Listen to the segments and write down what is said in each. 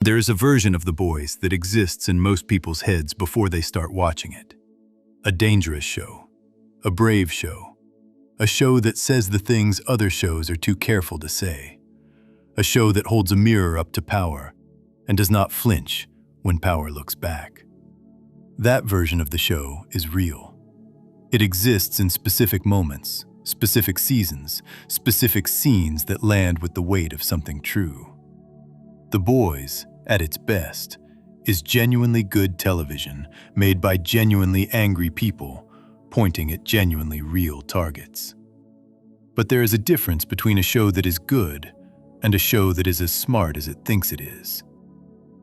There is a version of The Boys that exists in most people's heads before they start watching it. A dangerous show, a brave show, a show that says the things other shows are too careful to say, a show that holds a mirror up to power and does not flinch when power looks back. That version of the show is real. It exists in specific moments, specific seasons, specific scenes that land with the weight of something true. The Boys, at its best, is genuinely good television made by genuinely angry people pointing at genuinely real targets. But there is a difference between a show that is good and a show that is as smart as it thinks it is.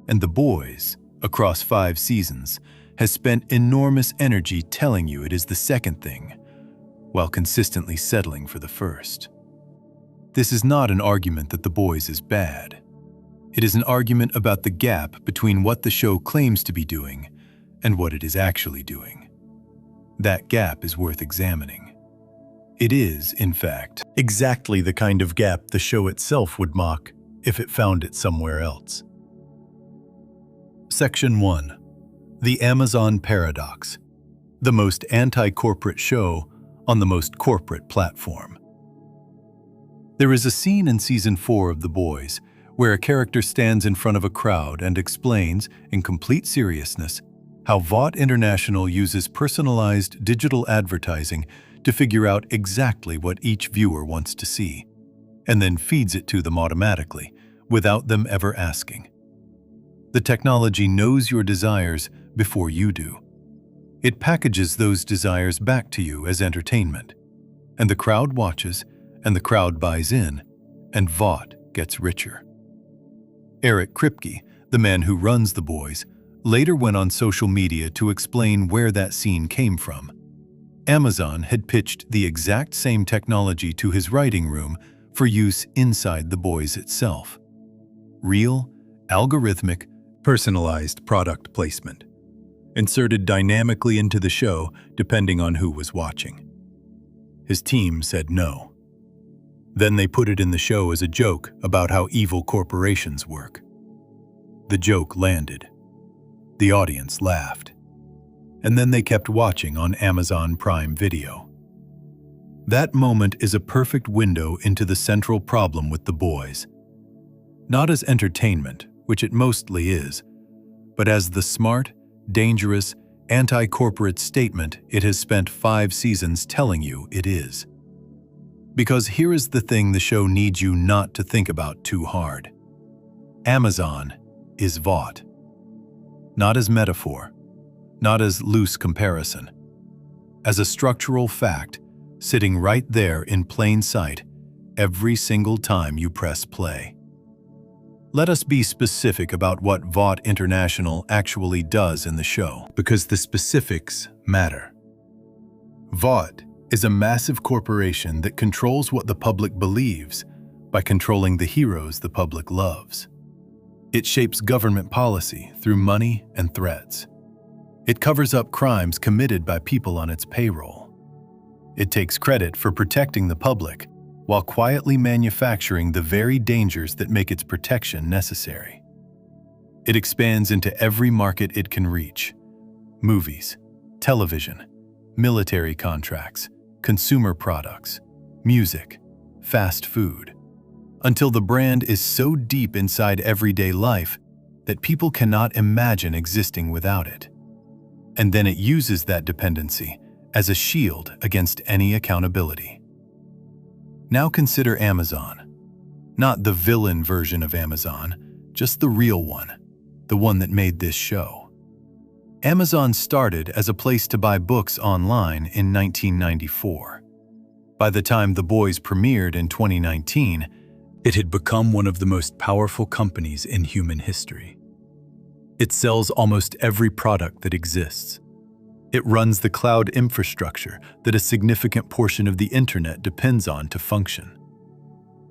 And The Boys, across 5 seasons, has spent enormous energy telling you it is the second thing, while consistently settling for the first. This is not an argument that The Boys is bad. It is an argument about the gap between what the show claims to be doing and what it is actually doing. That gap is worth examining. It is, in fact, exactly the kind of gap the show itself would mock if it found it somewhere else. Section 1. The Amazon Paradox. The most anti-corporate show on the most corporate platform. There is a scene in Season 4 of The Boys where a character stands in front of a crowd and explains, in complete seriousness, how Vought International uses personalized digital advertising to figure out exactly what each viewer wants to see, and then feeds it to them automatically, without them ever asking. The technology knows your desires before you do. It packages those desires back to you as entertainment, and the crowd watches, and the crowd buys in, and Vought gets richer. Eric Kripke, the man who runs The Boys, later went on social media to explain where that scene came from. Amazon had pitched the exact same technology to his writing room for use inside The Boys itself. Real, algorithmic, personalized product placement, inserted dynamically into the show depending on who was watching. His team said no. Then they put it in the show as a joke about how evil corporations work. The joke landed. The audience laughed. And then they kept watching on Amazon Prime Video. That moment is a perfect window into the central problem with The Boys. Not as entertainment, which it mostly is, but as the smart, dangerous, anti-corporate statement it has spent 5 seasons telling you it is. Because here is the thing the show needs you not to think about too hard. Amazon is Vought. Not as metaphor, not as loose comparison. As a structural fact, sitting right there in plain sight every single time you press play. Let us be specific about what Vought International actually does in the show, because the specifics matter. Vought is a massive corporation that controls what the public believes by controlling the heroes the public loves. It shapes government policy through money and threats. It covers up crimes committed by people on its payroll. It takes credit for protecting the public while quietly manufacturing the very dangers that make its protection necessary. It expands into every market it can reach: movies, television, military contracts, consumer products, music, fast food, until the brand is so deep inside everyday life that people cannot imagine existing without it. And then it uses that dependency as a shield against any accountability. Now consider Amazon. Not the villain version of Amazon, just the real one, the one that made this show. Amazon started as a place to buy books online in 1994. By the time The Boys premiered in 2019, it had become one of the most powerful companies in human history. It sells almost every product that exists. It runs the cloud infrastructure that a significant portion of the internet depends on to function.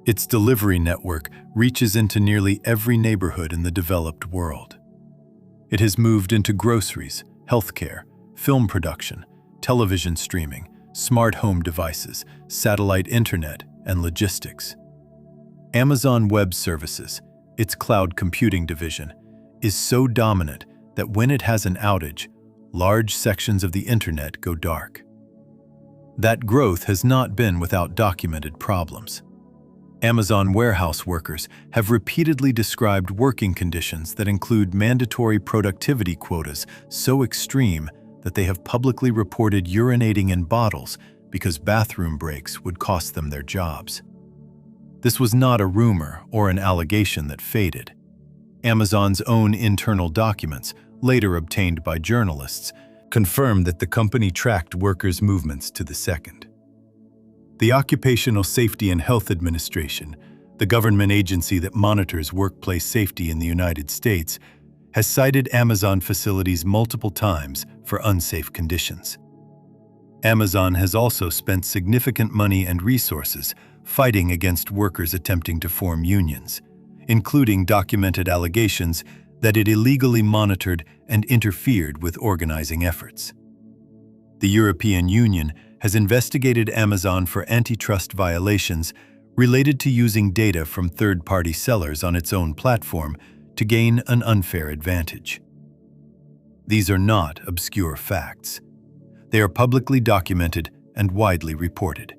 Its delivery network reaches into nearly every neighborhood in the developed world. It has moved into groceries, healthcare, film production, television streaming, smart home devices, satellite internet, and logistics. Amazon Web Services, its cloud computing division, is so dominant that when it has an outage, large sections of the internet go dark. That growth has not been without documented problems. Amazon warehouse workers have repeatedly described working conditions that include mandatory productivity quotas so extreme that they have publicly reported urinating in bottles because bathroom breaks would cost them their jobs. This was not a rumor or an allegation that faded. Amazon's own internal documents, later obtained by journalists, confirmed that the company tracked workers' movements to the second. The Occupational Safety and Health Administration, the government agency that monitors workplace safety in the United States, has cited Amazon facilities multiple times for unsafe conditions. Amazon has also spent significant money and resources fighting against workers attempting to form unions, including documented allegations that it illegally monitored and interfered with organizing efforts. The European Union has investigated Amazon for antitrust violations related to using data from third-party sellers on its own platform to gain an unfair advantage. These are not obscure facts. They are publicly documented and widely reported.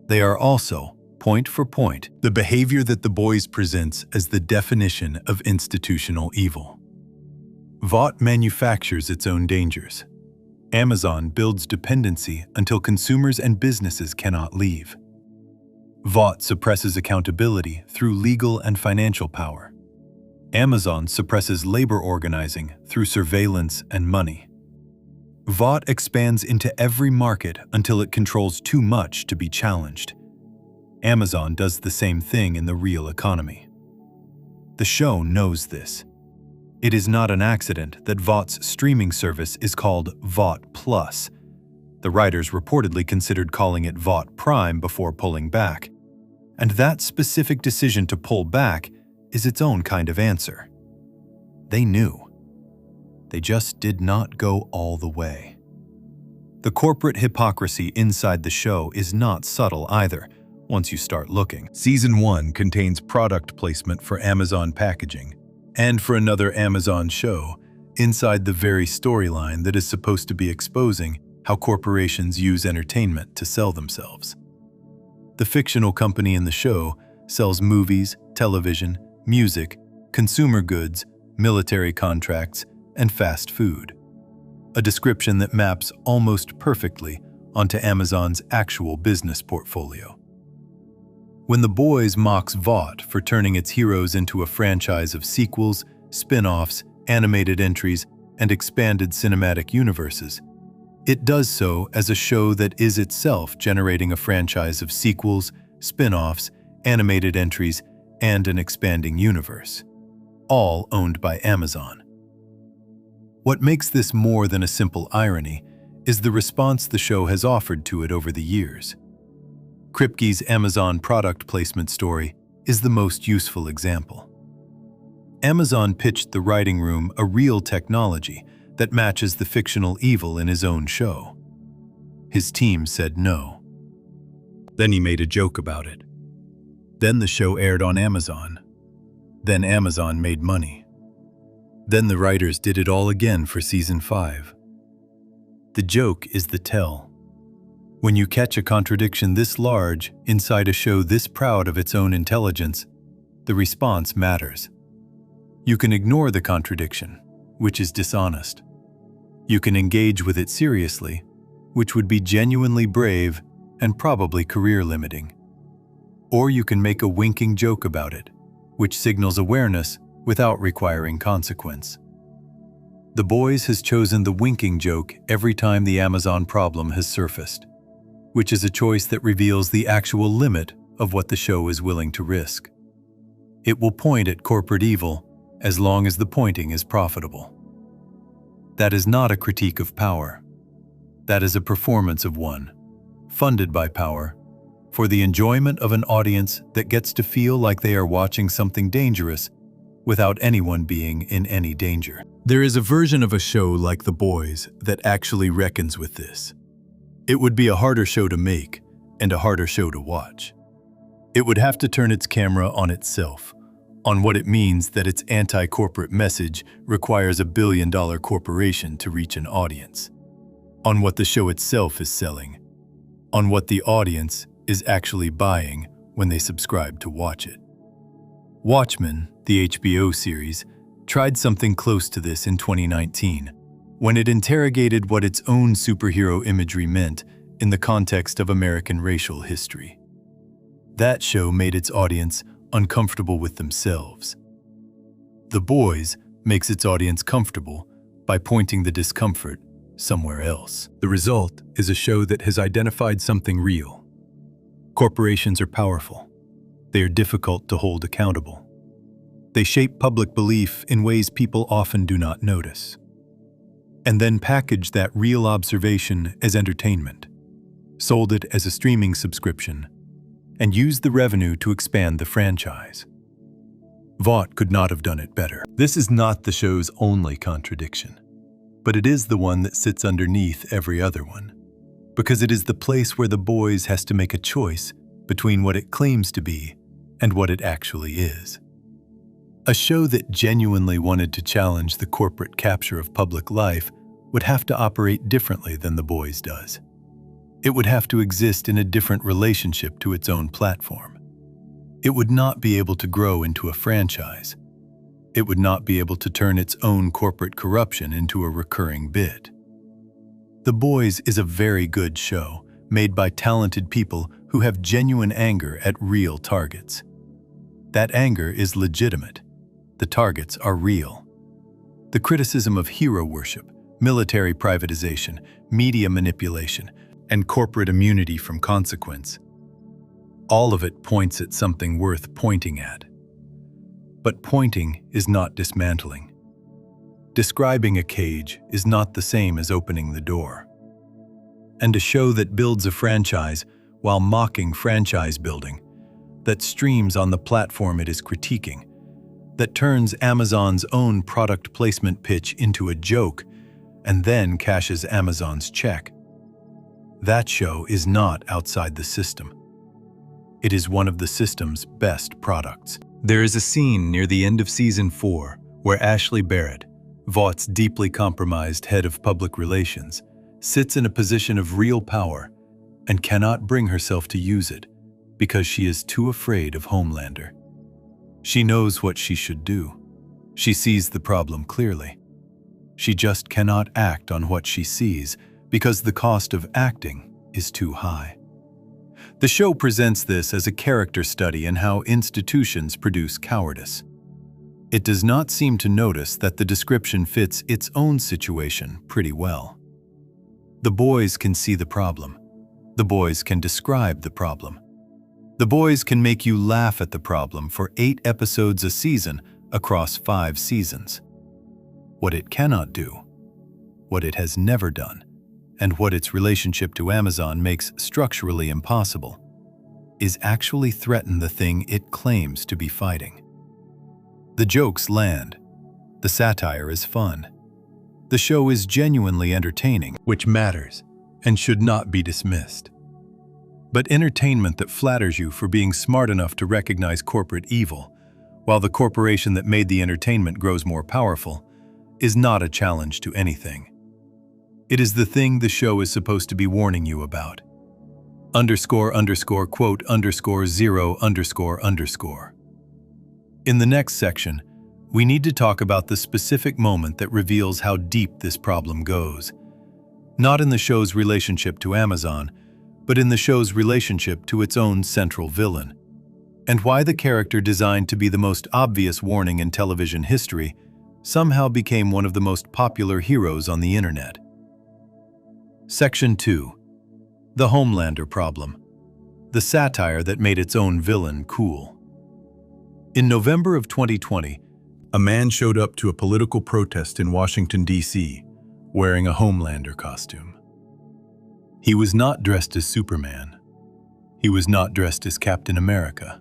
They are also, point for point, the behavior that the boys presents as the definition of institutional evil. Vought manufactures its own dangers. Amazon builds dependency until consumers and businesses cannot leave. Vought suppresses accountability through legal and financial power. Amazon suppresses labor organizing through surveillance and money. Vought expands into every market until it controls too much to be challenged. Amazon does the same thing in the real economy. The show knows this. It is not an accident that Vought's streaming service is called Vought Plus. The writers reportedly considered calling it Vought Prime before pulling back. And that specific decision to pull back is its own kind of answer. They knew. They just did not go all the way. The corporate hypocrisy inside the show is not subtle either, once you start looking. Season 1 contains product placement for Amazon packaging, and for another Amazon show, inside the very storyline that is supposed to be exposing how corporations use entertainment to sell themselves. The fictional company in the show sells movies, television, music, consumer goods, military contracts, and fast food. A description that maps almost perfectly onto Amazon's actual business portfolio. When The Boys mocks Vought for turning its heroes into a franchise of sequels, spin-offs, animated entries, and expanded cinematic universes, it does so as a show that is itself generating a franchise of sequels, spin-offs, animated entries, and an expanding universe, all owned by Amazon. What makes this more than a simple irony is the response the show has offered to it over the years. Kripke's Amazon product placement story is the most useful example. Amazon pitched the writing room a real technology that matches the fictional evil in his own show. His team said no. Then he made a joke about it. Then the show aired on Amazon. Then Amazon made money. Then the writers did it all again for season 5. The joke is the tell. When you catch a contradiction this large inside a show this proud of its own intelligence, the response matters. You can ignore the contradiction, which is dishonest. You can engage with it seriously, which would be genuinely brave and probably career-limiting. Or you can make a winking joke about it, which signals awareness without requiring consequence. The Boys has chosen the winking joke every time the Amazon problem has surfaced, which is a choice that reveals the actual limit of what the show is willing to risk. It will point at corporate evil as long as the pointing is profitable. That is not a critique of power. That is a performance of one, funded by power, for the enjoyment of an audience that gets to feel like they are watching something dangerous without anyone being in any danger. There is a version of a show like The Boys that actually reckons with this. It would be a harder show to make and a harder show to watch. It would have to turn its camera on itself, on what it means that its anti-corporate message requires a billion-dollar corporation to reach an audience, on what the show itself is selling, on what the audience is actually buying when they subscribe to watch it. Watchmen, the HBO series, tried something close to this in 2019, when it interrogated what its own superhero imagery meant in the context of American racial history. That show made its audience uncomfortable with themselves. The Boys makes its audience comfortable by pointing the discomfort somewhere else. The result is a show that has identified something real. Corporations are powerful. They are difficult to hold accountable. They shape public belief in ways people often do not notice. And then package that real observation as entertainment, sold it as a streaming subscription, and used the revenue to expand the franchise. Vought could not have done it better. This is not the show's only contradiction, but it is the one that sits underneath every other one, because it is the place where The Boys has to make a choice between what it claims to be and what it actually is. A show that genuinely wanted to challenge the corporate capture of public life would have to operate differently than The Boys does. It would have to exist in a different relationship to its own platform. It would not be able to grow into a franchise. It would not be able to turn its own corporate corruption into a recurring bit. The Boys is a very good show, made by talented people who have genuine anger at real targets. That anger is legitimate. The targets are real. The criticism of hero worship, military privatization, media manipulation, and corporate immunity from consequence. All of it points at something worth pointing at. But pointing is not dismantling. Describing a cage is not the same as opening the door. And a show that builds a franchise while mocking franchise building, that streams on the platform it is critiquing, that turns Amazon's own product placement pitch into a joke and then cashes Amazon's check. That show is not outside the system. It is one of the system's best products. There is a scene near the end of Season 4 where Ashley Barrett, Vought's deeply compromised head of public relations, sits in a position of real power and cannot bring herself to use it because she is too afraid of Homelander. She knows what she should do. She sees the problem clearly. She just cannot act on what she sees because the cost of acting is too high. The show presents this as a character study in how institutions produce cowardice. It does not seem to notice that the description fits its own situation pretty well. The Boys can see the problem. The Boys can describe the problem. The Boys can make you laugh at the problem for 8 episodes a season across 5 seasons. What it cannot do, what it has never done, and what its relationship to Amazon makes structurally impossible, is actually threaten the thing it claims to be fighting. The jokes land. The satire is fun. The show is genuinely entertaining, which matters and should not be dismissed. But entertainment that flatters you for being smart enough to recognize corporate evil, while the corporation that made the entertainment grows more powerful, is not a challenge to anything. It is the thing the show is supposed to be warning you about. __quote _0 __. In the next section, we need to talk about the specific moment that reveals how deep this problem goes. Not in the show's relationship to Amazon, but in the show's relationship to its own central villain, and why the character designed to be the most obvious warning in television history somehow became one of the most popular heroes on the internet. Section 2. The Homelander Problem. The satire that made its own villain cool. In November of 2020, a man showed up to a political protest in Washington, D.C., wearing a Homelander costume. He was not dressed as Superman. He was not dressed as Captain America.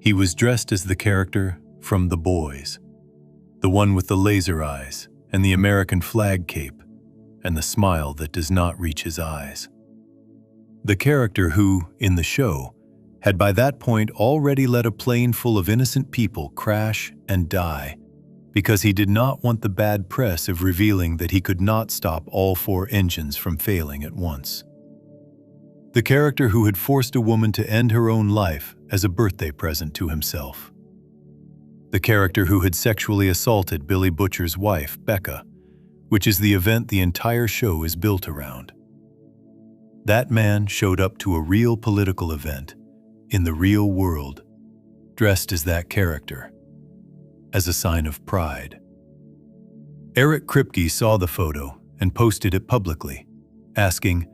He was dressed as the character from The Boys, the one with the laser eyes and the American flag cape and the smile that does not reach his eyes. The character who, in the show, had by that point already let a plane full of innocent people crash and die because he did not want the bad press of revealing that he could not stop all 4 engines from failing at once. The character who had forced a woman to end her own life as a birthday present to himself. The character who had sexually assaulted Billy Butcher's wife, Becca, which is the event the entire show is built around. That man showed up to a real political event in the real world, dressed as that character, as a sign of pride. Eric Kripke saw the photo and posted it publicly, asking,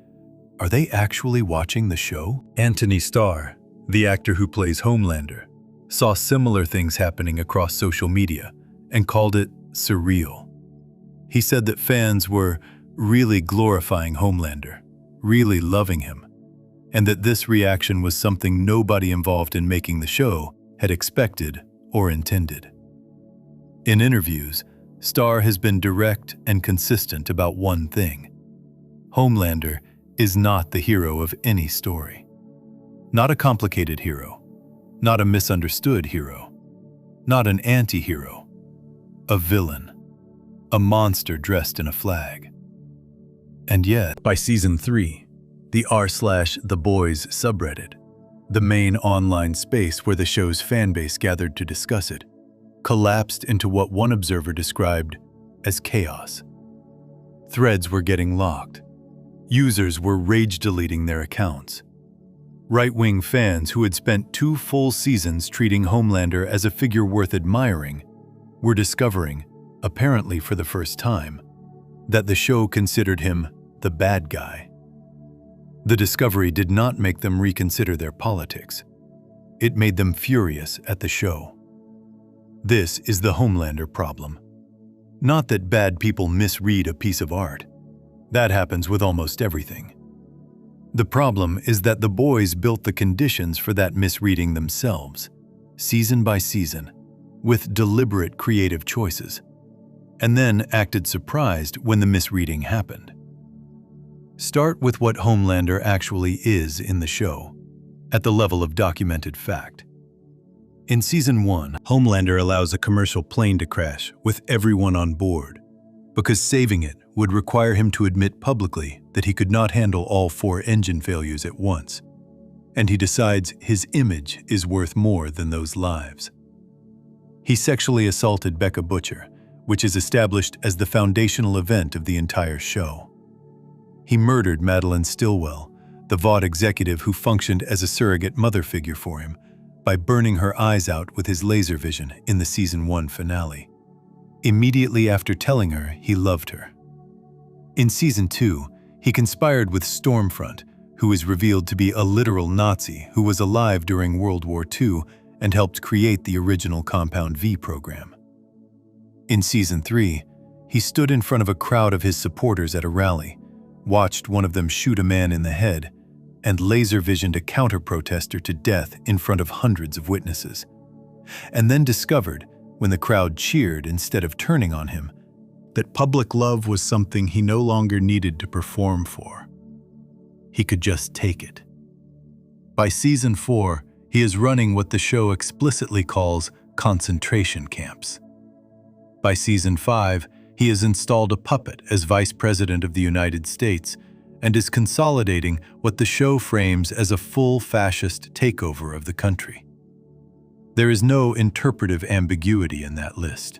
"Are they actually watching the show?" Anthony Starr, the actor who plays Homelander, saw similar things happening across social media and called it surreal. He said that fans were really glorifying Homelander, really loving him, and that this reaction was something nobody involved in making the show had expected or intended. In interviews, Starr has been direct and consistent about one thing: Homelander is not the hero of any story. Not a complicated hero, not a misunderstood hero, not an anti-hero, a villain, a monster dressed in a flag. And yet, by season 3, the r/The Boys subreddit, the main online space where the show's fanbase gathered to discuss it, collapsed into what one observer described as chaos. Threads were getting locked. Users were rage-deleting their accounts. Right-wing fans who had spent 2 full seasons treating Homelander as a figure worth admiring were discovering, apparently for the first time, that the show considered him the bad guy. The discovery did not make them reconsider their politics. It made them furious at the show. This is the Homelander problem. Not that bad people misread a piece of art. That happens with almost everything. The problem is that the boys built the conditions for that misreading themselves, season by season, with deliberate creative choices, and then acted surprised when the misreading happened. Start with what Homelander actually is in the show, at the level of documented fact. In Season 1, Homelander allows a commercial plane to crash with everyone on board, because saving it would require him to admit publicly that he could not handle all 4 engine failures at once, and he decides his image is worth more than those lives. He sexually assaulted Becca Butcher, which is established as the foundational event of the entire show. He murdered Madeline Stillwell, the Vought executive who functioned as a surrogate mother figure for him, by burning her eyes out with his laser vision in the Season 1 finale, immediately after telling her he loved her. In Season 2, he conspired with Stormfront, who is revealed to be a literal Nazi who was alive during World War II and helped create the original Compound V program. In Season 3, he stood in front of a crowd of his supporters at a rally, watched one of them shoot a man in the head, and laser-visioned a counter-protester to death in front of hundreds of witnesses, and then discovered, when the crowd cheered instead of turning on him, that public love was something he no longer needed to perform for. He could just take it. By Season 4, he is running what the show explicitly calls concentration camps. By Season 5, he has installed a puppet as Vice President of the United States and is consolidating what the show frames as a full fascist takeover of the country. There is no interpretive ambiguity in that list.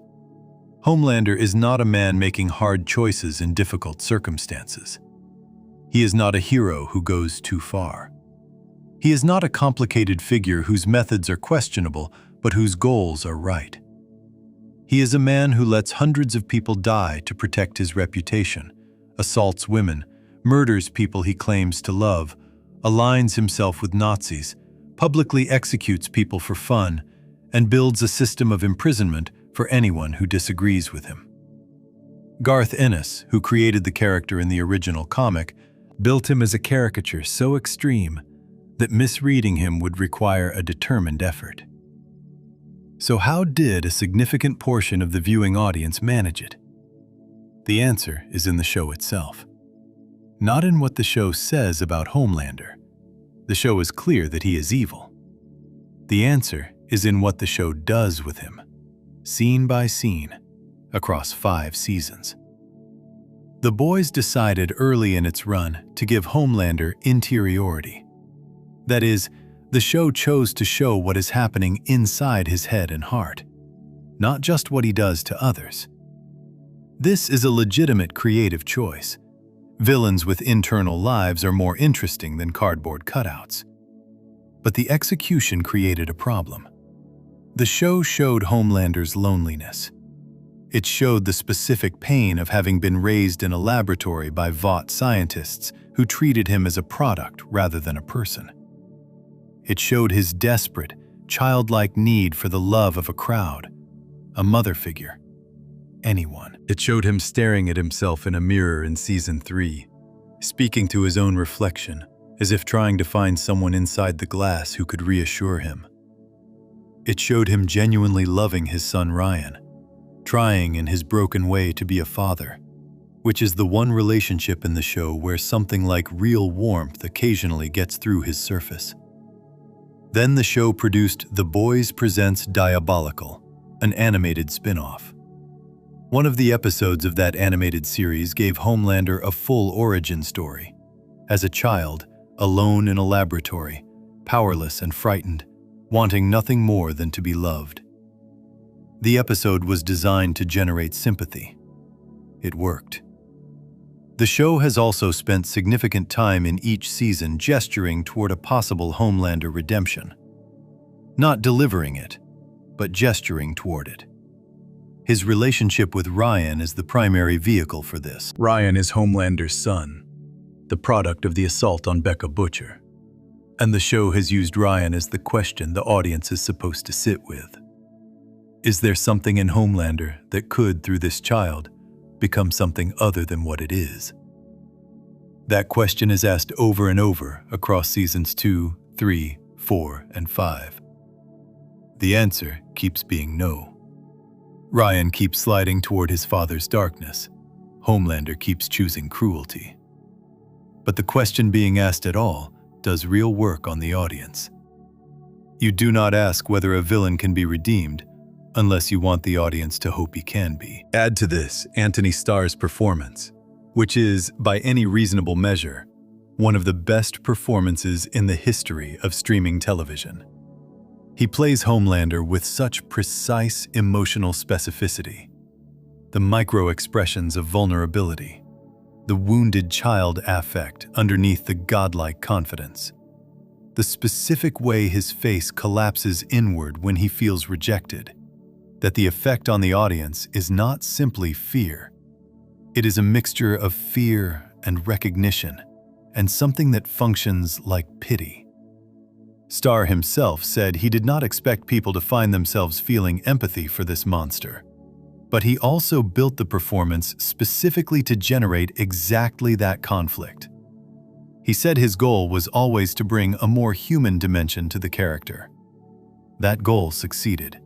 Homelander is not a man making hard choices in difficult circumstances. He is not a hero who goes too far. He is not a complicated figure whose methods are questionable but whose goals are right. He is a man who lets hundreds of people die to protect his reputation, assaults women, murders people he claims to love, aligns himself with Nazis, publicly executes people for fun, and builds a system of imprisonment for anyone who disagrees with him. Garth Ennis, who created the character in the original comic, built him as a caricature so extreme that misreading him would require a determined effort. So how did a significant portion of the viewing audience manage it? The answer is in the show itself. Not in what the show says about Homelander. The show is clear that he is evil. The answer is in what the show does with him, scene by scene, across 5 seasons. The Boys decided early in its run to give Homelander interiority. That is, the show chose to show what is happening inside his head and heart, not just what he does to others. This is a legitimate creative choice. Villains with internal lives are more interesting than cardboard cutouts. But the execution created a problem. The show showed Homelander's loneliness. It showed the specific pain of having been raised in a laboratory by Vought scientists who treated him as a product rather than a person. It showed his desperate, childlike need for the love of a crowd, a mother figure, anyone. It showed him staring at himself in a mirror in Season 3, speaking to his own reflection, as if trying to find someone inside the glass who could reassure him. It showed him genuinely loving his son Ryan, trying in his broken way to be a father, which is the one relationship in the show where something like real warmth occasionally gets through his surface. Then the show produced The Boys Presents Diabolical, an animated spin-off. One of the episodes of that animated series gave Homelander a full origin story. As a child, alone in a laboratory, powerless and frightened, wanting nothing more than to be loved. The episode was designed to generate sympathy. It worked. The show has also spent significant time in each season gesturing toward a possible Homelander redemption. Not delivering it, but gesturing toward it. His relationship with Ryan is the primary vehicle for this. Ryan is Homelander's son, the product of the assault on Becca Butcher. And the show has used Ryan as the question the audience is supposed to sit with. Is there something in Homelander that could, through this child, become something other than what it is? That question is asked over and over across seasons 2, 3, 4, and 5. The answer keeps being no. Ryan keeps sliding toward his father's darkness. Homelander keeps choosing cruelty. But the question being asked at all does real work on the audience. You do not ask whether a villain can be redeemed unless you want the audience to hope he can be. Add to this Anthony Starr's performance, which is, by any reasonable measure, one of the best performances in the history of streaming television. He plays Homelander with such precise emotional specificity. The micro-expressions of vulnerability, the wounded child affect underneath the godlike confidence, the specific way his face collapses inward when he feels rejected, that the effect on the audience is not simply fear. It is a mixture of fear and recognition, and something that functions like pity. Starr himself said he did not expect people to find themselves feeling empathy for this monster, but he also built the performance specifically to generate exactly that conflict. He said his goal was always to bring a more human dimension to the character. That goal succeeded.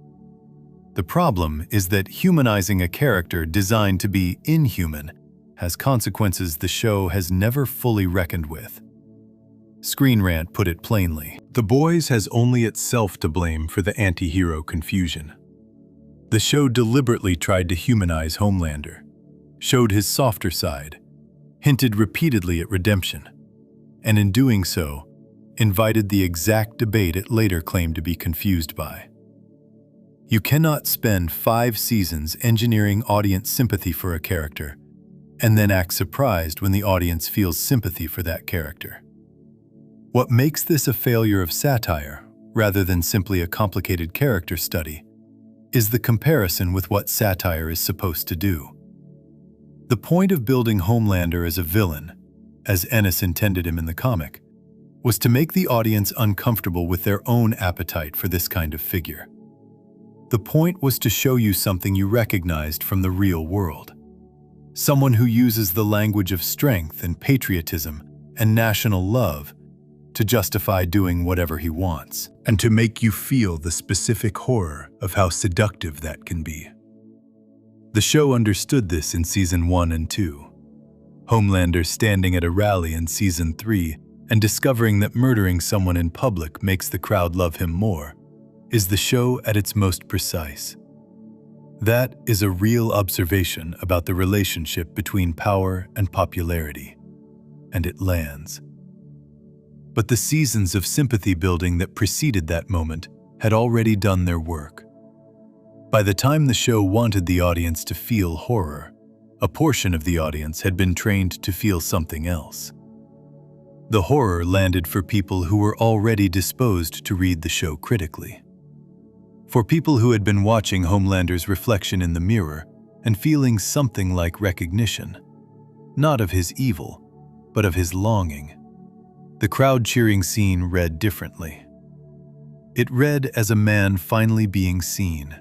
The problem is that humanizing a character designed to be inhuman has consequences the show has never fully reckoned with. Screen Rant put it plainly. The Boys has only itself to blame for the anti-hero confusion. The show deliberately tried to humanize Homelander, showed his softer side, hinted repeatedly at redemption, and in doing so, invited the exact debate it later claimed to be confused by. You cannot spend 5 seasons engineering audience sympathy for a character and then act surprised when the audience feels sympathy for that character. What makes this a failure of satire, rather than simply a complicated character study, is the comparison with what satire is supposed to do. The point of building Homelander as a villain, as Ennis intended him in the comic, was to make the audience uncomfortable with their own appetite for this kind of figure. The point was to show you something you recognized from the real world. Someone who uses the language of strength and patriotism and national love to justify doing whatever he wants, and to make you feel the specific horror of how seductive that can be. The show understood this in Season 1 and 2. Homelander standing at a rally in Season 3 and discovering that murdering someone in public makes the crowd love him more, is the show at its most precise. That is a real observation about the relationship between power and popularity, and it lands. But the seasons of sympathy building that preceded that moment had already done their work. By the time the show wanted the audience to feel horror, a portion of the audience had been trained to feel something else. The horror landed for people who were already disposed to read the show critically. For people who had been watching Homelander's reflection in the mirror and feeling something like recognition, not of his evil, but of his longing. The crowd-cheering scene read differently. It read as a man finally being seen,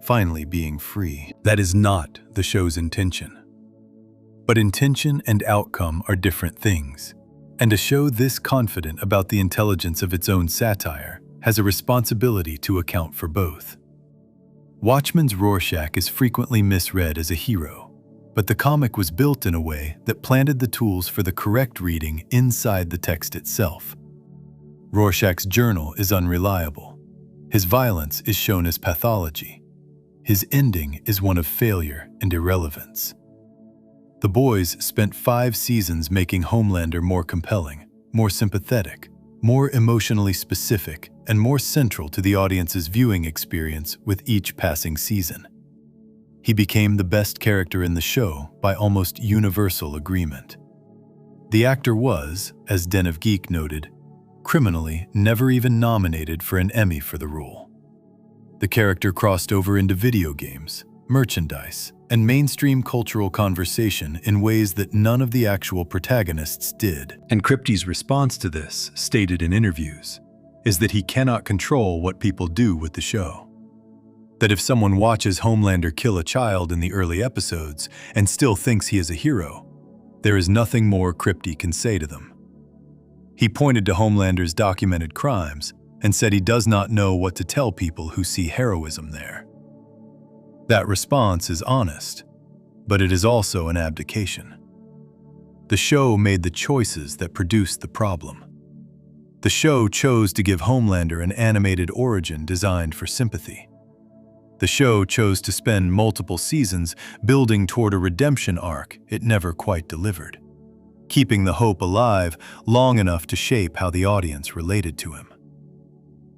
finally being free. That is not the show's intention. But intention and outcome are different things, and a show this confident about the intelligence of its own satire has a responsibility to account for both. Watchmen's Rorschach is frequently misread as a hero, but the comic was built in a way that planted the tools for the correct reading inside the text itself. Rorschach's journal is unreliable. His violence is shown as pathology. His ending is one of failure and irrelevance. The boys spent 5 seasons making Homelander more compelling, more sympathetic, more emotionally specific, and more central to the audience's viewing experience with each passing season. He became the best character in the show by almost universal agreement. The actor was, as Den of Geek noted, criminally never even nominated for an Emmy for the role. The character crossed over into video games, merchandise, and mainstream cultural conversation in ways that none of the actual protagonists did. And Kripke's response to this, stated in interviews, is that he cannot control what people do with the show. That if someone watches Homelander kill a child in the early episodes and still thinks he is a hero, there is nothing more Kripke can say to them. He pointed to Homelander's documented crimes and said he does not know what to tell people who see heroism there. That response is honest, but it is also an abdication. The show made the choices that produced the problem. The show chose to give Homelander an animated origin designed for sympathy. The show chose to spend multiple seasons building toward a redemption arc it never quite delivered, keeping the hope alive long enough to shape how the audience related to him.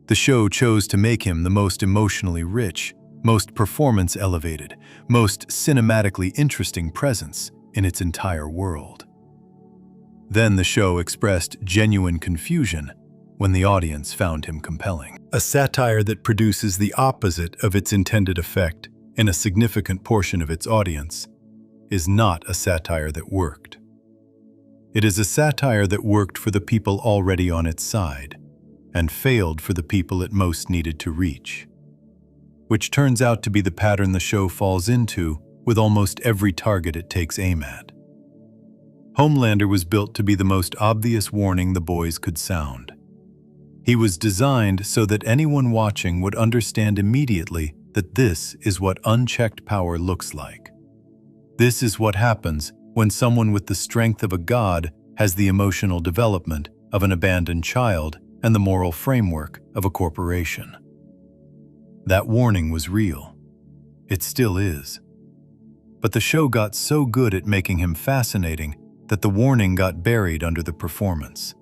The show chose to make him the most emotionally rich, most performance-elevated, most cinematically interesting presence in its entire world. Then the show expressed genuine confusion when the audience found him compelling. A satire that produces the opposite of its intended effect in a significant portion of its audience is not a satire that worked. It is a satire that worked for the people already on its side and failed for the people it most needed to reach, which turns out to be the pattern the show falls into with almost every target it takes aim at. Homelander was built to be the most obvious warning the boys could sound. He was designed so that anyone watching would understand immediately that this is what unchecked power looks like. This is what happens when someone with the strength of a god has the emotional development of an abandoned child and the moral framework of a corporation. That warning was real. It still is. But the show got so good at making him fascinating that the warning got buried under the performance.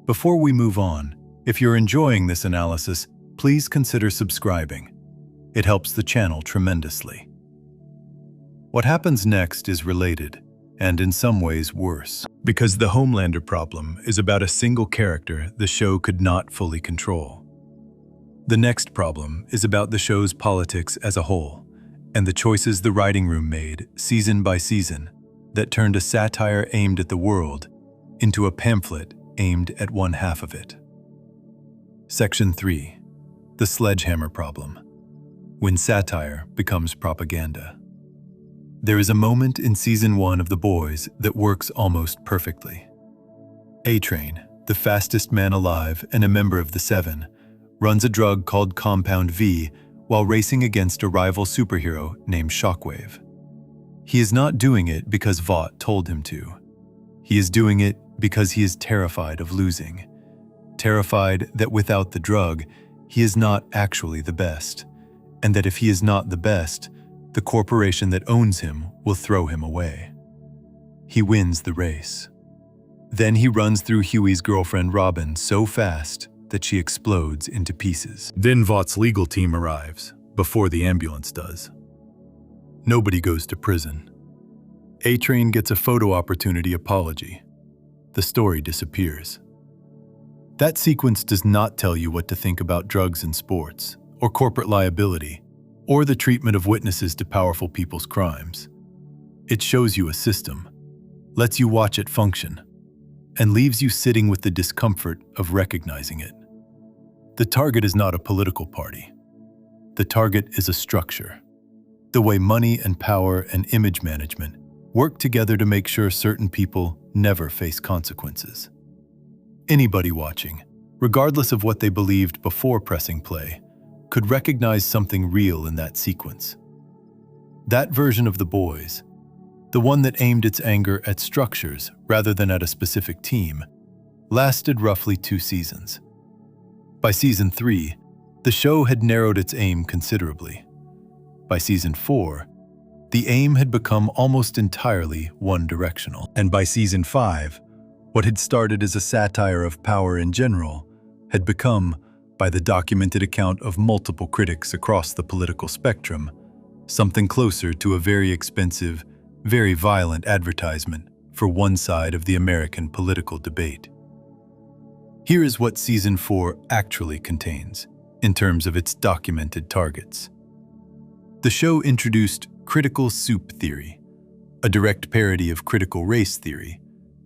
Before we move on, if you're enjoying this analysis, please consider subscribing. It helps the channel tremendously. What happens next is related, and in some ways worse, because the Homelander problem is about a single character the show could not fully control. The next problem is about the show's politics as a whole, and the choices the writing room made, season by season, that turned a satire aimed at the world into a pamphlet aimed at one half of it. Section 3. The sledgehammer problem. When satire becomes propaganda. There is a moment in Season 1 of The Boys that works almost perfectly. A-Train, the fastest man alive and a member of the Seven, runs a drug called Compound V while racing against a rival superhero named Shockwave. He is not doing it because Vought told him to. He is doing it because he is terrified of losing. Terrified that without the drug, he is not actually the best, and that if he is not the best, the corporation that owns him will throw him away. He wins the race. Then he runs through Huey's girlfriend Robin so fast that she explodes into pieces. Then Vought's legal team arrives, before the ambulance does. Nobody goes to prison. A-Train gets a photo opportunity apology. The story disappears. That sequence does not tell you what to think about drugs in sports, or corporate liability, or the treatment of witnesses to powerful people's crimes. It shows you a system, lets you watch it function, and leaves you sitting with the discomfort of recognizing it. The target is not a political party. The target is a structure. The way money and power and image management work together to make sure certain people never face consequences. Anybody watching, regardless of what they believed before pressing play, could recognize something real in that sequence. That version of The Boys, the one that aimed its anger at structures rather than at a specific team, lasted roughly 2 seasons. By season 3, the show had narrowed its aim considerably. By season 4, the aim had become almost entirely one-directional. And by season 5, what had started as a satire of power in general had become, by the documented account of multiple critics across the political spectrum, something closer to a very expensive, very violent advertisement for one side of the American political debate. Here is what season 4 actually contains, in terms of its documented targets. The show introduced critical soup theory, a direct parody of critical race theory,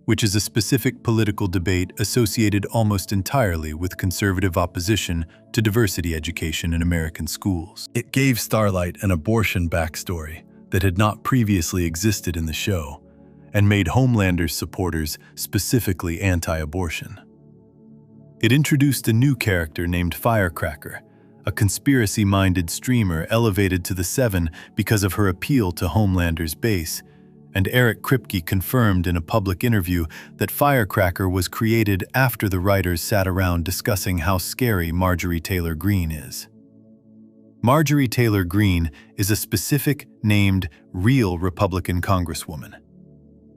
which is a specific political debate associated almost entirely with conservative opposition to diversity education in American schools. It gave Starlight an abortion backstory that had not previously existed in the show, and made Homelander's supporters specifically anti-abortion. It introduced a new character named Firecracker, a conspiracy-minded streamer elevated to the 7 because of her appeal to Homelander's base, and Eric Kripke confirmed in a public interview that Firecracker was created after the writers sat around discussing how scary Marjorie Taylor Greene is. Marjorie Taylor Greene is a specific, named, real Republican congresswoman.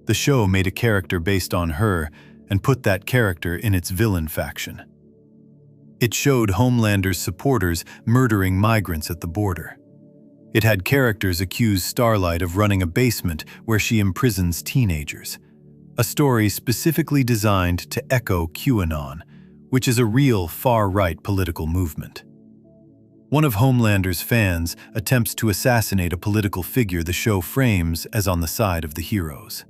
The show made a character based on her and put that character in its villain faction. It showed Homelander's supporters murdering migrants at the border. It had characters accuse Starlight of running a basement where she imprisons teenagers, a story specifically designed to echo QAnon, which is a real far-right political movement. One of Homelander's fans attempts to assassinate a political figure the show frames as on the side of the heroes.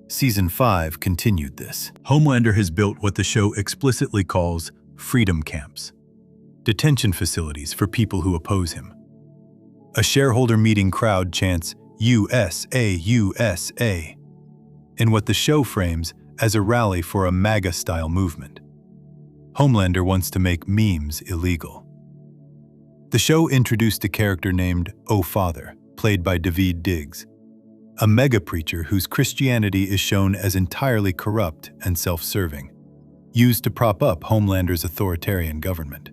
Season 5 continued this. Homelander has built what the show explicitly calls freedom camps, detention facilities for people who oppose him. A shareholder meeting crowd chants USA, USA, in what the show frames as a rally for a MAGA-style movement. Homelander wants to make memes illegal. The show introduced a character named O Father, played by Daveed Diggs, a mega-preacher whose Christianity is shown as entirely corrupt and self-serving, used to prop up Homelander's authoritarian government.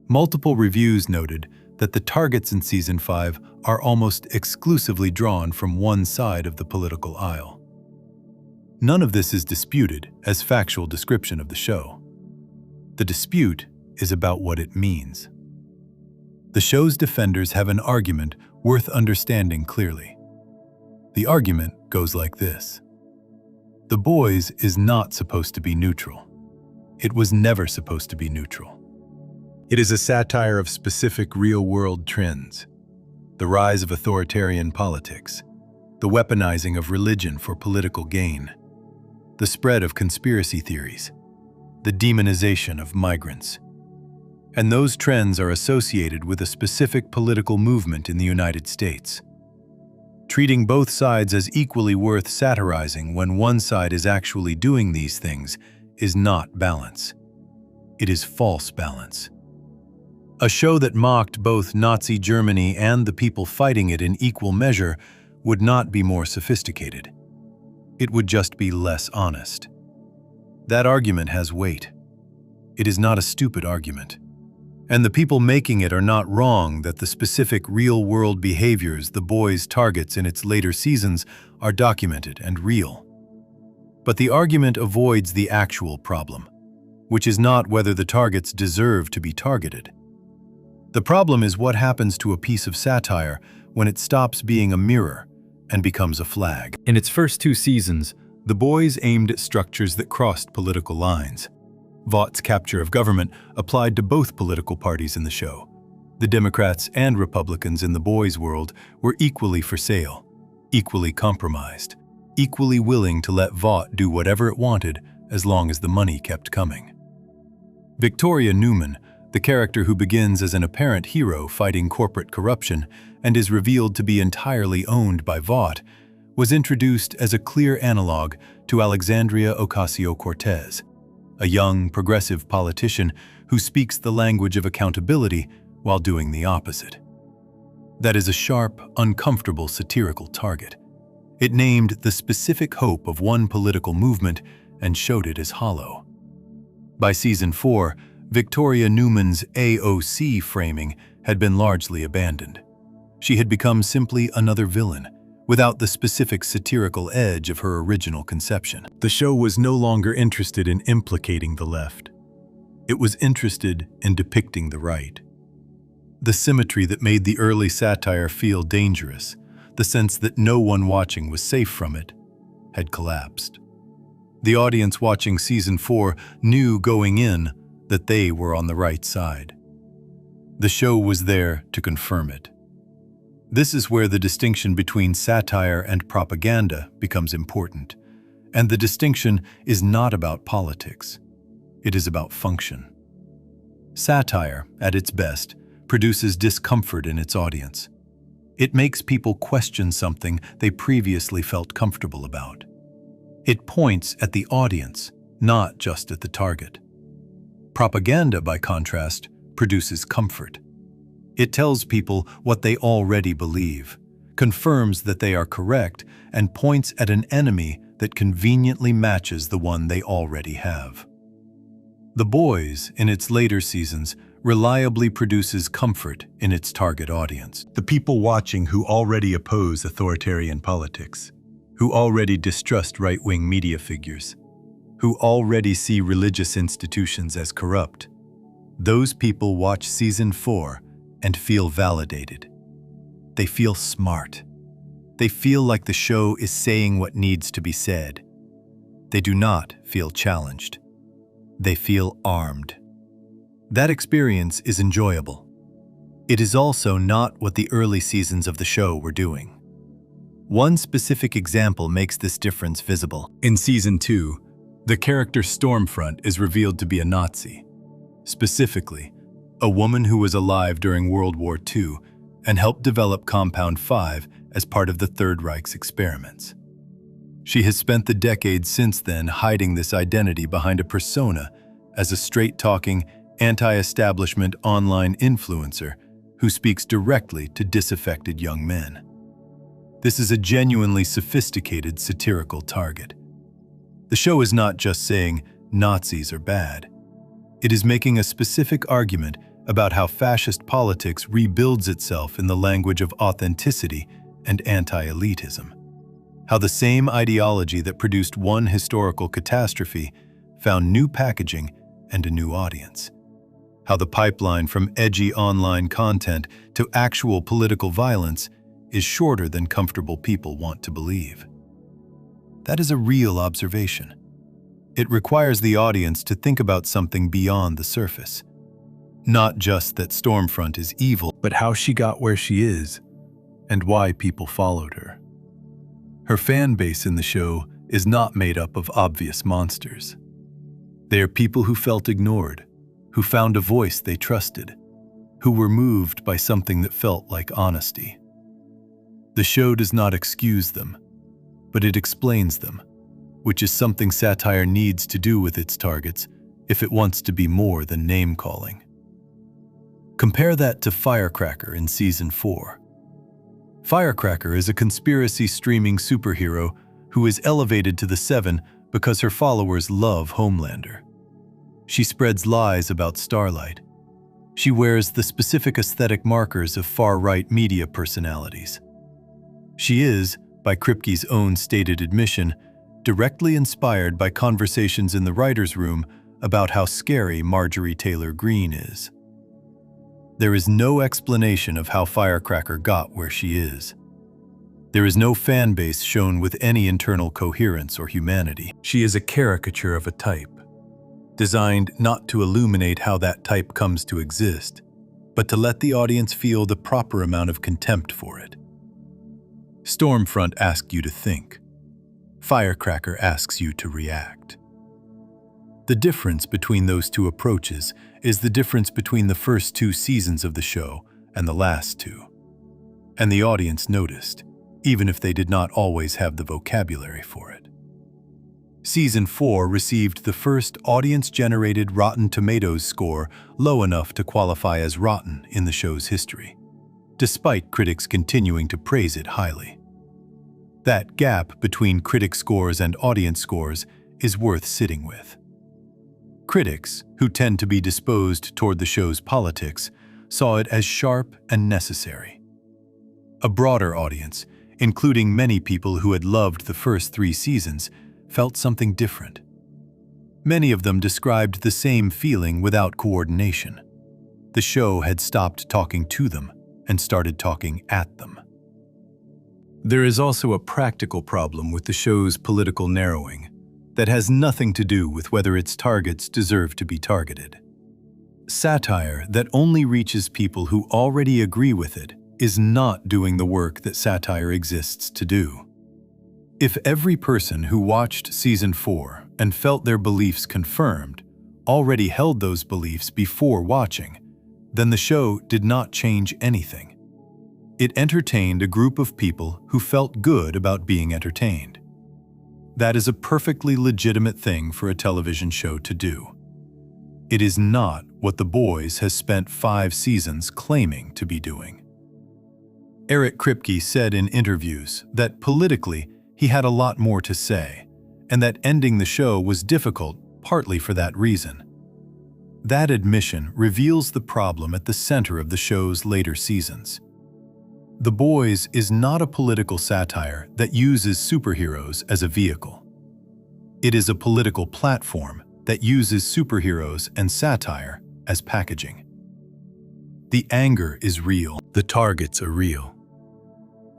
Multiple reviews noted that the targets in Season 5 are almost exclusively drawn from one side of the political aisle. None of this is disputed as factual description of the show. The dispute is about what it means. The show's defenders have an argument worth understanding clearly. The argument goes like this. The Boys is not supposed to be neutral. It was never supposed to be neutral. It is a satire of specific real-world trends, the rise of authoritarian politics, the weaponizing of religion for political gain, the spread of conspiracy theories, the demonization of migrants. And those trends are associated with a specific political movement in the United States. Treating both sides as equally worth satirizing when one side is actually doing these things is not balance. It is false balance. A show that mocked both Nazi Germany and the people fighting it in equal measure would not be more sophisticated. It would just be less honest. That argument has weight. It is not a stupid argument. And the people making it are not wrong that the specific real-world behaviors the boys targets in its later seasons are documented and real. But the argument avoids the actual problem, which is not whether the targets deserve to be targeted. The problem is what happens to a piece of satire when it stops being a mirror and becomes a flag. In its first 2 seasons, the boys aimed at structures that crossed political lines. Vought's capture of government applied to both political parties in the show. The Democrats and Republicans in the boys' world were equally for sale, equally compromised, equally willing to let Vought do whatever it wanted as long as the money kept coming. Victoria Newman, the character who begins as an apparent hero fighting corporate corruption and is revealed to be entirely owned by Vought, was introduced as a clear analog to Alexandria Ocasio-Cortez, a young, progressive politician who speaks the language of accountability while doing the opposite. That is a sharp, uncomfortable satirical target. It named the specific hope of one political movement and showed it as hollow. By season 4, Victoria Newman's AOC framing had been largely abandoned. She had become simply another villain, without the specific satirical edge of her original conception. The show was no longer interested in implicating the left. It was interested in depicting the right. The symmetry that made the early satire feel dangerous, the sense that no one watching was safe from it, had collapsed. The audience watching season 4 knew going in that they were on the right side. The show was there to confirm it. This is where the distinction between satire and propaganda becomes important, and the distinction is not about politics. It is about function. Satire, at its best, produces discomfort in its audience. It makes people question something they previously felt comfortable about. It points at the audience, not just at the target. Propaganda, by contrast, produces comfort. It tells people what they already believe, confirms that they are correct, and points at an enemy that conveniently matches the one they already have. The Boys, in its later seasons, reliably produces comfort in its target audience. The people watching who already oppose authoritarian politics, who already distrust right-wing media figures, who already see religious institutions as corrupt. Those people watch season 4 and feel validated. They feel smart. They feel like the show is saying what needs to be said. They do not feel challenged. They feel armed. That experience is enjoyable. It is also not what the early seasons of the show were doing. One specific example makes this difference visible. In season 2, the character Stormfront is revealed to be a Nazi. Specifically, a woman who was alive during World War II and helped develop Compound 5 as part of the Third Reich's experiments. She has spent the decades since then hiding this identity behind a persona as a straight-talking, anti-establishment online influencer who speaks directly to disaffected young men. This is a genuinely sophisticated satirical target. The show is not just saying Nazis are bad. It is making a specific argument about how fascist politics rebuilds itself in the language of authenticity and anti-elitism. How the same ideology that produced one historical catastrophe found new packaging and a new audience. How the pipeline from edgy online content to actual political violence is shorter than comfortable people want to believe. That is a real observation. It requires the audience to think about something beyond the surface. Not just that Stormfront is evil, but how she got where she is and why people followed her. Her fan base in the show is not made up of obvious monsters. They are people who felt ignored, who found a voice they trusted, who were moved by something that felt like honesty. The show does not excuse them, but it explains them, which is something satire needs to do with its targets if it wants to be more than name-calling. Compare that to Firecracker in season 4. Firecracker is a conspiracy streaming superhero who is elevated to the 7 because her followers love Homelander. She spreads lies about Starlight. She wears the specific aesthetic markers of far-right media personalities. She is, by Kripke's own stated admission, directly inspired by conversations in the writer's room about how scary Marjorie Taylor Greene is. There is no explanation of how Firecracker got where she is. There is no fan base shown with any internal coherence or humanity. She is a caricature of a type, designed not to illuminate how that type comes to exist, but to let the audience feel the proper amount of contempt for it. Stormfront asks you to think. Firecracker asks you to react. The difference between those two approaches is the difference between the first 2 seasons of the show and the last 2. And the audience noticed, even if they did not always have the vocabulary for it. Season 4 received the first audience-generated Rotten Tomatoes score low enough to qualify as rotten in the show's history, despite critics continuing to praise it highly. That gap between critic scores and audience scores is worth sitting with. Critics, who tend to be disposed toward the show's politics, saw it as sharp and necessary. A broader audience, including many people who had loved the first 3 seasons, felt something different. Many of them described the same feeling without coordination. The show had stopped talking to them and started talking at them. There is also a practical problem with the show's political narrowing that has nothing to do with whether its targets deserve to be targeted. Satire that only reaches people who already agree with it is not doing the work that satire exists to do. If every person who watched Season 4 and felt their beliefs confirmed already held those beliefs before watching, then the show did not change anything. It entertained a group of people who felt good about being entertained. That is a perfectly legitimate thing for a television show to do. It is not what The Boys has spent 5 seasons claiming to be doing. Eric Kripke said in interviews that politically he had a lot more to say, and that ending the show was difficult partly for that reason. That admission reveals the problem at the center of the show's later seasons. The Boys is not a political satire that uses superheroes as a vehicle. It is a political platform that uses superheroes and satire as packaging. The anger is real, the targets are real.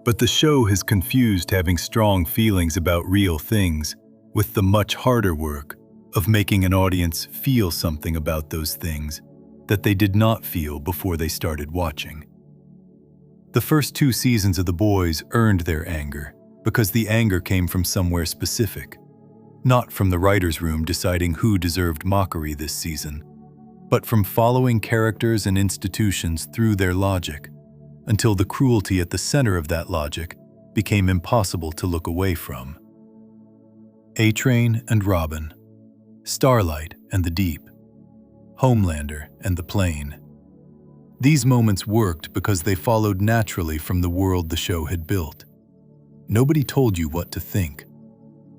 But the show has confused having strong feelings about real things with the much harder work of making an audience feel something about those things that they did not feel before they started watching. The first 2 seasons of The Boys earned their anger because the anger came from somewhere specific, not from the writer's room deciding who deserved mockery this season, but from following characters and institutions through their logic, until the cruelty at the center of that logic became impossible to look away from. A-Train and Robin, Starlight and the Deep, Homelander and the Plane. These moments worked because they followed naturally from the world the show had built. Nobody told you what to think.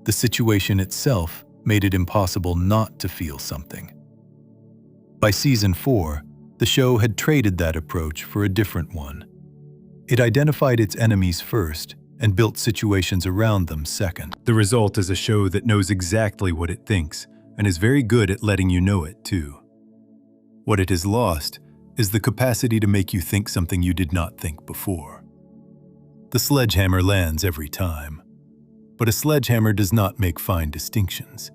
The situation itself made it impossible not to feel something. By Season 4, the show had traded that approach for a different one. It identified its enemies first and built situations around them second. The result is a show that knows exactly what it thinks and is very good at letting you know it too. What it has lost is the capacity to make you think something you did not think before. The sledgehammer lands every time, but a sledgehammer does not make fine distinctions.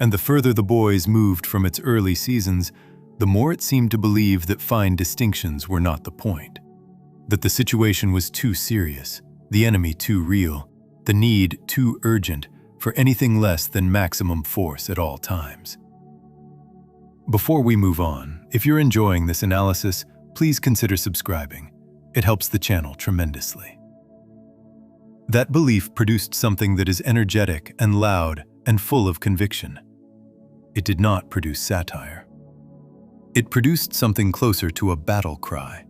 And the further The Boys moved from its early seasons, the more it seemed to believe that fine distinctions were not the point. That the situation was too serious, the enemy too real, the need too urgent for anything less than maximum force at all times. Before we move on, if you're enjoying this analysis, please consider subscribing. It helps the channel tremendously. That belief produced something that is energetic and loud and full of conviction. It did not produce satire. It produced something closer to a battle cry,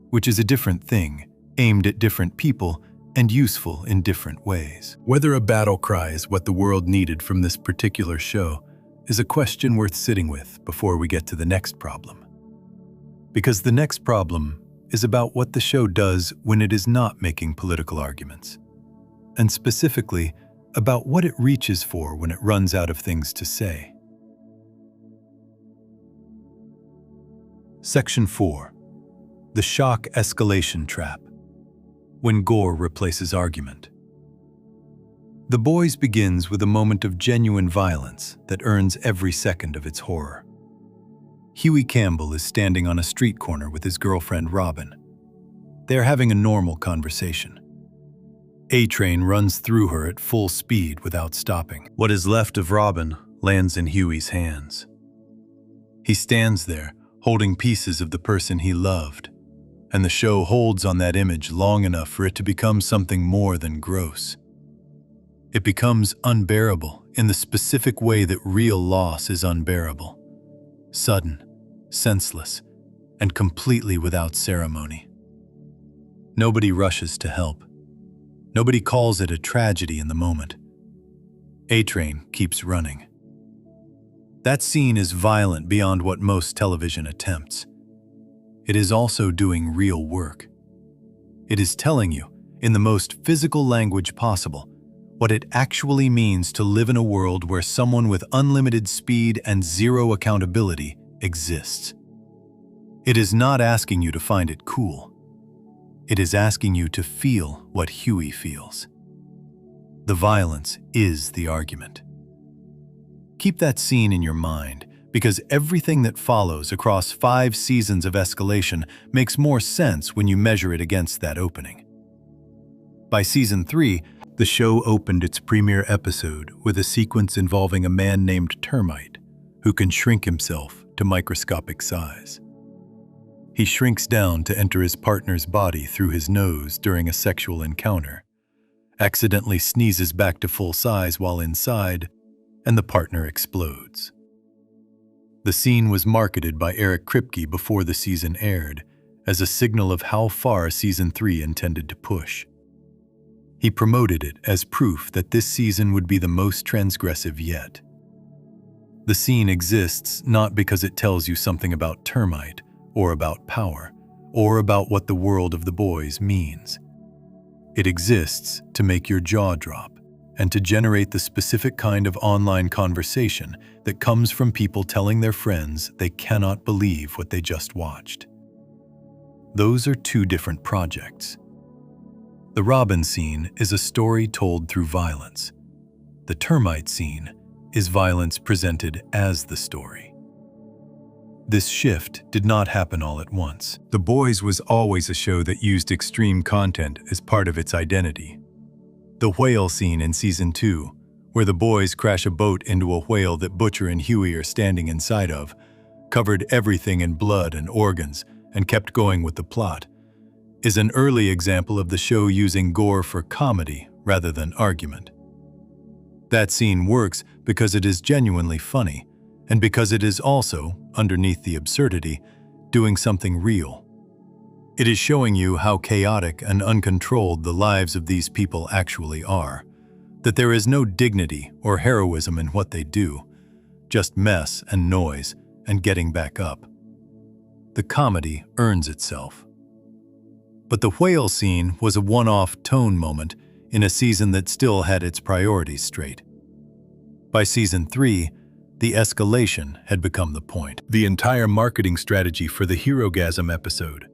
which is a different thing, aimed at different people and useful in different ways. Whether a battle cry is what the world needed from this particular show is a question worth sitting with before we get to the next problem. Because the next problem is about what the show does when it is not making political arguments, and specifically about what it reaches for when it runs out of things to say. Section 4. The shock escalation trap. When gore replaces argument. The Boys begins with a moment of genuine violence that earns every second of its horror. Huey Campbell is standing on a street corner with his girlfriend Robin. They are having a normal conversation. A-Train runs through her at full speed without stopping. What is left of Robin lands in Huey's hands. He stands there, holding pieces of the person he loved, and the show holds on that image long enough for it to become something more than gross. It becomes unbearable in the specific way that real loss is unbearable. Sudden, senseless, and completely without ceremony. Nobody rushes to help. Nobody calls it a tragedy in the moment. A-Train keeps running. That scene is violent beyond what most television attempts. It is also doing real work. It is telling you, in the most physical language possible, what it actually means to live in a world where someone with unlimited speed and zero accountability exists. It is not asking you to find it cool. It is asking you to feel what Huey feels. The violence is the argument. Keep that scene in your mind, because everything that follows across 5 seasons of escalation makes more sense when you measure it against that opening. By season 3, the show opened its premiere episode with a sequence involving a man named Termite, who can shrink himself to microscopic size. He shrinks down to enter his partner's body through his nose during a sexual encounter, accidentally sneezes back to full size while inside, and the partner explodes. The scene was marketed by Eric Kripke before the season aired as a signal of how far season 3 intended to push. He promoted it as proof that this season would be the most transgressive yet. The scene exists not because it tells you something about Termite, or about power, or about what the world of the Boys means. It exists to make your jaw drop, and to generate the specific kind of online conversation that comes from people telling their friends they cannot believe what they just watched. Those are 2 different projects. The Robin scene is a story told through violence. The Termite scene is violence presented as the story. This shift did not happen all at once. The Boys was always a show that used extreme content as part of its identity. The whale scene in season 2, where the Boys crash a boat into a whale that Butcher and Huey are standing inside of, covered everything in blood and organs and kept going with the plot, is an early example of the show using gore for comedy rather than argument. That scene works because it is genuinely funny, and because it is also, underneath the absurdity, doing something real. It is showing you how chaotic and uncontrolled the lives of these people actually are, that there is no dignity or heroism in what they do, just mess and noise and getting back up. The comedy earns itself. But the whale scene was a one-off tone moment in a season that still had its priorities straight. By season 3, the escalation had become the point. The entire marketing strategy for the Herogasm episode,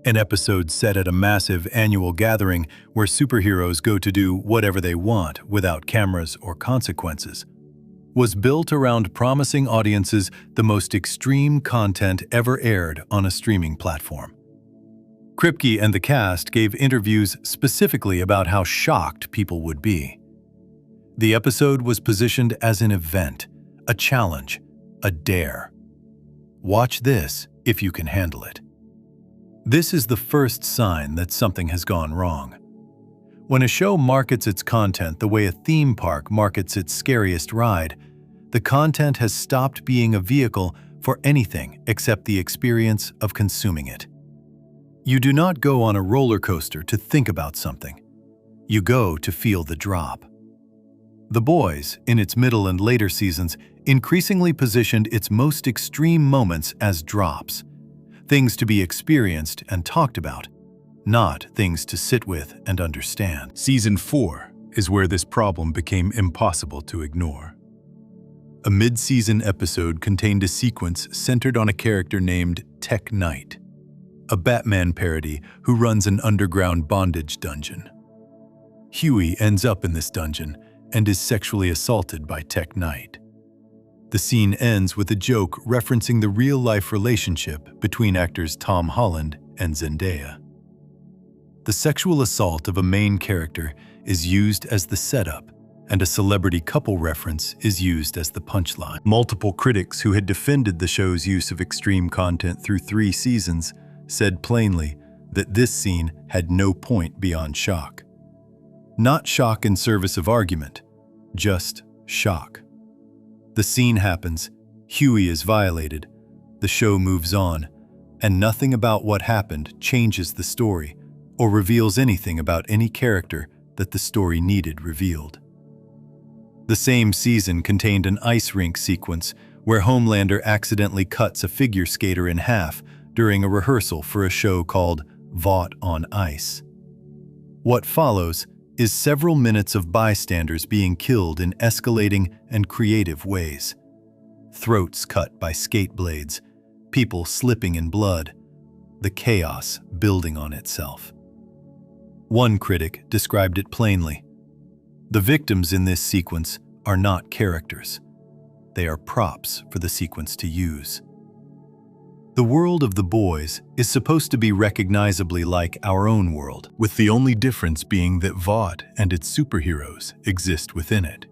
an episode set at a massive annual gathering where superheroes go to do whatever they want without cameras or consequences, was built around promising audiences the most extreme content ever aired on a streaming platform. Kripke and the cast gave interviews specifically about how shocked people would be. The episode was positioned as an event, a challenge, a dare. Watch this if you can handle it. This is the first sign that something has gone wrong. When a show markets its content the way a theme park markets its scariest ride, the content has stopped being a vehicle for anything except the experience of consuming it. You do not go on a roller coaster to think about something. You go to feel the drop. The Boys, in its middle and later seasons, increasingly positioned its most extreme moments as drops, things to be experienced and talked about, not things to sit with and understand. Season 4 is where this problem became impossible to ignore. A mid-season episode contained a sequence centered on a character named Tech Knight, a Batman parody who runs an underground bondage dungeon. Huey ends up in this dungeon and is sexually assaulted by Tech Knight. The scene ends with a joke referencing the real-life relationship between actors Tom Holland and Zendaya. The sexual assault of a main character is used as the setup, and a celebrity couple reference is used as the punchline. Multiple critics who had defended the show's use of extreme content through 3 seasons said plainly that this scene had no point beyond shock. Not shock in service of argument, just shock. The scene happens, Huey is violated, the show moves on, and nothing about what happened changes the story or reveals anything about any character that the story needed revealed. The same season contained an ice rink sequence where Homelander accidentally cuts a figure skater in half during a rehearsal for a show called Vought on Ice. What follows is several minutes of bystanders being killed in escalating and creative ways. Throats cut by skate blades, people slipping in blood, the chaos building on itself. One critic described it plainly. The victims in this sequence are not characters. They are props for the sequence to use. The world of The Boys is supposed to be recognizably like our own world, with the only difference being that Vought and its superheroes exist within it.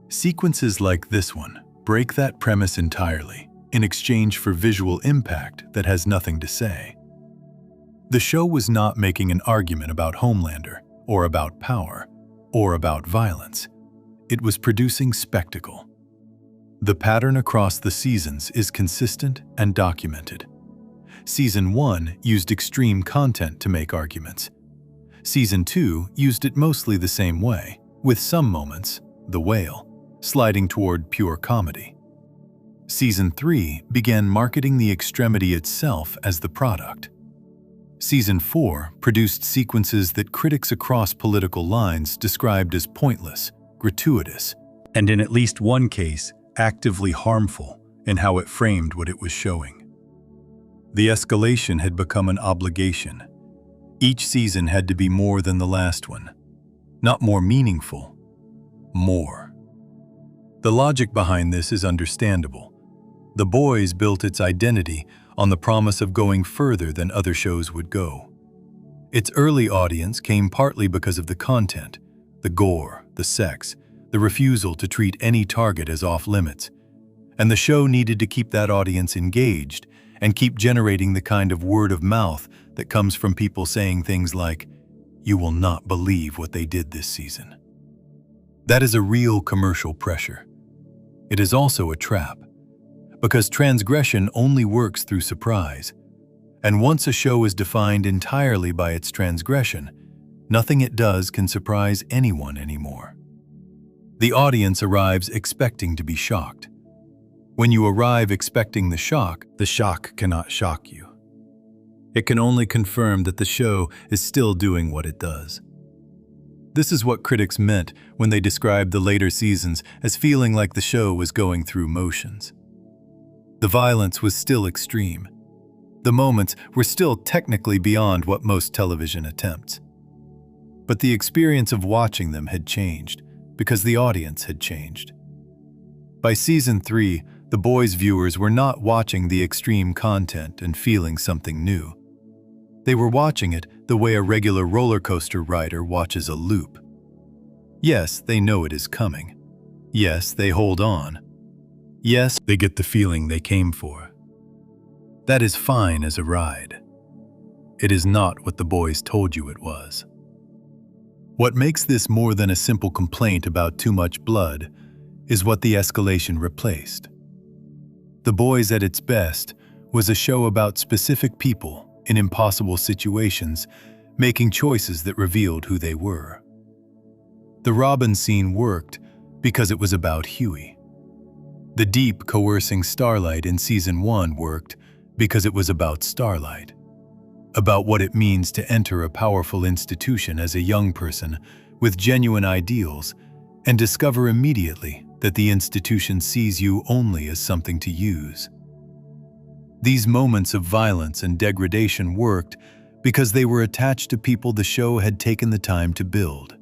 Sequences like this one break that premise entirely in exchange for visual impact that has nothing to say. The show was not making an argument about Homelander, or about power, or about violence. It was producing spectacle. The pattern across the seasons is consistent and documented. Season 1 used extreme content to make arguments. Season 2 used it mostly the same way, with some moments, The Whale, sliding toward pure comedy. Season 3 began marketing the extremity itself as the product. Season 4 produced sequences that critics across political lines described as pointless, gratuitous, and in at least one case, actively harmful in how it framed what it was showing. The escalation had become an obligation. Each season had to be more than the last one. Not more meaningful, more. The logic behind this is understandable. The Boys built its identity on the promise of going further than other shows would go. Its early audience came partly because of the content, the gore, the sex, the refusal to treat any target as off-limits, and the show needed to keep that audience engaged and keep generating the kind of word of mouth that comes from people saying things like, "You will not believe what they did this season." That is a real commercial pressure. It is also a trap, because transgression only works through surprise, and once a show is defined entirely by its transgression, nothing it does can surprise anyone anymore. The audience arrives expecting to be shocked. When you arrive expecting the shock cannot shock you. It can only confirm that the show is still doing what it does. This is what critics meant when they described the later seasons as feeling like the show was going through motions. The violence was still extreme. The moments were still technically beyond what most television attempts. But the experience of watching them had changed, because the audience had changed. By season 3, The Boys viewers were not watching the extreme content and feeling something new. They were watching it the way a regular roller coaster rider watches a loop. Yes, they know it is coming. Yes, they hold on. Yes, they get the feeling they came for. That is fine as a ride. It is not what The Boys told you it was. What makes this more than a simple complaint about too much blood is what the escalation replaced. The Boys at its best was a show about specific people in impossible situations making choices that revealed who they were. The Robin scene worked because it was about Huey. The deep, coercing Starlight in Season 1 worked because it was about Starlight, about what it means to enter a powerful institution as a young person with genuine ideals and discover immediately that the institution sees you only as something to use. These moments of violence and degradation worked because they were attached to people the show had taken the time to build.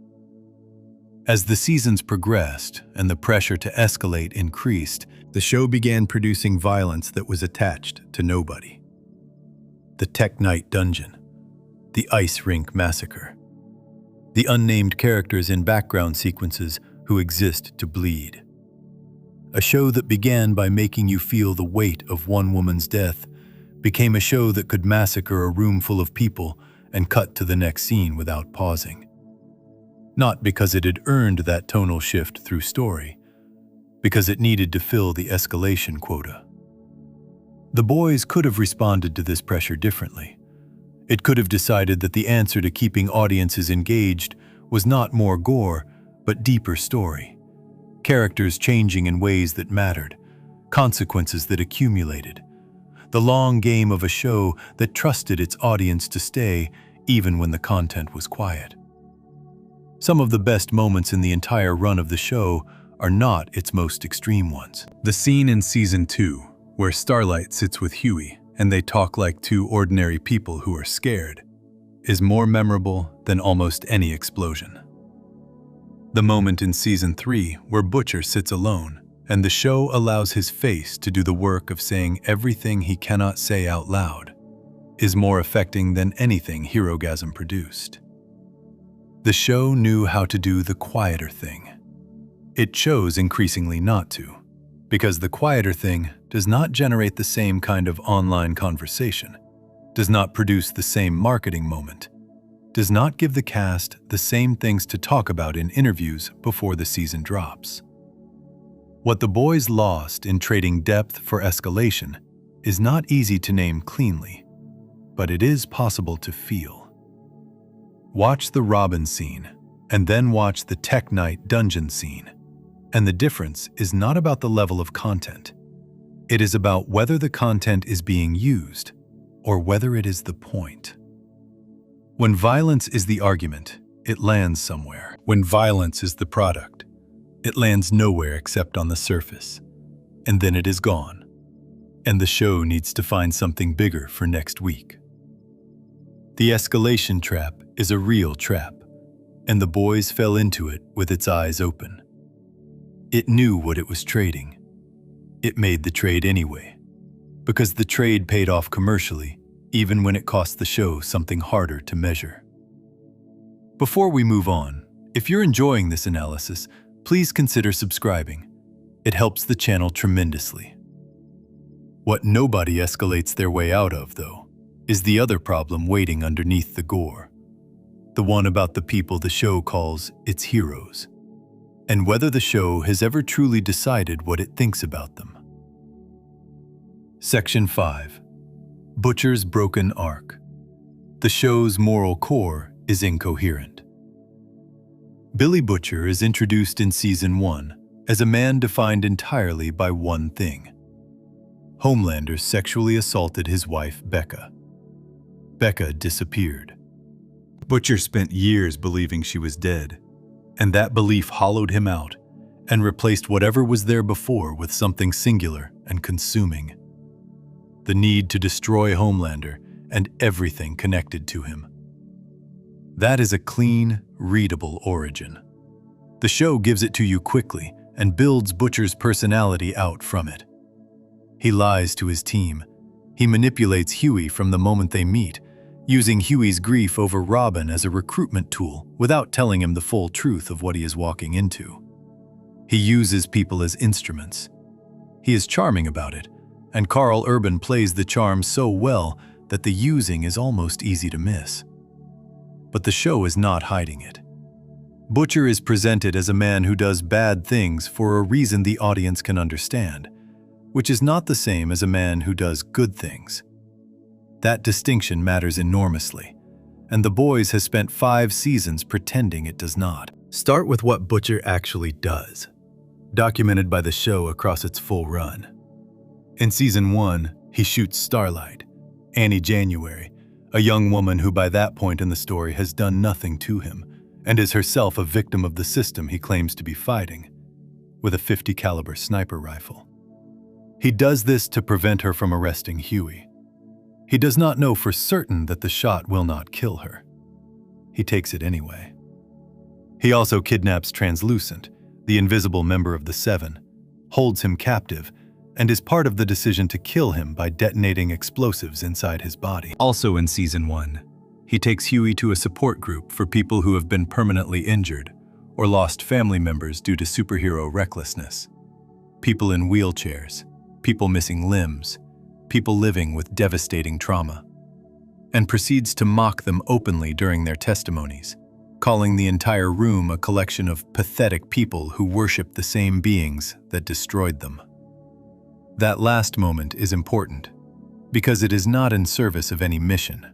As the seasons progressed and the pressure to escalate increased, the show began producing violence that was attached to nobody. The Tech Night Dungeon, the Ice Rink Massacre, the unnamed characters in background sequences who exist to bleed. A show that began by making you feel the weight of one woman's death became a show that could massacre a room full of people and cut to the next scene without pausing. Not because it had earned that tonal shift through story, because it needed to fill the escalation quota. The boys could have responded to this pressure differently. It could have decided that the answer to keeping audiences engaged was not more gore, but deeper story. Characters changing in ways that mattered, consequences that accumulated. The long game of a show that trusted its audience to stay even when the content was quiet. Some of the best moments in the entire run of the show are not its most extreme ones. The scene in Season 2, where Starlight sits with Huey and they talk like two ordinary people who are scared, is more memorable than almost any explosion. The moment in Season 3 where Butcher sits alone and the show allows his face to do the work of saying everything he cannot say out loud is more affecting than anything Herogasm produced. The show knew how to do the quieter thing. It chose increasingly not to, because the quieter thing does not generate the same kind of online conversation, does not produce the same marketing moment, does not give the cast the same things to talk about in interviews before the season drops. What the boys lost in trading depth for escalation is not easy to name cleanly, but it is possible to feel. Watch the Robin scene, and then watch the Tech Night Dungeon scene, and the difference is not about the level of content. It is about whether the content is being used, or whether it is the point. When violence is the argument, it lands somewhere. When violence is the product, it lands nowhere except on the surface, and then it is gone, and the show needs to find something bigger for next week. The escalation trap is a real trap, and the boys fell into it with its eyes open. It knew what it was trading. It made the trade anyway, because the trade paid off commercially, even when it cost the show something harder to measure. Before we move on, if you're enjoying this analysis, please consider subscribing. It helps the channel tremendously. What nobody escalates their way out of, though, is the other problem waiting underneath the gore. The one about the people the show calls its heroes, and whether the show has ever truly decided what it thinks about them. Section 5. Butcher's broken arc. The show's moral core is incoherent. Billy Butcher is introduced in Season 1 as a man defined entirely by one thing. Homelander sexually assaulted his wife, Becca. Becca disappeared. Butcher spent years believing she was dead, and that belief hollowed him out and replaced whatever was there before with something singular and consuming. The need to destroy Homelander and everything connected to him. That is a clean, readable origin. The show gives it to you quickly and builds Butcher's personality out from it. He lies to his team. He manipulates Huey from the moment they meet, using Huey's grief over Robin as a recruitment tool without telling him the full truth of what he is walking into. He uses people as instruments. He is charming about it, and Carl Urban plays the charm so well that the using is almost easy to miss. But the show is not hiding it. Butcher is presented as a man who does bad things for a reason the audience can understand, which is not the same as a man who does good things. That distinction matters enormously, and The Boys has spent 5 seasons pretending it does not. Start with what Butcher actually does. documented by the show across its full run. In Season 1, he shoots Starlight, Annie January, a young woman who by that point in the story has done nothing to him and is herself a victim of the system he claims to be fighting, with a .50 caliber sniper rifle. He does this to prevent her from arresting Huey. He does not know for certain that the shot will not kill her. He takes it anyway. He also kidnaps Translucent, the invisible member of the Seven, holds him captive, and is part of the decision to kill him by detonating explosives inside his body. Also in Season 1, he takes Huey to a support group for people who have been permanently injured or lost family members due to superhero recklessness. People in wheelchairs, people missing limbs, people living with devastating trauma, and proceeds to mock them openly during their testimonies, calling the entire room a collection of pathetic people who worship the same beings that destroyed them. That last moment is important, because it is not in service of any mission.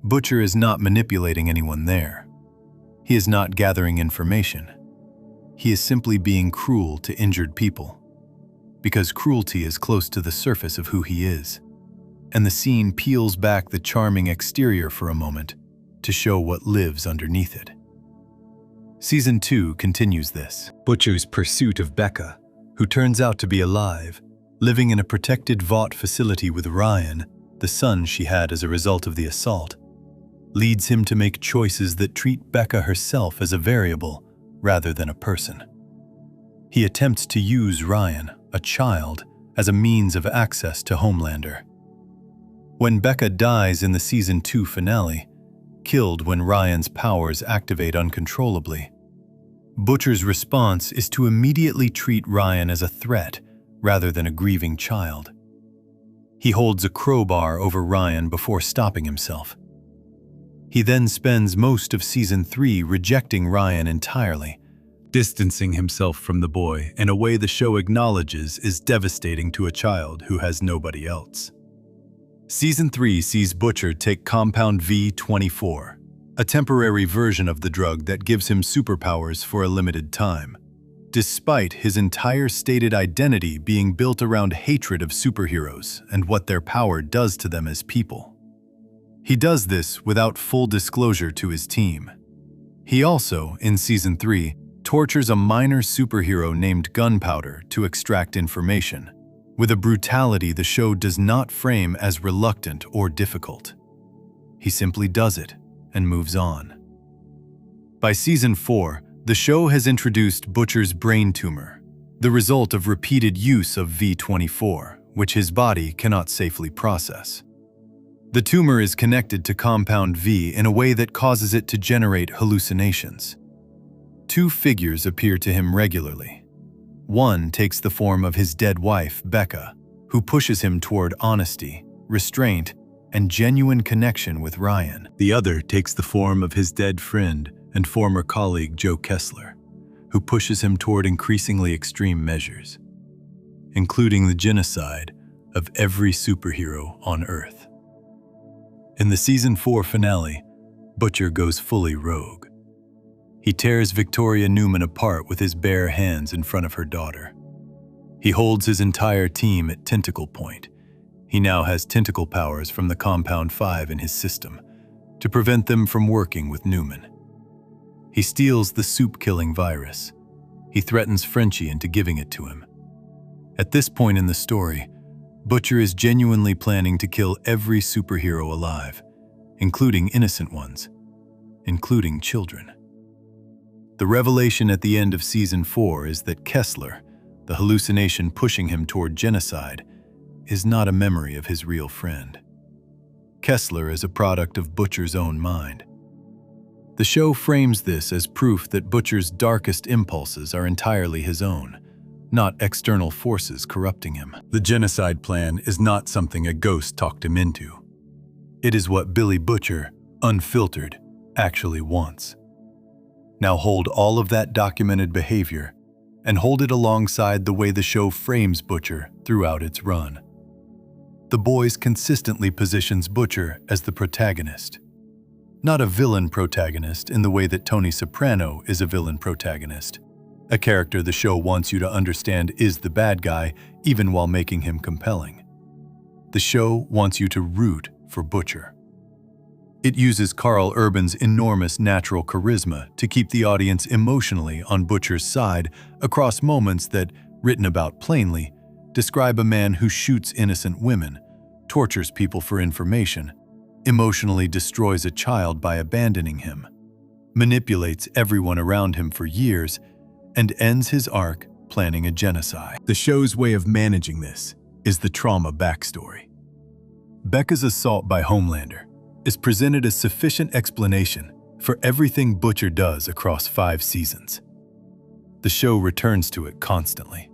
Butcher is not manipulating anyone there. He is not gathering information. He is simply being cruel to injured people, because cruelty is close to the surface of who he is, and the scene peels back the charming exterior for a moment to show what lives underneath it. Season 2 continues this. Butcher's pursuit of Becca, who turns out to be alive, living in a protected Vought facility with Ryan, the son she had as a result of the assault, leads him to make choices that treat Becca herself as a variable rather than a person. He attempts to use Ryan, a child, as a means of access to Homelander. When Becca dies in the Season 2 finale, killed when Ryan's powers activate uncontrollably, Butcher's response is to immediately treat Ryan as a threat rather than a grieving child. He holds a crowbar over Ryan before stopping himself. He then spends most of Season 3 rejecting Ryan entirely, distancing himself from the boy in a way the show acknowledges is devastating to a child who has nobody else. Season 3 sees Butcher take Compound V24, a temporary version of the drug that gives him superpowers for a limited time, despite his entire stated identity being built around hatred of superheroes and what their power does to them as people. He does this without full disclosure to his team. He also, in Season 3, tortures a minor superhero named Gunpowder to extract information, with a brutality the show does not frame as reluctant or difficult. He simply does it and moves on. By Season 4, the show has introduced Butcher's brain tumor, the result of repeated use of V24, which his body cannot safely process. The tumor is connected to Compound V in a way that causes it to generate hallucinations. Two figures appear to him regularly. One takes the form of his dead wife, Becca, who pushes him toward honesty, restraint, and genuine connection with Ryan. The other takes the form of his dead friend and former colleague, Joe Kessler, who pushes him toward increasingly extreme measures, including the genocide of every superhero on Earth. In the Season 4 finale, Butcher goes fully rogue. He tears Victoria Newman apart with his bare hands in front of her daughter. He holds his entire team at tentacle point. He now has tentacle powers from the Compound 5 in his system to prevent them from working with Newman. He steals the soup-killing virus. He threatens Frenchie into giving it to him. At this point in the story, Butcher is genuinely planning to kill every superhero alive, including innocent ones, including children. The revelation at the end of Season 4 is that Kessler, the hallucination pushing him toward genocide, is not a memory of his real friend. Kessler is a product of Butcher's own mind. The show frames this as proof that Butcher's darkest impulses are entirely his own, not external forces corrupting him. The genocide plan is not something a ghost talked him into. It is what Billy Butcher, unfiltered, actually wants. Now hold all of that documented behavior and hold it alongside the way the show frames Butcher throughout its run. The Boys consistently positions Butcher as the protagonist. Not a villain protagonist in the way that Tony Soprano is a villain protagonist, a character the show wants you to understand is the bad guy even while making him compelling. The show wants you to root for Butcher. It uses Karl Urban's enormous natural charisma to keep the audience emotionally on Butcher's side across moments that, written about plainly, describe a man who shoots innocent women, tortures people for information, emotionally destroys a child by abandoning him, manipulates everyone around him for years, and ends his arc planning a genocide. The show's way of managing this is the trauma backstory. Becca's assault by Homelander is presented as sufficient explanation for everything Butcher does across 5 seasons. The show returns to it constantly.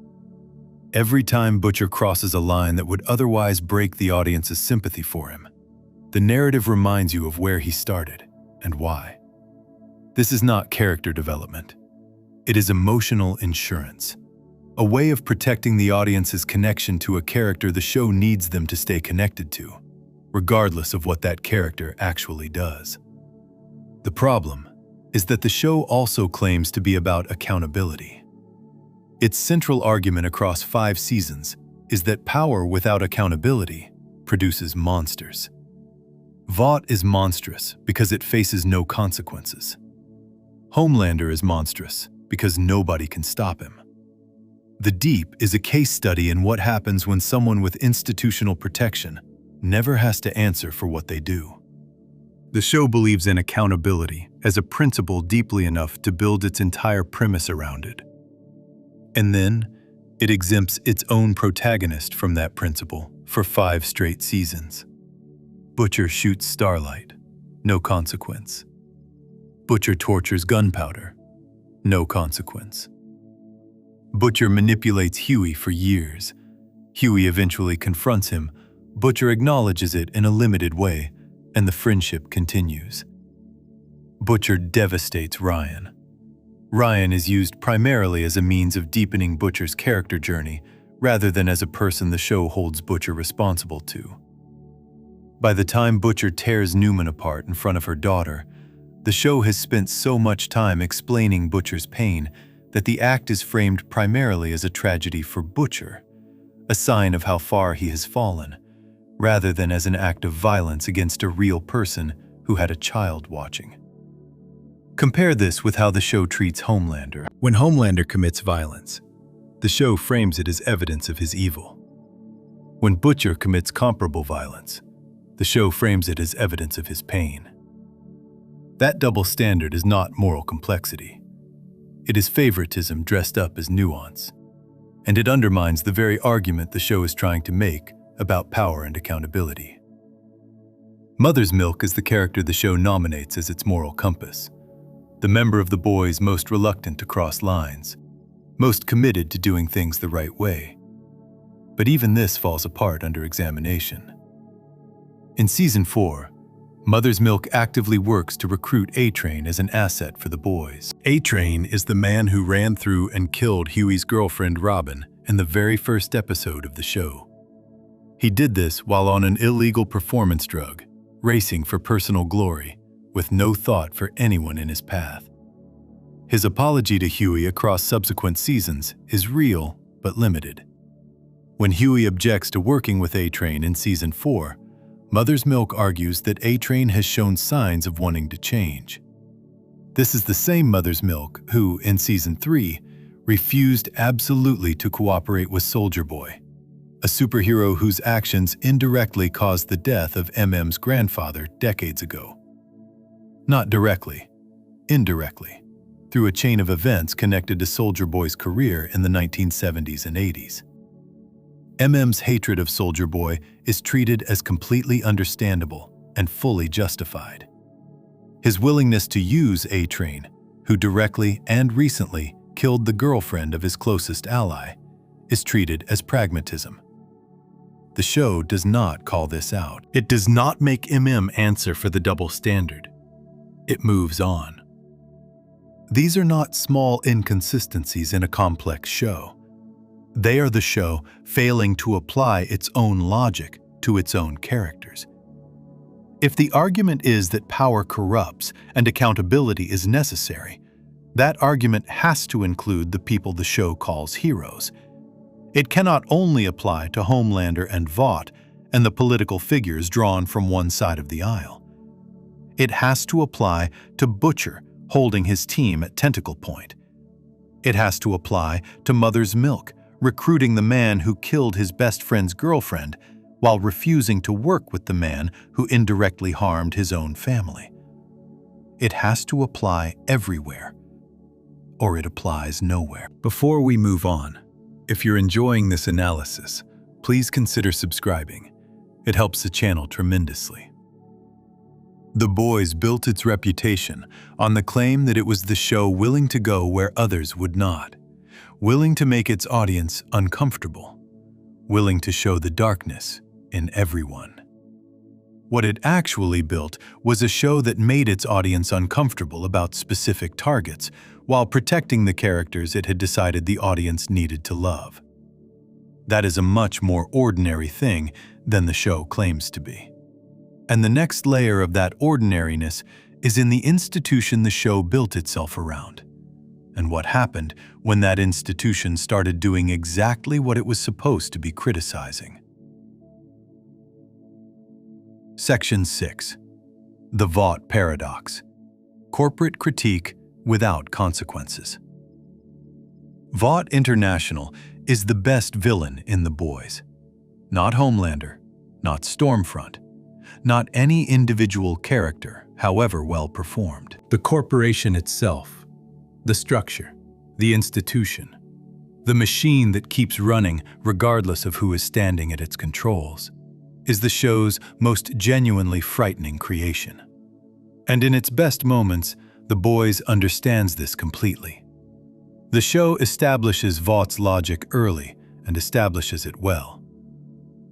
Every time Butcher crosses a line that would otherwise break the audience's sympathy for him, the narrative reminds you of where he started and why. This is not character development. It is emotional insurance, a way of protecting the audience's connection to a character the show needs them to stay connected to, regardless of what that character actually does. The problem is that the show also claims to be about accountability. Its central argument across 5 seasons is that power without accountability produces monsters. Vought is monstrous because it faces no consequences. Homelander is monstrous because nobody can stop him. The Deep is a case study in what happens when someone with institutional protection never has to answer for what they do. The show believes in accountability as a principle deeply enough to build its entire premise around it. And then, it exempts its own protagonist from that principle for 5 straight seasons. Butcher shoots Starlight, no consequence. Butcher tortures Gunpowder, no consequence. Butcher manipulates Huey for years. Huey eventually confronts him. Butcher acknowledges it in a limited way, and the friendship continues. Butcher devastates Ryan. Ryan is used primarily as a means of deepening Butcher's character journey rather than as a person the show holds Butcher responsible to. By the time Butcher tears Newman apart in front of her daughter, the show has spent so much time explaining Butcher's pain that the act is framed primarily as a tragedy for Butcher, a sign of how far he has fallen, rather than as an act of violence against a real person who had a child watching. Compare this with how the show treats Homelander. When Homelander commits violence, the show frames it as evidence of his evil. When Butcher commits comparable violence, the show frames it as evidence of his pain. That double standard is not moral complexity. It is favoritism dressed up as nuance, and it undermines the very argument the show is trying to make about power and accountability. Mother's Milk is the character the show nominates as its moral compass, the member of the boys most reluctant to cross lines, most committed to doing things the right way. But even this falls apart under examination. In Season 4, Mother's Milk actively works to recruit A-Train as an asset for the boys. A-Train is the man who ran through and killed Huey's girlfriend Robin in the very first episode of the show. He did this while on an illegal performance drug, racing for personal glory, with no thought for anyone in his path. His apology to Huey across subsequent seasons is real but limited. When Huey objects to working with A-Train in Season 4, Mother's Milk argues that A-Train has shown signs of wanting to change. This is the same Mother's Milk who, in Season 3, refused absolutely to cooperate with Soldier Boy, a superhero whose actions indirectly caused the death of MM's grandfather decades ago. Not directly, indirectly, through a chain of events connected to Soldier Boy's career in the 1970s and 80s. MM's hatred of Soldier Boy is treated as completely understandable and fully justified. His willingness to use A-Train, who directly and recently killed the girlfriend of his closest ally, is treated as pragmatism. The show does not call this out. It does not make MM answer for the double standard. It moves on. These are not small inconsistencies in a complex show. They are the show failing to apply its own logic to its own characters. If the argument is that power corrupts and accountability is necessary, That argument has to include the people the show calls heroes. It cannot only apply to Homelander and Vought and the political figures drawn from one side of the aisle. It has to apply to Butcher holding his team at tentacle point. It has to apply to Mother's Milk recruiting the man who killed his best friend's girlfriend while refusing to work with the man who indirectly harmed his own family. It has to apply everywhere, or it applies nowhere. Before we move on, if you're enjoying this analysis, please consider subscribing. It helps the channel tremendously. The Boys built its reputation on the claim that it was the show willing to go where others would not, willing to make its audience uncomfortable, willing to show the darkness in everyone. What it actually built was a show that made its audience uncomfortable about specific targets while protecting the characters it had decided the audience needed to love. That is a much more ordinary thing than the show claims to be. And the next layer of that ordinariness is in the institution the show built itself around, and what happened when that institution started doing exactly what it was supposed to be criticizing. Section 6. The Vought Paradox. Corporate critique without consequences. Vought International is the best villain in The Boys. Not Homelander, not Stormfront, not any individual character, however well performed. The corporation itself, the structure, the institution, the machine that keeps running regardless of who is standing at its controls, is the show's most genuinely frightening creation. And in its best moments, The Boys understands this completely. The show establishes Vaught's logic early and establishes it well.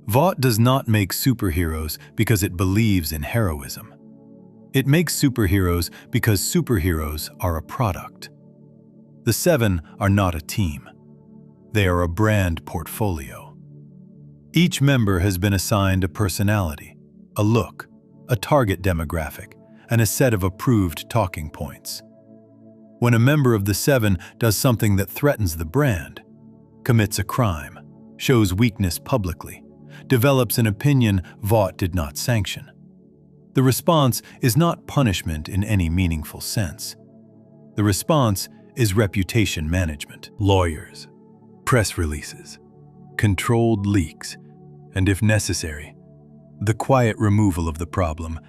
Vought does not make superheroes because it believes in heroism. It makes superheroes because superheroes are a product. The Seven are not a team. They are a brand portfolio. Each member has been assigned a personality, a look, a target demographic, and a set of approved talking points. When a member of the Seven does something that threatens the brand, commits a crime, shows weakness publicly, develops an opinion Vought did not sanction, the response is not punishment in any meaningful sense. The response is reputation management, lawyers, press releases, controlled leaks, and if necessary, the quiet removal of the problem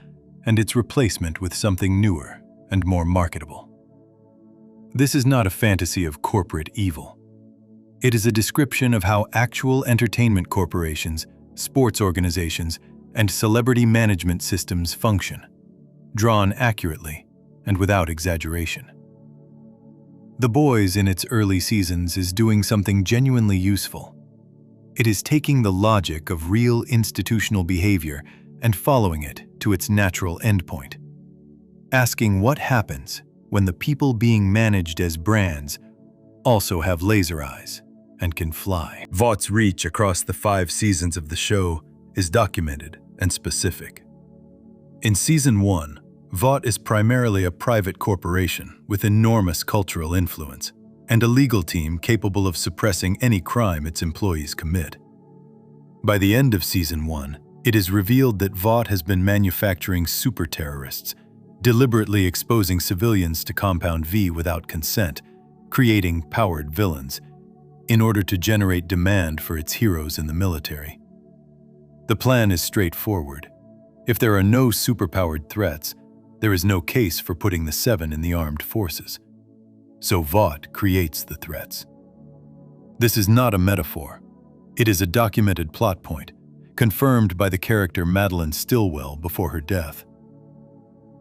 and its replacement with something newer and more marketable. This is not a fantasy of corporate evil. It is a description of how actual entertainment corporations, sports organizations, and celebrity management systems function, drawn accurately and without exaggeration. The Boys in its early seasons is doing something genuinely useful. It is taking the logic of real institutional behavior and following it to its natural endpoint, asking what happens when the people being managed as brands also have laser eyes and can fly. Vaught's reach across the 5 seasons of the show is documented and specific. In Season 1, Vought is primarily a private corporation with enormous cultural influence and a legal team capable of suppressing any crime its employees commit. By the end of Season 1, it is revealed that Vought has been manufacturing super terrorists, deliberately exposing civilians to Compound V without consent, creating powered villains, in order to generate demand for its heroes in the military. The plan is straightforward. If there are no superpowered threats, there is no case for putting the Seven in the armed forces. So Vought creates the threats. This is not a metaphor. It is a documented plot point, confirmed by the character Madeline Stillwell before her death.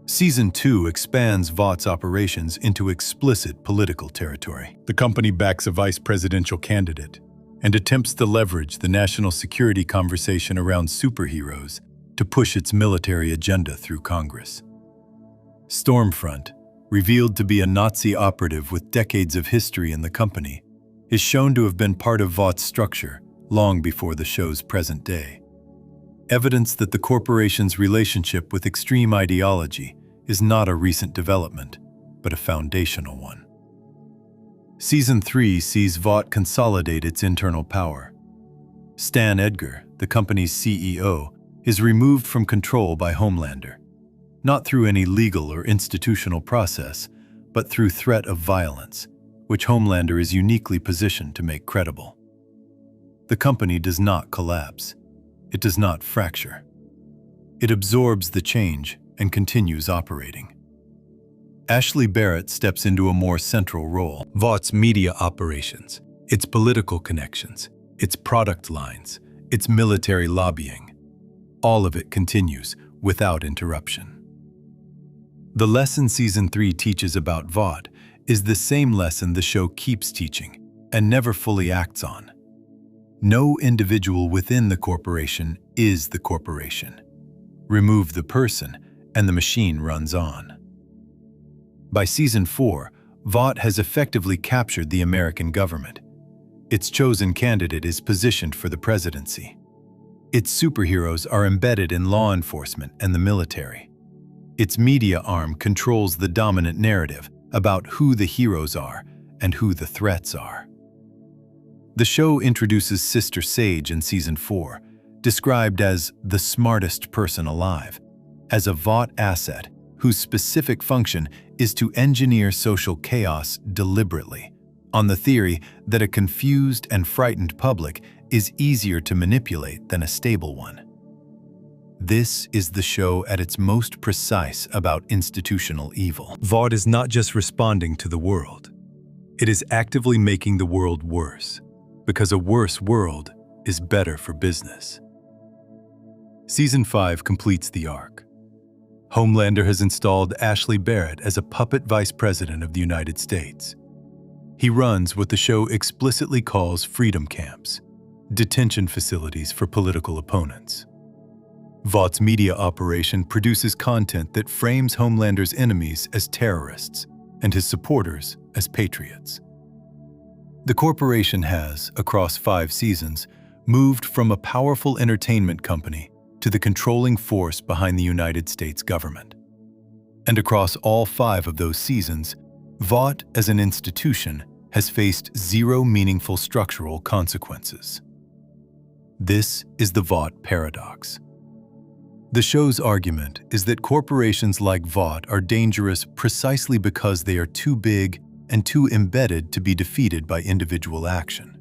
Season 2 expands Vaught's operations into explicit political territory. The company backs a vice presidential candidate and attempts to leverage the national security conversation around superheroes to push its military agenda through Congress. Stormfront, revealed to be a Nazi operative with decades of history in the company, is shown to have been part of Vaught's structure long before the show's present day. Evidence that the corporation's relationship with extreme ideology is not a recent development, but a foundational one. Season 3 sees Vought consolidate its internal power. Stan Edgar, the company's CEO, is removed from control by Homelander, not through any legal or institutional process, but through threat of violence, which Homelander is uniquely positioned to make credible. The company does not collapse. It does not fracture. It absorbs the change and continues operating. Ashley Barrett steps into a more central role. Vaught's media operations, its political connections, its product lines, its military lobbying, all of it continues without interruption. The lesson Season 3 teaches about Vought is the same lesson the show keeps teaching and never fully acts on. No individual within the corporation is the corporation. Remove the person, and the machine runs on. By Season 4, Vought has effectively captured the American government. Its chosen candidate is positioned for the presidency. Its superheroes are embedded in law enforcement and the military. Its media arm controls the dominant narrative about who the heroes are and who the threats are. The show introduces Sister Sage in Season 4, described as the smartest person alive, as a Vought asset whose specific function is to engineer social chaos deliberately, on the theory that a confused and frightened public is easier to manipulate than a stable one. This is the show at its most precise about institutional evil. Vought is not just responding to the world. It is actively making the world worse, because a worse world is better for business. Season 5 completes the arc. Homelander has installed Ashley Barrett as a puppet vice president of the United States. He runs what the show explicitly calls freedom camps, detention facilities for political opponents. Vaught's media operation produces content that frames Homelander's enemies as terrorists and his supporters as patriots. The corporation has, across 5 seasons, moved from a powerful entertainment company to the controlling force behind the United States government. And across all 5 of those seasons, Vought as an institution has faced 0 meaningful structural consequences. This is the Vought paradox. The show's argument is that corporations like Vought are dangerous precisely because they are too big and too embedded to be defeated by individual action.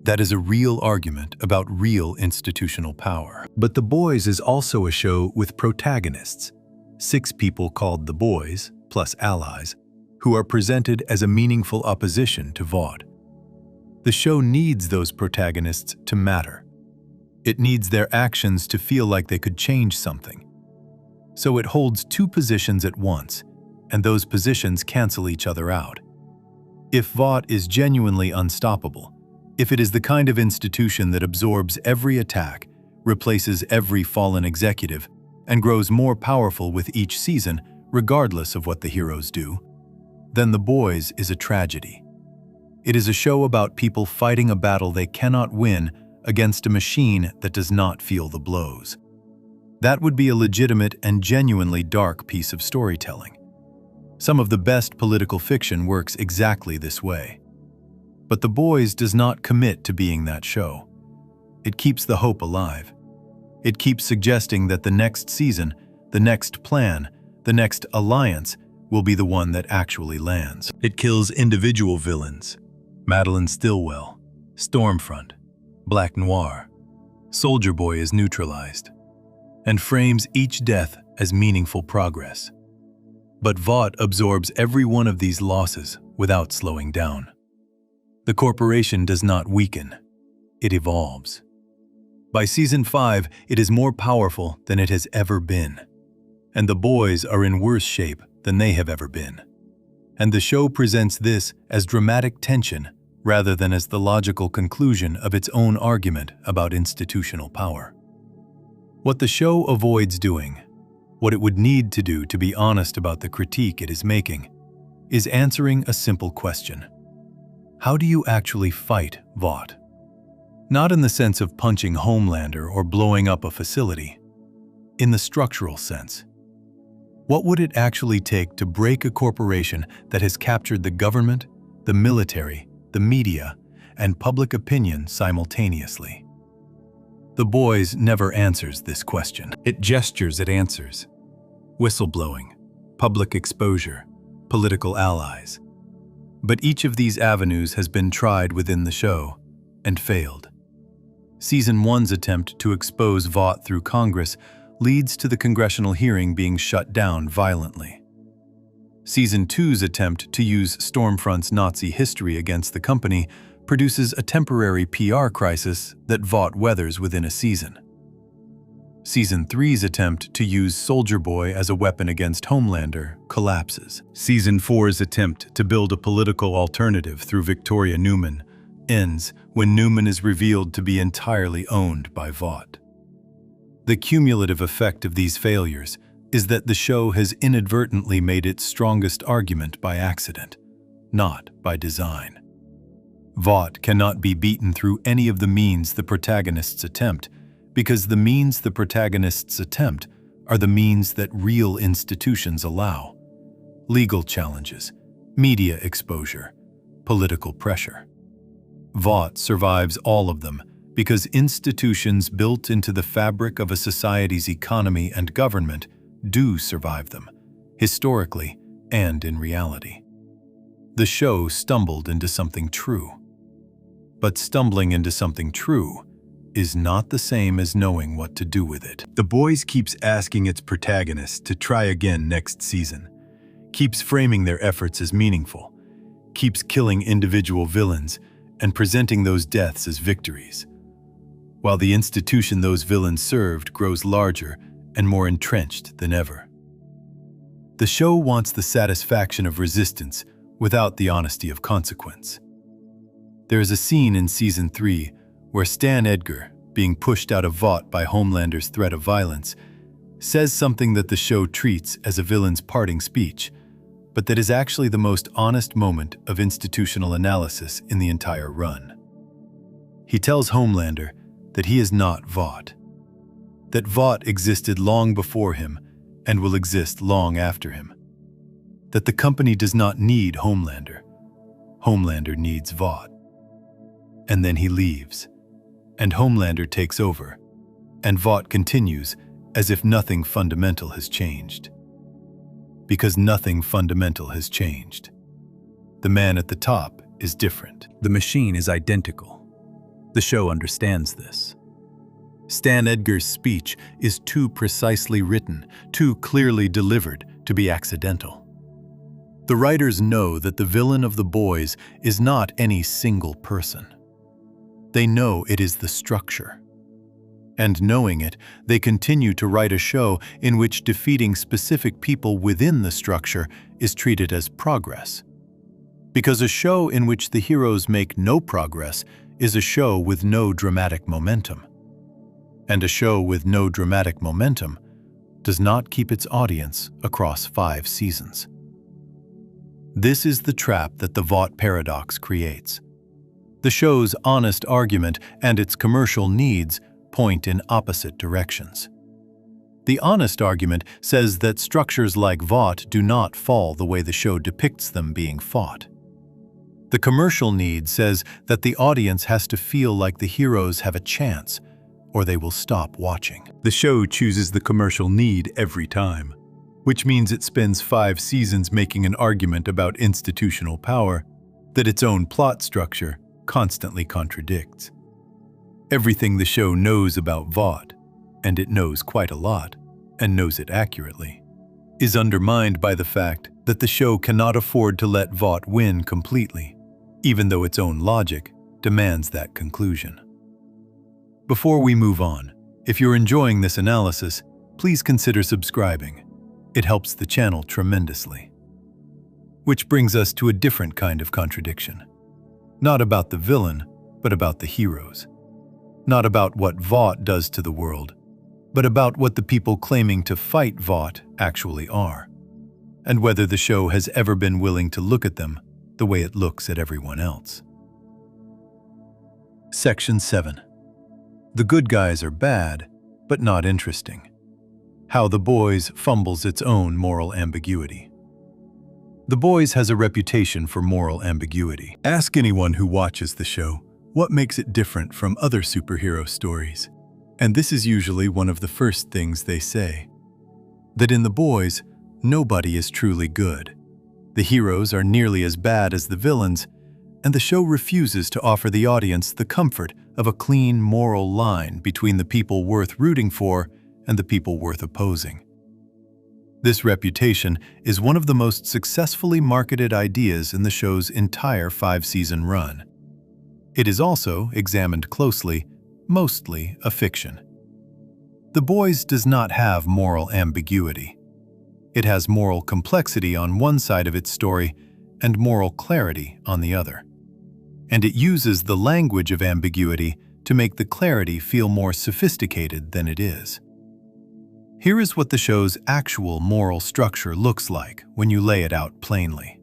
That is a real argument about real institutional power. But The Boys is also a show with protagonists, 6 people called The Boys, plus allies, who are presented as a meaningful opposition to Vought. The show needs those protagonists to matter. It needs their actions to feel like they could change something. So it holds 2 positions at once, and those positions cancel each other out. If Vought is genuinely unstoppable, if it is the kind of institution that absorbs every attack, replaces every fallen executive, and grows more powerful with each season, regardless of what the heroes do, then The Boys is a tragedy. It is a show about people fighting a battle they cannot win against a machine that does not feel the blows. That would be a legitimate and genuinely dark piece of storytelling. Some of the best political fiction works exactly this way. But The Boys does not commit to being that show. It keeps the hope alive. It keeps suggesting that the next season, the next plan, the next alliance will be the one that actually lands. It kills individual villains. Madeline Stillwell, Stormfront, Black Noir, Soldier Boy is neutralized, and frames each death as meaningful progress. But Vought absorbs every one of these losses without slowing down. The corporation does not weaken, it evolves. By Season 5, it is more powerful than it has ever been. And The Boys are in worse shape than they have ever been. And the show presents this as dramatic tension rather than as the logical conclusion of its own argument about institutional power. What the show avoids doing, what it would need to do to be honest about the critique it is making, is answering a simple question. How do you actually fight Vought? Not in the sense of punching Homelander or blowing up a facility. In the structural sense. What would it actually take to break a corporation that has captured the government, the military, the media, and public opinion simultaneously. The Boys never answers this question. It gestures at answers. Whistleblowing, public exposure, political allies. But each of these avenues has been tried within the show and failed. Season 1's attempt to expose Vought through Congress leads to the congressional hearing being shut down violently. Season 2's attempt to use Stormfront's Nazi history against the company produces a temporary PR crisis that Vought weathers within a season. Season 3's attempt to use Soldier Boy as a weapon against Homelander collapses. Season 4's attempt to build a political alternative through Victoria Newman ends when Newman is revealed to be entirely owned by Vought. The cumulative effect of these failures is that the show has inadvertently made its strongest argument by accident, not by design. Vought cannot be beaten through any of the means the protagonists attempt, because the means the protagonists attempt are the means that real institutions allow: legal challenges, media exposure, political pressure. Vought survives all of them because institutions built into the fabric of a society's economy and government do survive them, historically and in reality. The show stumbled into something true. But stumbling into something true is not the same as knowing what to do with it. The Boys keeps asking its protagonists to try again next season, keeps framing their efforts as meaningful, keeps killing individual villains and presenting those deaths as victories, while the institution those villains served grows larger and more entrenched than ever. The show wants the satisfaction of resistance without the honesty of consequence. There is a scene in Season 3 where Stan Edgar, being pushed out of Vought by Homelander's threat of violence, says something that the show treats as a villain's parting speech, but that is actually the most honest moment of institutional analysis in the entire run. He tells Homelander that he is not Vought, that Vought existed long before him and will exist long after him, that the company does not need Homelander. Homelander needs Vought. And then he leaves, and Homelander takes over, and Vought continues as if nothing fundamental has changed. Because nothing fundamental has changed. The man at the top is different. The machine is identical. The show understands this. Stan Edgar's speech is too precisely written, too clearly delivered to be accidental. The writers know that the villain of The Boys is not any single person. They know it is the structure. And knowing it, they continue to write a show in which defeating specific people within the structure is treated as progress. Because a show in which the heroes make no progress is a show with no dramatic momentum. And a show with no dramatic momentum does not keep its audience across 5 seasons. This is the trap that the Vought paradox creates. The show's honest argument and its commercial needs point in opposite directions. The honest argument says that structures like Vought do not fall the way the show depicts them being fought. The commercial need says that the audience has to feel like the heroes have a chance, or they will stop watching. The show chooses the commercial need every time, which means it spends 5 seasons making an argument about institutional power that its own plot structure constantly contradicts. Everything the show knows about Vought, and it knows quite a lot, and knows it accurately, is undermined by the fact that the show cannot afford to let Vought win completely, even though its own logic demands that conclusion. Before we move on, if you're enjoying this analysis, please consider subscribing. It helps the channel tremendously. Which brings us to a different kind of contradiction. Not about the villain, but about the heroes. Not about what Vought does to the world, but about what the people claiming to fight Vought actually are, and whether the show has ever been willing to look at them the way it looks at everyone else. Section 7. The good guys are bad, but not interesting. How The Boys fumbles its own moral ambiguity. The Boys has a reputation for moral ambiguity. Ask anyone who watches the show what makes it different from other superhero stories. And this is usually one of the first things they say. That in The Boys, nobody is truly good. The heroes are nearly as bad as the villains, and the show refuses to offer the audience the comfort of a clean moral line between the people worth rooting for and the people worth opposing. This reputation is one of the most successfully marketed ideas in the show's entire 5-season run. It is also, examined closely, mostly a fiction. The Boys does not have moral ambiguity. It has moral complexity on one side of its story and moral clarity on the other. And it uses the language of ambiguity to make the clarity feel more sophisticated than it is. Here is what the show's actual moral structure looks like when you lay it out plainly.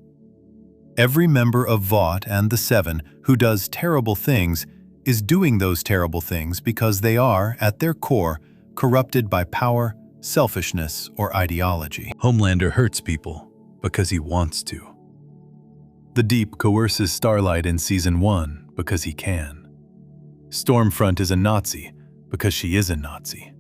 Every member of Vought and the Seven who does terrible things is doing those terrible things because they are, at their core, corrupted by power, selfishness, or ideology. Homelander hurts people because he wants to. The Deep coerces Starlight in Season 1 because he can. Stormfront is a Nazi because she is a Nazi.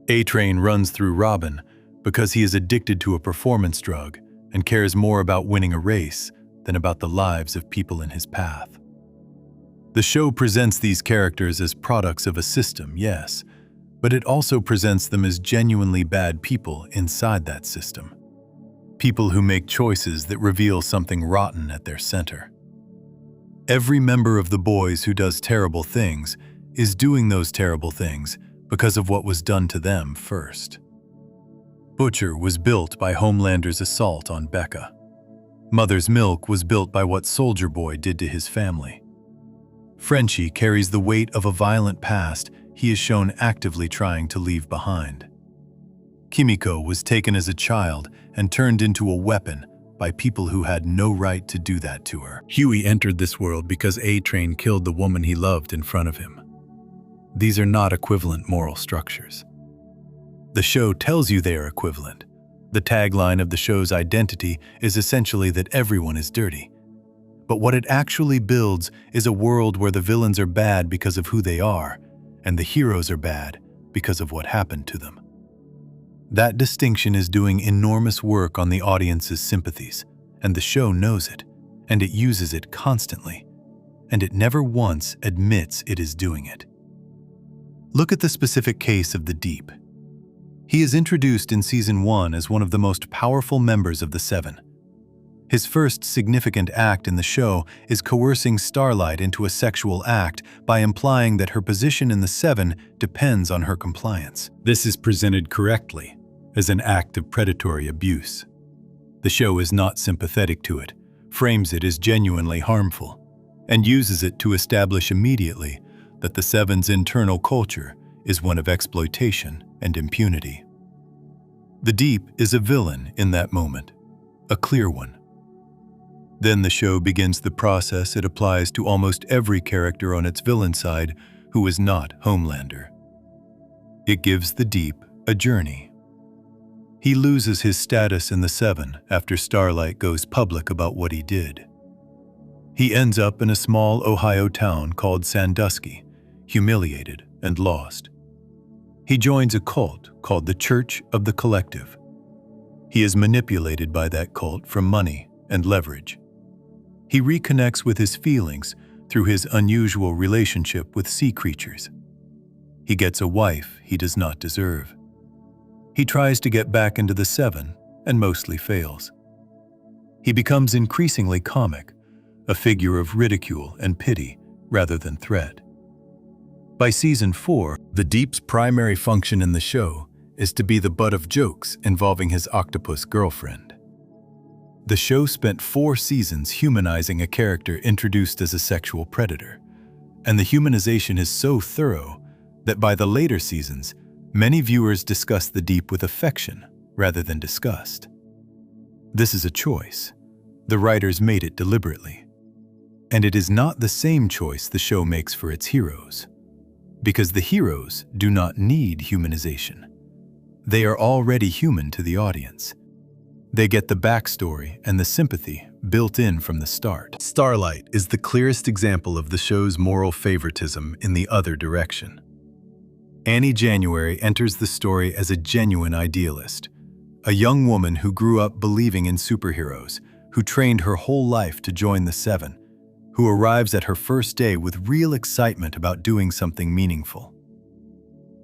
A-Train runs through Robin because he is addicted to a performance drug and cares more about winning a race than about the lives of people in his path. The show presents these characters as products of a system, yes, but it also presents them as genuinely bad people inside that system. People who make choices that reveal something rotten at their center. Every member of the Boys who does terrible things is doing those terrible things because of what was done to them first. Butcher was built by Homelander's assault on Becca. Mother's Milk was built by what Soldier Boy did to his family. Frenchie carries the weight of a violent past he is shown actively trying to leave behind. Kimiko was taken as a child and turned into a weapon by people who had no right to do that to her. Huey entered this world because A-Train killed the woman he loved in front of him. These are not equivalent moral structures. The show tells you they are equivalent. The tagline of the show's identity is essentially that everyone is dirty. But what it actually builds is a world where the villains are bad because of who they are, and the heroes are bad because of what happened to them. That distinction is doing enormous work on the audience's sympathies, and the show knows it, and it uses it constantly, and it never once admits it is doing it. Look at the specific case of the Deep. He is introduced in Season 1 as one of the most powerful members of the Seven. His first significant act in the show is coercing Starlight into a sexual act by implying that her position in the Seven depends on her compliance. This is presented correctly as an act of predatory abuse. The show is not sympathetic to it, frames it as genuinely harmful, and uses it to establish immediately that the Seven's internal culture is one of exploitation and impunity. The Deep is a villain in that moment, a clear one. Then the show begins the process it applies to almost every character on its villain side who is not Homelander. It gives the Deep a journey. He loses his status in the Seven after Starlight goes public about what he did. He ends up in a small Ohio town called Sandusky, humiliated and lost. He joins a cult called the Church of the Collective. He is manipulated by that cult for money and leverage. He reconnects with his feelings through his unusual relationship with sea creatures. He gets a wife he does not deserve. He tries to get back into the Seven and mostly fails. He becomes increasingly comic, a figure of ridicule and pity rather than threat. By Season 4, the Deep's primary function in the show is to be the butt of jokes involving his octopus girlfriend. The show spent 4 seasons humanizing a character introduced as a sexual predator, and the humanization is so thorough that by the later seasons, many viewers discuss the Deep with affection rather than disgust. This is a choice. The writers made it deliberately. And it is not the same choice the show makes for its heroes. Because the heroes do not need humanization. They are already human to the audience. They get the backstory and the sympathy built in from the start. Starlight is the clearest example of the show's moral favoritism in the other direction. Annie January enters the story as a genuine idealist, a young woman who grew up believing in superheroes, who trained her whole life to join the Seven, who arrives at her first day with real excitement about doing something meaningful.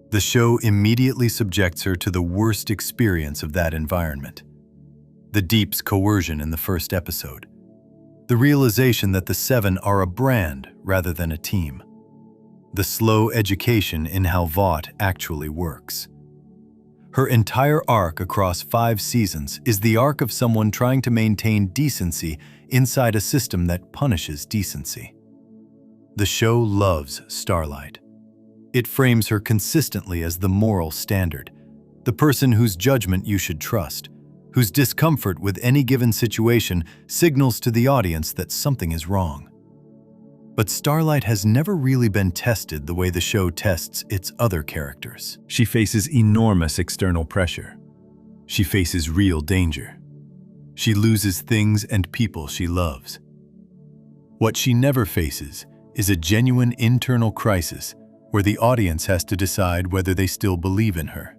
The show immediately subjects her to the worst experience of that environment. The Deep's coercion in the first episode. The realization that the Seven are a brand rather than a team. The slow education in how Vought actually works. Her entire arc across 5 seasons is the arc of someone trying to maintain decency inside a system that punishes decency. The show loves Starlight. It frames her consistently as the moral standard, the person whose judgment you should trust, whose discomfort with any given situation signals to the audience that something is wrong. But Starlight has never really been tested the way the show tests its other characters. She faces enormous external pressure. She faces real danger. She loses things and people she loves. What she never faces is a genuine internal crisis where the audience has to decide whether they still believe in her.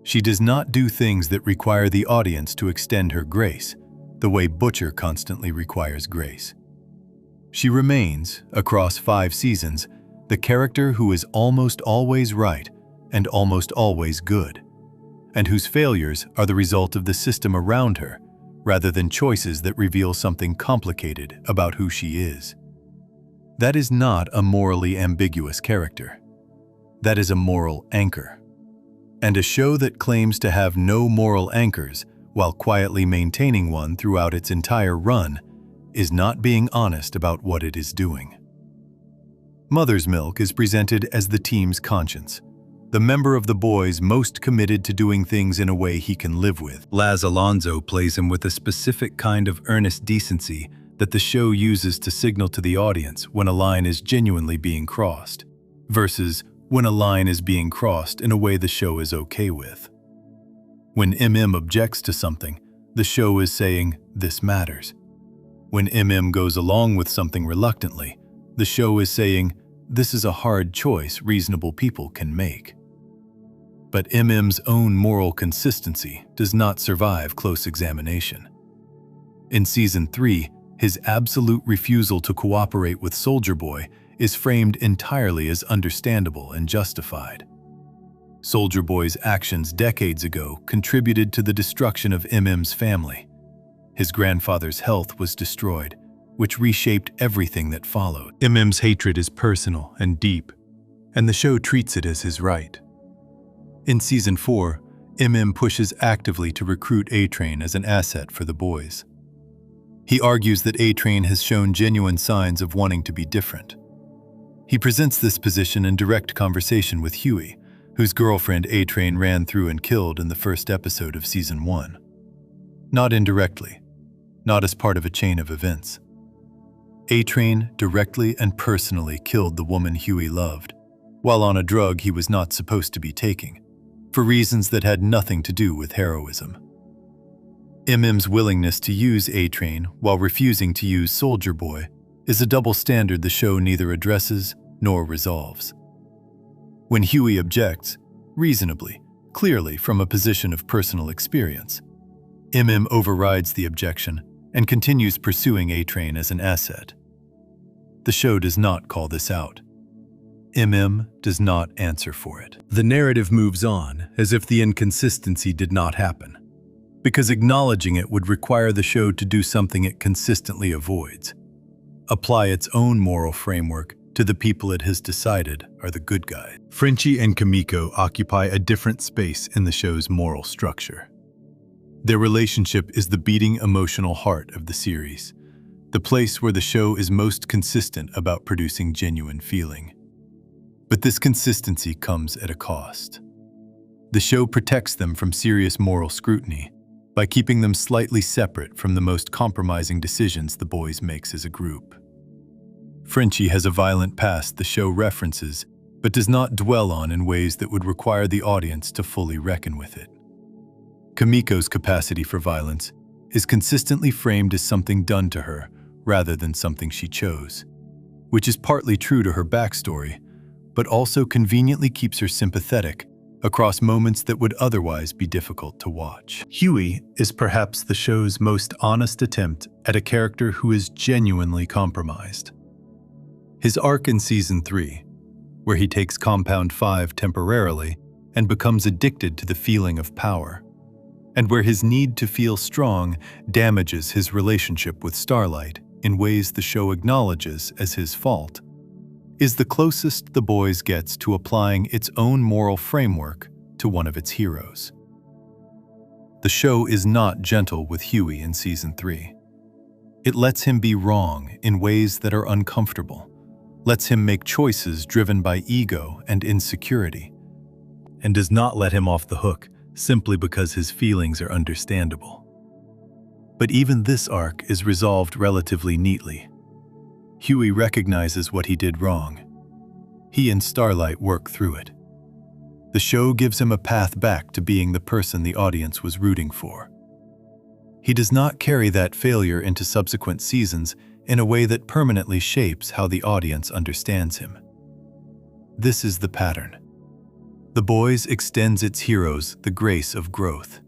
She does not do things that require the audience to extend her grace, the way Butcher constantly requires grace. She remains, across 5 seasons, the character who is almost always right and almost always good, and whose failures are the result of the system around her, rather than choices that reveal something complicated about who she is. That is not a morally ambiguous character. That is a moral anchor. And a show that claims to have no moral anchors while quietly maintaining one throughout its entire run is not being honest about what it is doing. Mother's Milk is presented as the team's conscience, the member of the boys most committed to doing things in a way he can live with. Laz Alonso plays him with a specific kind of earnest decency that the show uses to signal to the audience when a line is genuinely being crossed, versus when a line is being crossed in a way the show is okay with. When objects to something, the show is saying, "This matters." When goes along with something reluctantly, the show is saying, "This is a hard choice reasonable people can make." But M's own moral consistency does not survive close examination. In Season 3, his absolute refusal to cooperate with Soldier Boy is framed entirely as understandable and justified. Soldier Boy's actions decades ago contributed to the destruction of M's family. His grandfather's health was destroyed, which reshaped everything that followed. M's hatred is personal and deep, and the show treats it as his right. In Season 4, pushes actively to recruit A-Train as an asset for the boys. He argues that A-Train has shown genuine signs of wanting to be different. He presents this position in direct conversation with Huey, whose girlfriend A-Train ran through and killed in the first episode of Season 1. Not indirectly, not as part of a chain of events. A-Train directly and personally killed the woman Huey loved, while on a drug he was not supposed to be taking, for reasons that had nothing to do with heroism. M's willingness to use A-Train while refusing to use Soldier Boy is a double standard the show neither addresses nor resolves. When Huey objects, reasonably, clearly from a position of personal experience, overrides the objection and continues pursuing A-Train as an asset. The show does not call this out. Does not answer for it. The narrative moves on as if the inconsistency did not happen, because acknowledging it would require the show to do something it consistently avoids: apply its own moral framework to the people it has decided are the good guys. Frenchie and Kimiko occupy a different space in the show's moral structure. Their relationship is the beating emotional heart of the series, the place where the show is most consistent about producing genuine feeling. But this consistency comes at a cost. The show protects them from serious moral scrutiny by keeping them slightly separate from the most compromising decisions the boys make as a group. Frenchie has a violent past the show references, but does not dwell on in ways that would require the audience to fully reckon with it. Kimiko's capacity for violence is consistently framed as something done to her rather than something she chose, which is partly true to her backstory, but also conveniently keeps her sympathetic across moments that would otherwise be difficult to watch. Huey is perhaps the show's most honest attempt at a character who is genuinely compromised. His arc in Season 3, where he takes Compound 5 temporarily and becomes addicted to the feeling of power, and where his need to feel strong damages his relationship with Starlight in ways the show acknowledges as his fault, is the closest The Boys gets to applying its own moral framework to one of its heroes. The show is not gentle with Huey in Season 3. It lets him be wrong in ways that are uncomfortable, lets him make choices driven by ego and insecurity, and does not let him off the hook simply because his feelings are understandable. But even this arc is resolved relatively neatly. Huey recognizes what he did wrong. He and Starlight work through it. The show gives him a path back to being the person the audience was rooting for. He does not carry that failure into subsequent seasons in a way that permanently shapes how the audience understands him. This is the pattern. The Boys extends its heroes the grace of growth.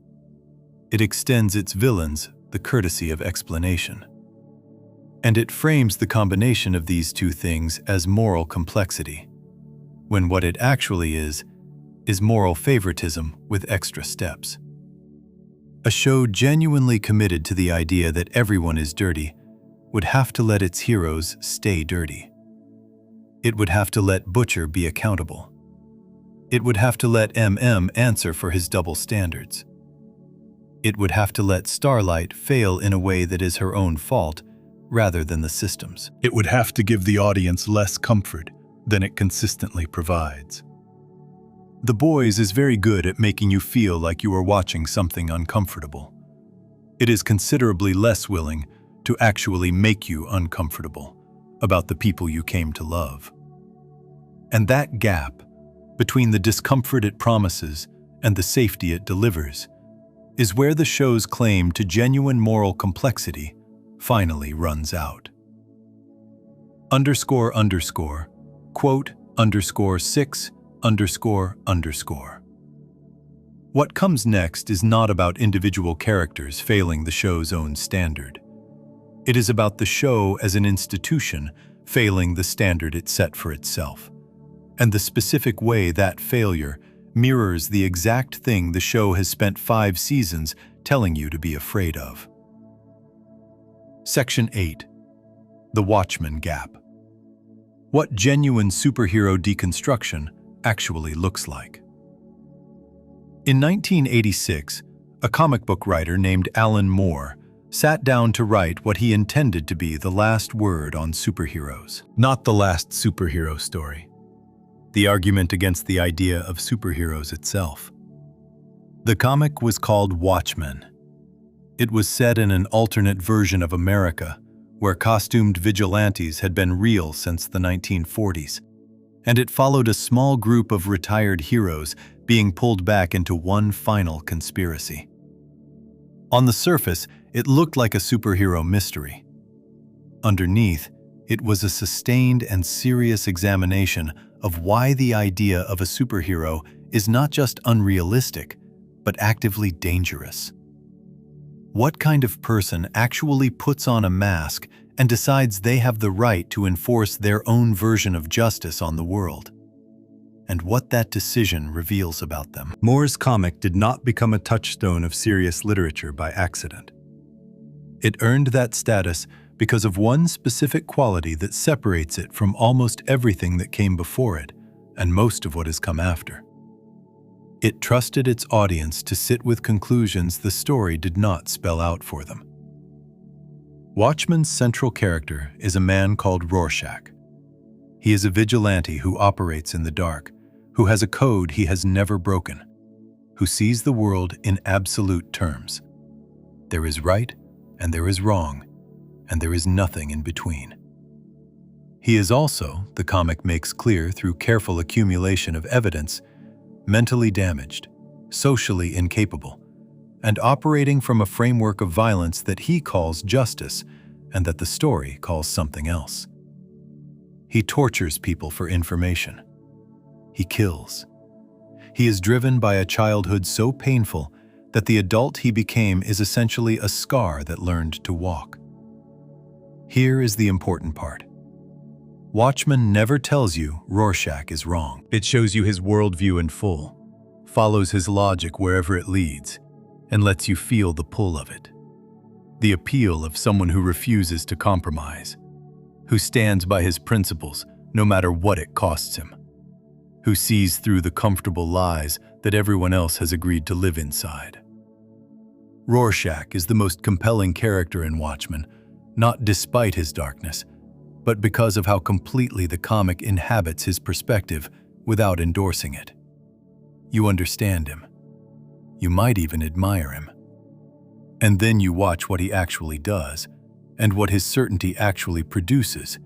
It extends its villains the courtesy of explanation. And it frames the combination of these two things as moral complexity, when what it actually is moral favoritism with extra steps. A show genuinely committed to the idea that everyone is dirty would have to let its heroes stay dirty. It would have to let Butcher be accountable. It would have to let MM answer for his double standards. It would have to let Starlight fail in a way that is her own fault rather than the system's. It would have to give the audience less comfort than it consistently provides. The Boys is very good at making you feel like you are watching something uncomfortable. It is considerably less willing to actually make you uncomfortable about the people you came to love. And that gap between the discomfort it promises and the safety it delivers is where the show's claim to genuine moral complexity finally runs out. __quote _6___. What comes next is not about individual characters failing the show's own standard. It is about the show as an institution failing the standard it set for itself, and the specific way that failure mirrors the exact thing the show has spent 5 seasons telling you to be afraid of. Section 8. The Watchmen Gap. What genuine superhero deconstruction actually looks like. In 1986, a comic book writer named Alan Moore sat down to write what he intended to be the last word on superheroes. Not the last superhero story. The argument against the idea of superheroes itself. The comic was called Watchmen. It was set in an alternate version of America, where costumed vigilantes had been real since the 1940s, and it followed a small group of retired heroes being pulled back into one final conspiracy. On the surface, it looked like a superhero mystery. Underneath, it was a sustained and serious examination of why the idea of a superhero is not just unrealistic, but actively dangerous. What kind of person actually puts on a mask and decides they have the right to enforce their own version of justice on the world? And what that decision reveals about them. Moore's comic did not become a touchstone of serious literature by accident. It earned that status because of one specific quality that separates it from almost everything that came before it, and most of what has come after. It trusted its audience to sit with conclusions the story did not spell out for them. Watchmen's central character is a man called Rorschach. He is a vigilante who operates in the dark, who has a code he has never broken, who sees the world in absolute terms. There is right and there is wrong, and there is nothing in between. He is also, the comic makes clear through careful accumulation of evidence, mentally damaged, socially incapable, and operating from a framework of violence that he calls justice and that the story calls something else. He tortures people for information. He kills. He is driven by a childhood so painful that the adult he became is essentially a scar that learned to walk. Here is the important part. Watchmen never tells you Rorschach is wrong. It shows you his worldview in full, follows his logic wherever it leads, and lets you feel the pull of it. The appeal of someone who refuses to compromise, who stands by his principles no matter what it costs him, who sees through the comfortable lies that everyone else has agreed to live inside. Rorschach is the most compelling character in Watchmen, not despite his darkness, but because of how completely the comic inhabits his perspective without endorsing it. You understand him. You might even admire him. And then you watch what he actually does, and what his certainty actually produces,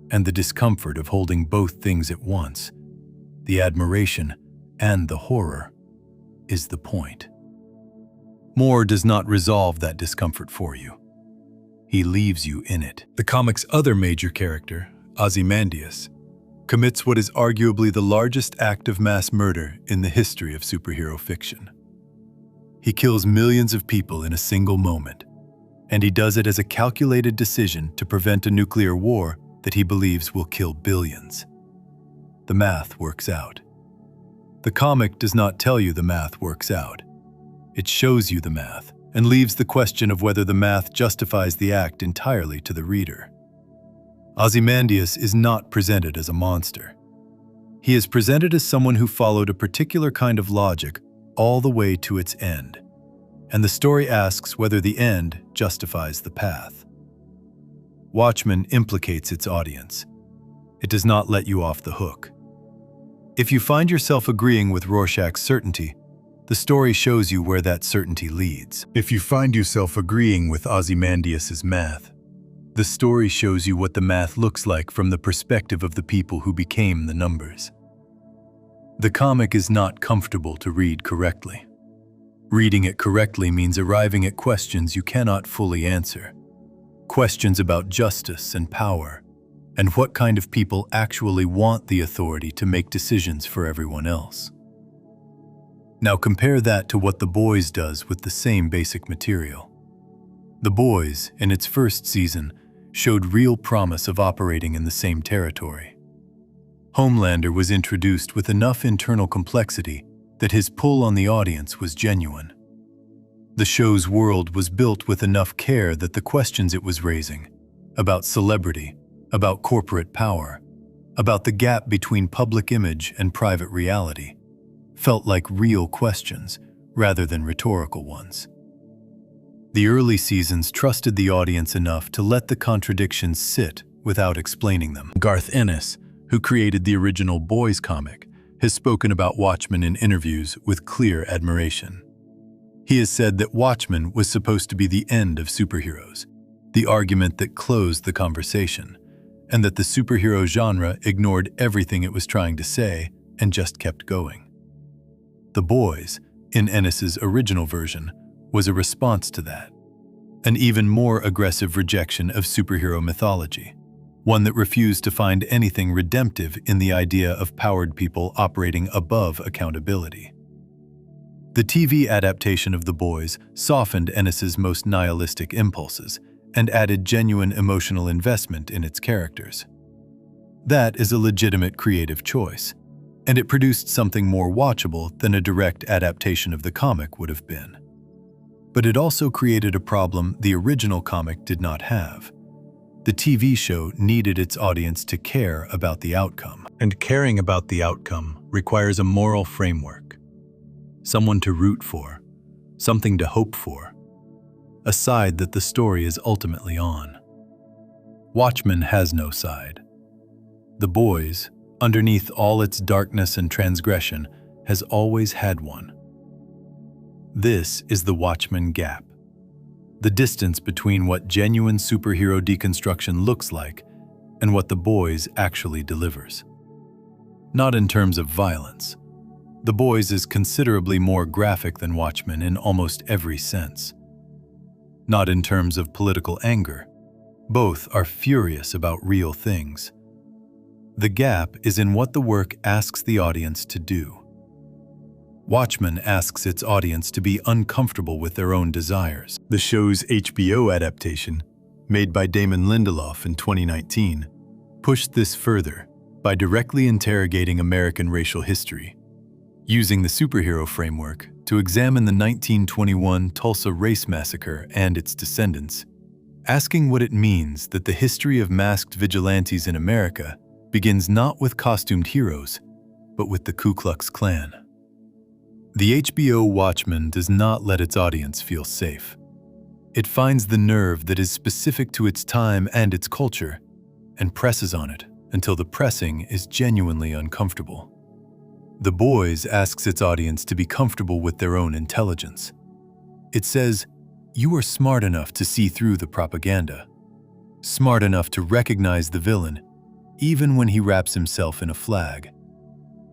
and the discomfort of holding both things at once, the admiration and the horror, is the point. Moore does not resolve that discomfort for you. He leaves you in it. The comic's other major character, Ozymandias, commits what is arguably the largest act of mass murder in the history of superhero fiction. He kills millions of people in a single moment, and he does it as a calculated decision to prevent a nuclear war that he believes will kill billions. The math works out. The comic does not tell you the math works out. It shows you the math and leaves the question of whether the math justifies the act entirely to the reader. Ozymandias is not presented as a monster. He is presented as someone who followed a particular kind of logic all the way to its end, and the story asks whether the end justifies the path. Watchmen implicates its audience. It does not let you off the hook. If you find yourself agreeing with Rorschach's certainty, the story shows you where that certainty leads. If you find yourself agreeing with Ozymandias' math, the story shows you what the math looks like from the perspective of the people who became the numbers. The comic is not comfortable to read correctly. Reading it correctly means arriving at questions you cannot fully answer. Questions about justice and power, and what kind of people actually want the authority to make decisions for everyone else. Now compare that to what The Boys does with the same basic material. The Boys, in its first season, showed real promise of operating in the same territory. Homelander was introduced with enough internal complexity that his pull on the audience was genuine. The show's world was built with enough care that the questions it was raising, about celebrity, about corporate power, about the gap between public image and private reality, felt like real questions rather than rhetorical ones. The early seasons trusted the audience enough to let the contradictions sit without explaining them. Garth Ennis, who created the original Boys comic, has spoken about Watchmen in interviews with clear admiration. He has said that Watchmen was supposed to be the end of superheroes, the argument that closed the conversation, and that the superhero genre ignored everything it was trying to say and just kept going. The Boys, in Ennis's original version, was a response to that, an even more aggressive rejection of superhero mythology, one that refused to find anything redemptive in the idea of powered people operating above accountability. The TV adaptation of The Boys softened Ennis's most nihilistic impulses and added genuine emotional investment in its characters. That is a legitimate creative choice, and it produced something more watchable than a direct adaptation of the comic would have been. But it also created a problem the original comic did not have. The TV show needed its audience to care about the outcome. And caring about the outcome requires a moral framework. Someone to root for, something to hope for, a side that the story is ultimately on. Watchmen has no side. The Boys, underneath all its darkness and transgression, has always had one. This is the Watchmen gap, the distance between what genuine superhero deconstruction looks like and what The Boys actually delivers. Not in terms of violence. The Boys is considerably more graphic than Watchmen in almost every sense. Not in terms of political anger. Both are furious about real things. The gap is in what the work asks the audience to do. Watchmen asks its audience to be uncomfortable with their own desires. The show's HBO adaptation, made by Damon Lindelof in 2019, pushed this further by directly interrogating American racial history, using the superhero framework to examine the 1921 Tulsa Race Massacre and its descendants, asking what it means that the history of masked vigilantes in America begins not with costumed heroes, but with the Ku Klux Klan. The HBO Watchmen does not let its audience feel safe. It finds the nerve that is specific to its time and its culture and presses on it until the pressing is genuinely uncomfortable. The Boys asks its audience to be comfortable with their own intelligence. It says, you are smart enough to see through the propaganda, smart enough to recognize the villain even when he wraps himself in a flag,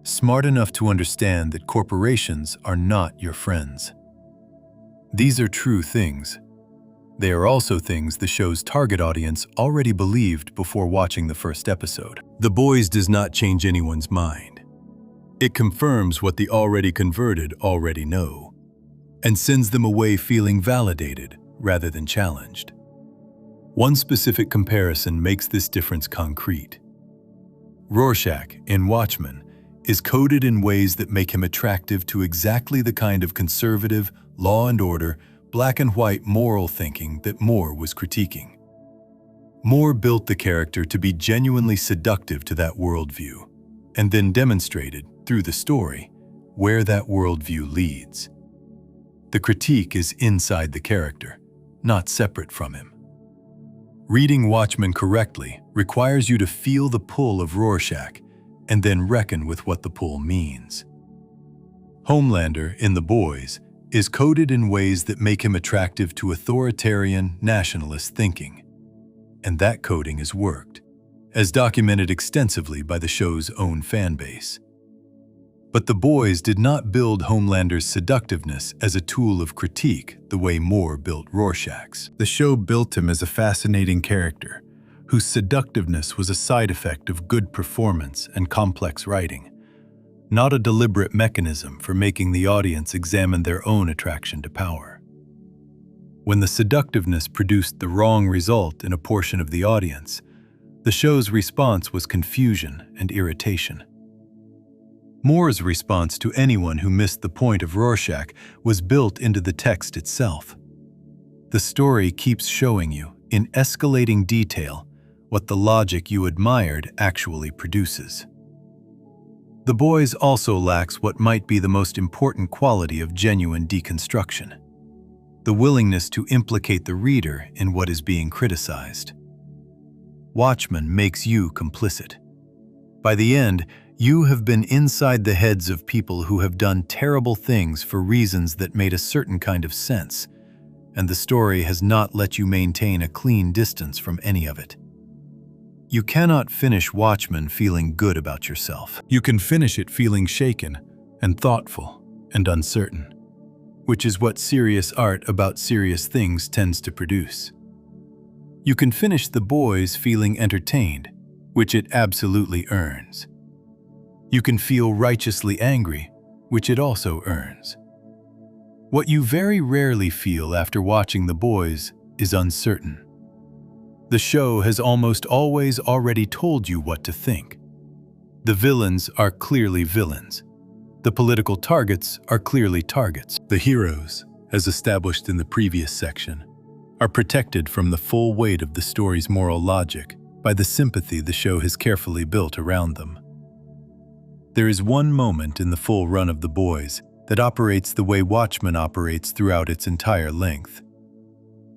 smart enough to understand that corporations are not your friends. These are true things. They are also things the show's target audience already believed before watching the first episode. The Boys does not change anyone's mind. It confirms what the already converted already know, and sends them away feeling validated rather than challenged. One specific comparison makes this difference concrete. Rorschach in Watchmen is coded in ways that make him attractive to exactly the kind of conservative, law and order, black and white moral thinking that Moore was critiquing. Moore built the character to be genuinely seductive to that worldview, and then demonstrated, through the story, where that worldview leads. The critique is inside the character, not separate from him. Reading Watchmen correctly requires you to feel the pull of Rorschach and then reckon with what the pull means. Homelander in The Boys is coded in ways that make him attractive to authoritarian, nationalist thinking. And that coding has worked, as documented extensively by the show's own fan base. But The Boys did not build Homelander's seductiveness as a tool of critique the way Moore built Rorschach's. The show built him as a fascinating character, whose seductiveness was a side effect of good performance and complex writing, not a deliberate mechanism for making the audience examine their own attraction to power. When the seductiveness produced the wrong result in a portion of the audience, the show's response was confusion and irritation. Moore's response to anyone who missed the point of Rorschach was built into the text itself. The story keeps showing you, in escalating detail, what the logic you admired actually produces. The Boys also lacks what might be the most important quality of genuine deconstruction: the willingness to implicate the reader in what is being criticized. Watchmen makes you complicit. By the end, you have been inside the heads of people who have done terrible things for reasons that made a certain kind of sense, and the story has not let you maintain a clean distance from any of it. You cannot finish Watchmen feeling good about yourself. You can finish it feeling shaken and thoughtful and uncertain, which is what serious art about serious things tends to produce. You can finish The Boys feeling entertained, which it absolutely earns. You can feel righteously angry, which it also earns. What you very rarely feel after watching The Boys is uncertain. The show has almost always already told you what to think. The villains are clearly villains. The political targets are clearly targets. The heroes, as established in the previous section, are protected from the full weight of the story's moral logic by the sympathy the show has carefully built around them. There is one moment in the full run of The Boys that operates the way Watchmen operates throughout its entire length.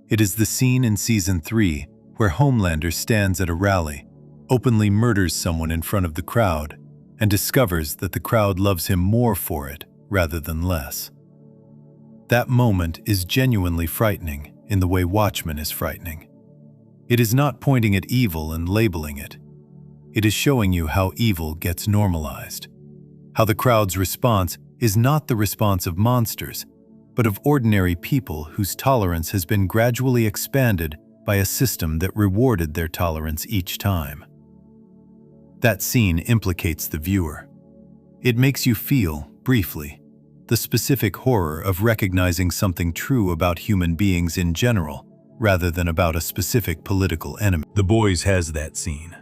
It is the scene in Season 3 where Homelander stands at a rally, openly murders someone in front of the crowd, and discovers that the crowd loves him more for it rather than less. That moment is genuinely frightening in the way Watchmen is frightening. It is not pointing at evil and labeling it. It is showing you how evil gets normalized, how the crowd's response is not the response of monsters, but of ordinary people whose tolerance has been gradually expanded by a system that rewarded their tolerance each time. That scene implicates the viewer. It makes you feel, briefly, the specific horror of recognizing something true about human beings in general, rather than about a specific political enemy. The Boys has that scene.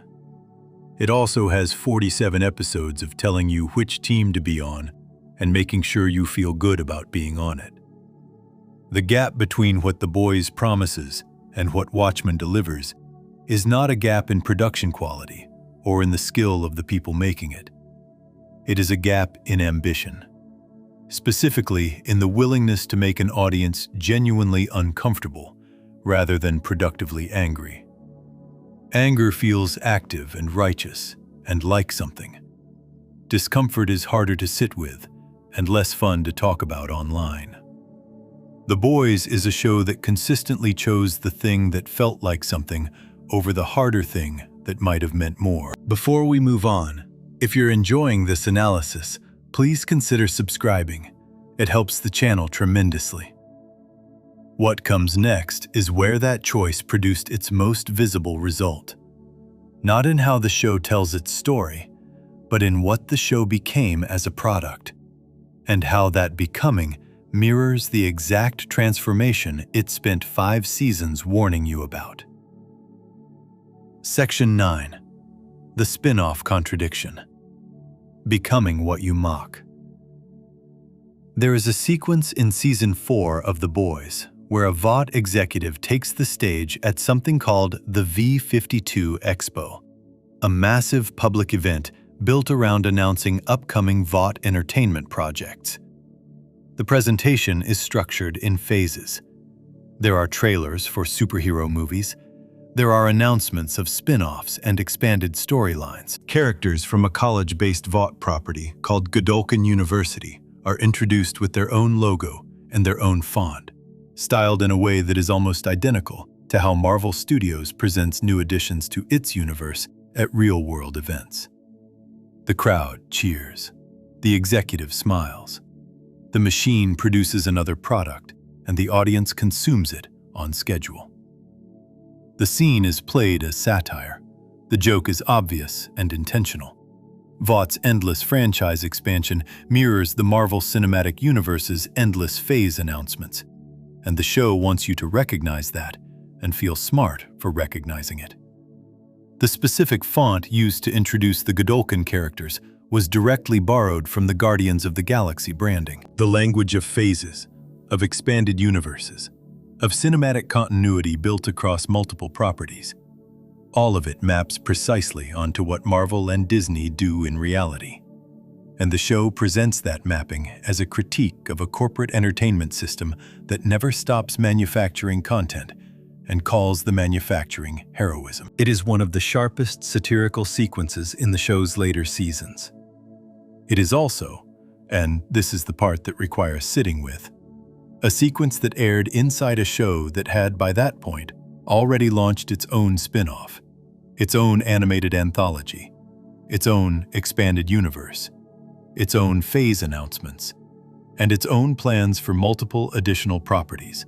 It also has 47 episodes of telling you which team to be on and making sure you feel good about being on it. The gap between what The Boys promises and what Watchmen delivers is not a gap in production quality or in the skill of the people making it. It is a gap in ambition, specifically in the willingness to make an audience genuinely uncomfortable rather than productively angry. Anger feels active and righteous and like something. Discomfort is harder to sit with and less fun to talk about online. The Boys is a show that consistently chose the thing that felt like something over the harder thing that might have meant more. Before we move on, if you're enjoying this analysis, please consider subscribing. It helps the channel tremendously. What comes next is where that choice produced its most visible result. Not in how the show tells its story, but in what the show became as a product, and how that becoming mirrors the exact transformation it spent 5 seasons warning you about. Section 9. The Spin-off Contradiction. Becoming what you mock. There is a sequence in Season 4 of The Boys where a Vought executive takes the stage at something called the V52 Expo, a massive public event built around announcing upcoming Vought entertainment projects. The presentation is structured in phases. There are trailers for superhero movies. There are announcements of spin-offs and expanded storylines. Characters from a college-based Vought property called Godolphin University are introduced with their own logo and their own font, styled in a way that is almost identical to how Marvel Studios presents new additions to its universe at real-world events. The crowd cheers. The executive smiles. The machine produces another product, and the audience consumes it on schedule. The scene is played as satire. The joke is obvious and intentional. Vought's endless franchise expansion mirrors the Marvel Cinematic Universe's endless phase announcements, and the show wants you to recognize that and feel smart for recognizing it. The specific font used to introduce the Godolphin characters was directly borrowed from the Guardians of the Galaxy branding. The language of phases, of expanded universes, of cinematic continuity built across multiple properties. All of it maps precisely onto what Marvel and Disney do in reality. And the show presents that mapping as a critique of a corporate entertainment system that never stops manufacturing content and calls the manufacturing heroism. It is one of the sharpest satirical sequences in the show's later seasons. It is also, and this is the part that requires sitting with, a sequence that aired inside a show that had, by that point, already launched its own spin-off, its own animated anthology, its own expanded universe, its own phase announcements, and its own plans for multiple additional properties,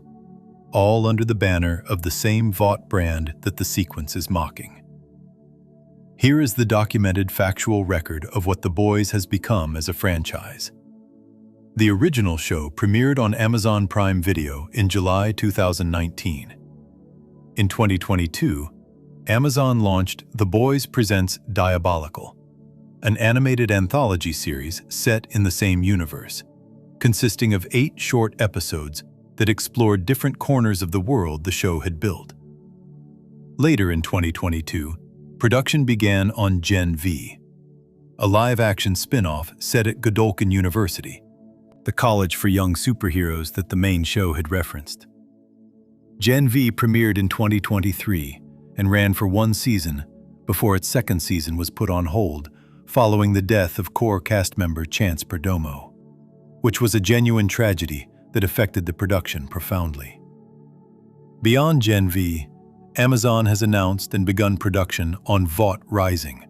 all under the banner of the same Vought brand that the sequence is mocking. Here is the documented factual record of what The Boys has become as a franchise. The original show premiered on Amazon Prime Video in July 2019. In 2022, Amazon launched The Boys Presents Diabolical, an animated anthology series set in the same universe, consisting of 8 short episodes that explored different corners of the world the show had built. Later in 2022, production began on Gen V, a live-action spin-off set at Godolphin University, the college for young superheroes that the main show had referenced. Gen V premiered in 2023 and ran for 1 season before its 2nd season was put on hold following the death of core cast member Chance Perdomo, which was a genuine tragedy that affected the production profoundly. Beyond Gen V, Amazon has announced and begun production on Vought Rising,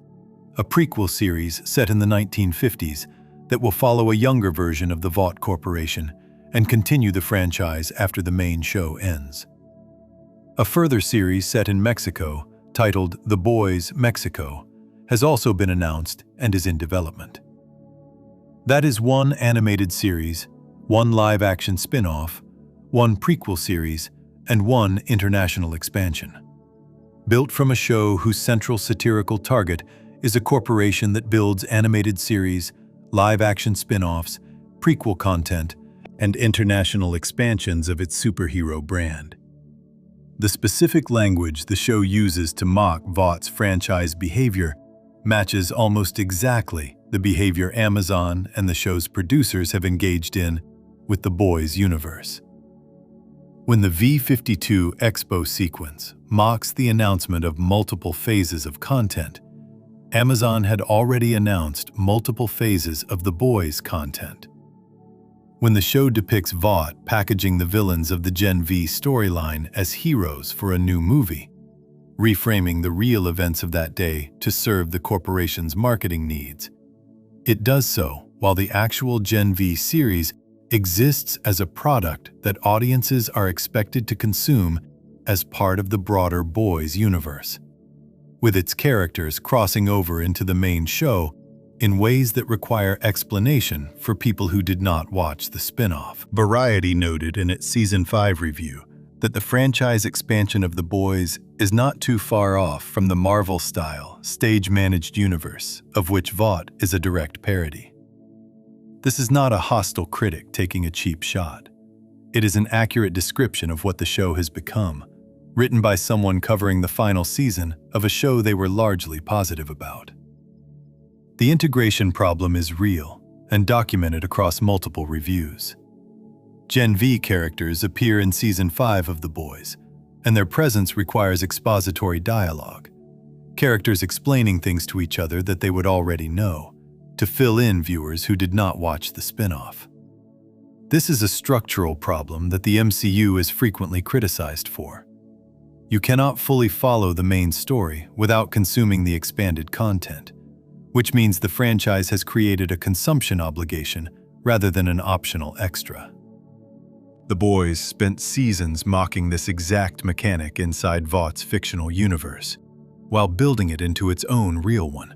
a prequel series set in the 1950s that will follow a younger version of the Vought Corporation and continue the franchise after the main show ends. A further series set in Mexico, titled The Boys, Mexico, has also been announced and is in development. That is one animated series, one live-action spin-off, one prequel series, and one international expansion. Built from a show whose central satirical target is a corporation that builds animated series, live-action spin-offs, prequel content, and international expansions of its superhero brand. The specific language the show uses to mock Vought's franchise behavior matches almost exactly the behavior Amazon and the show's producers have engaged in with the Boys universe. When the V-52 Expo sequence mocks the announcement of multiple phases of content, Amazon had already announced multiple phases of the Boys content. When the show depicts Vought packaging the villains of the Gen V storyline as heroes for a new movie, reframing the real events of that day to serve the corporation's marketing needs, it does so while the actual Gen V series exists as a product that audiences are expected to consume as part of the broader Boys universe, with its characters crossing over into the main show in ways that require explanation for people who did not watch the spin-off. Variety noted in its Season 5 review that the franchise expansion of The Boys is not too far off from the Marvel-style, stage-managed universe of which Vought is a direct parody. This is not a hostile critic taking a cheap shot. It is an accurate description of what the show has become, written by someone covering the final season of a show they were largely positive about. The integration problem is real and documented across multiple reviews. Gen V characters appear in Season 5 of The Boys, and their presence requires expository dialogue, characters explaining things to each other that they would already know, to fill in viewers who did not watch the spin-off. This is a structural problem that the MCU is frequently criticized for. You cannot fully follow the main story without consuming the expanded content, which means the franchise has created a consumption obligation rather than an optional extra. The Boys spent seasons mocking this exact mechanic inside Vought's fictional universe, while building it into its own real one.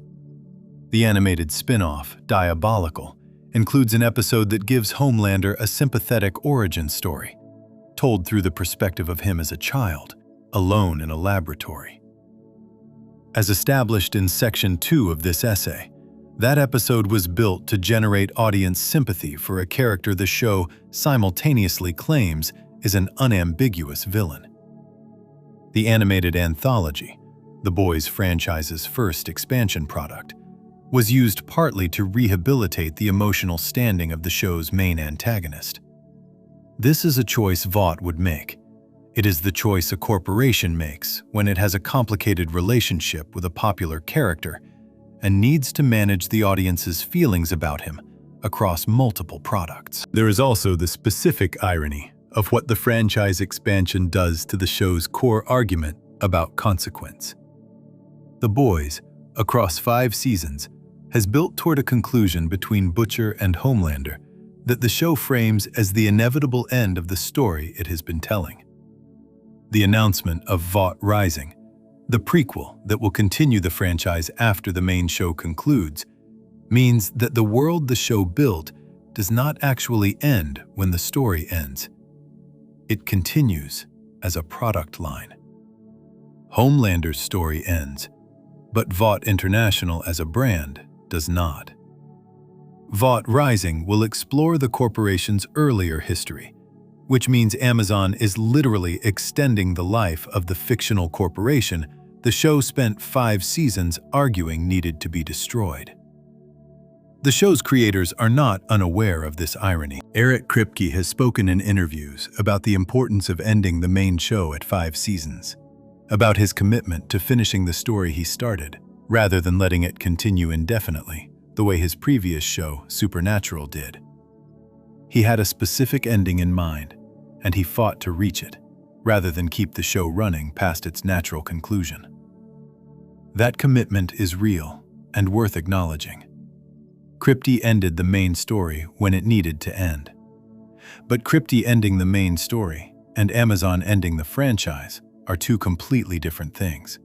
The animated spin-off, Diabolical, includes an episode that gives Homelander a sympathetic origin story, told through the perspective of him as a child, alone in a laboratory. As established in Section 2 of this essay, that episode was built to generate audience sympathy for a character the show simultaneously claims is an unambiguous villain. The animated anthology, The Boys franchise's first expansion product, was used partly to rehabilitate the emotional standing of the show's main antagonist. This is a choice Vought would make. It is the choice a corporation makes when it has a complicated relationship with a popular character and needs to manage the audience's feelings about him across multiple products. There is also the specific irony of what the franchise expansion does to the show's core argument about consequence. The Boys, across 5 seasons, has built toward a conclusion between Butcher and Homelander that the show frames as the inevitable end of the story it has been telling. The announcement of Vought Rising, the prequel that will continue the franchise after the main show concludes, means that the world the show built does not actually end when the story ends. It continues as a product line. Homelander's story ends, but Vought International as a brand does not. Vought Rising will explore the corporation's earlier history, which means Amazon is literally extending the life of the fictional corporation the show spent 5 seasons arguing needed to be destroyed. The show's creators are not unaware of this irony. Eric Kripke has spoken in interviews about the importance of ending the main show at 5 seasons, about his commitment to finishing the story he started, rather than letting it continue indefinitely, the way his previous show, Supernatural, did. He had a specific ending in mind, and he fought to reach it, rather than keep the show running past its natural conclusion. That commitment is real and worth acknowledging. Crypty ended the main story when it needed to end. But Crypty ending the main story and Amazon ending the franchise are two completely different things.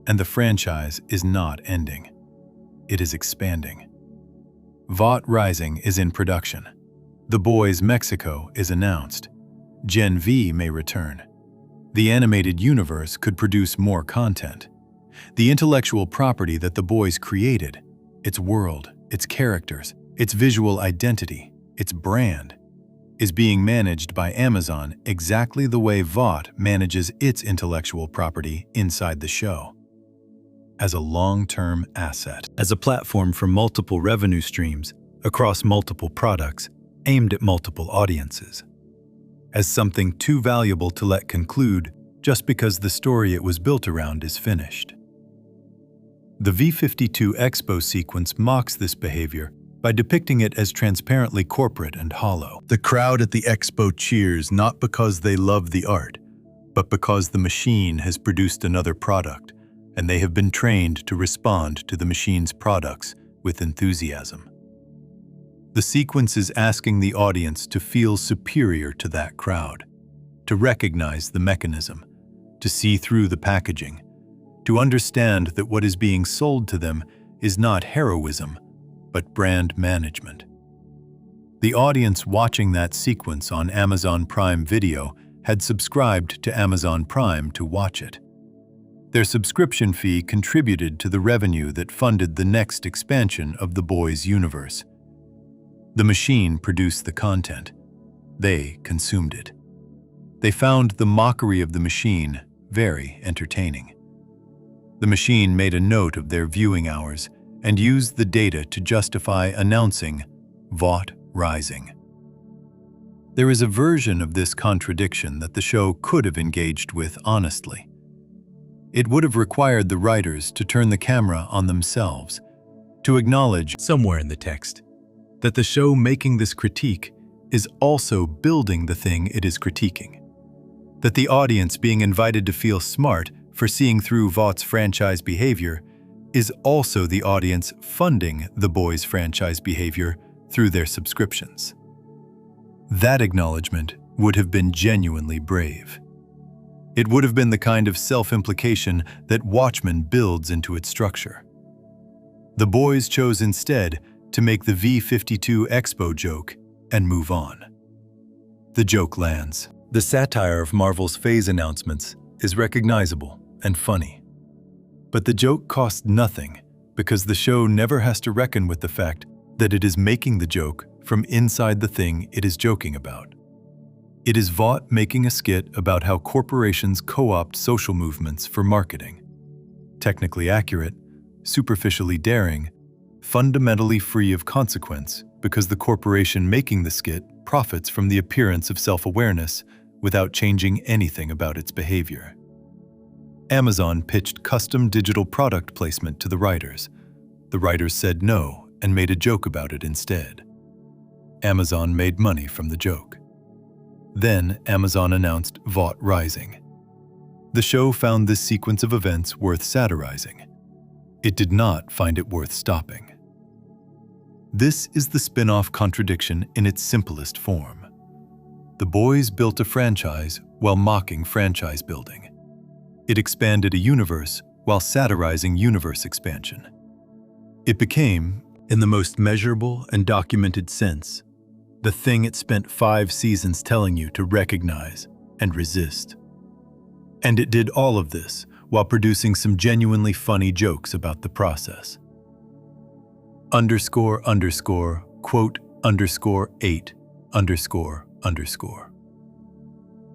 And the franchise is not ending. It is expanding. Vought Rising is in production. The Boys Mexico is announced. Gen V may return. The animated universe could produce more content. The intellectual property that The Boys created, its world, its characters, its visual identity, its brand, is being managed by Amazon exactly the way Vought manages its intellectual property inside the show. As a long-term asset, as a platform for multiple revenue streams across multiple products aimed at multiple audiences. As something too valuable to let conclude just because the story it was built around is finished. The V-52 Expo sequence mocks this behavior by depicting it as transparently corporate and hollow. The crowd at the expo cheers not because they love the art, but because the machine has produced another product, and they have been trained to respond to the machine's products with enthusiasm. The sequence is asking the audience to feel superior to that crowd, to recognize the mechanism, to see through the packaging, to understand that what is being sold to them is not heroism, but brand management. The audience watching that sequence on Amazon Prime Video had subscribed to Amazon Prime to watch it. Their subscription fee contributed to the revenue that funded the next expansion of The Boys universe. The machine produced the content. They consumed it. They found the mockery of the machine very entertaining. The machine made a note of their viewing hours and used the data to justify announcing Vought Rising. There is a version of this contradiction that the show could have engaged with honestly. It would have required the writers to turn the camera on themselves, to acknowledge somewhere in the text that the show making this critique is also building the thing it is critiquing, that the audience being invited to feel smart for seeing through Vought's franchise behavior is also the audience funding The Boys franchise behavior through their subscriptions. That acknowledgement would have been genuinely brave. It would have been the kind of self-implication that Watchmen builds into its structure. The Boys chose instead to make the V-52 Expo joke and move on. The joke lands. The satire of Marvel's phase announcements is recognizable and funny. But the joke costs nothing because the show never has to reckon with the fact that it is making the joke from inside the thing it is joking about. It is Vought making a skit about how corporations co-opt social movements for marketing. Technically accurate, superficially daring, fundamentally free of consequence because the corporation making the skit profits from the appearance of self-awareness without changing anything about its behavior. Amazon pitched custom digital product placement to the writers. The writers said no and made a joke about it instead. Amazon made money from the joke. Then Amazon announced Vought Rising. The show found this sequence of events worth satirizing. It did not find it worth stopping. This is the spin-off contradiction in its simplest form. The Boys built a franchise while mocking franchise building. It expanded a universe while satirizing universe expansion. It became, in the most measurable and documented sense, the thing it spent 5 seasons telling you to recognize and resist. And it did all of this while producing some genuinely funny jokes about the process. __quote_8___.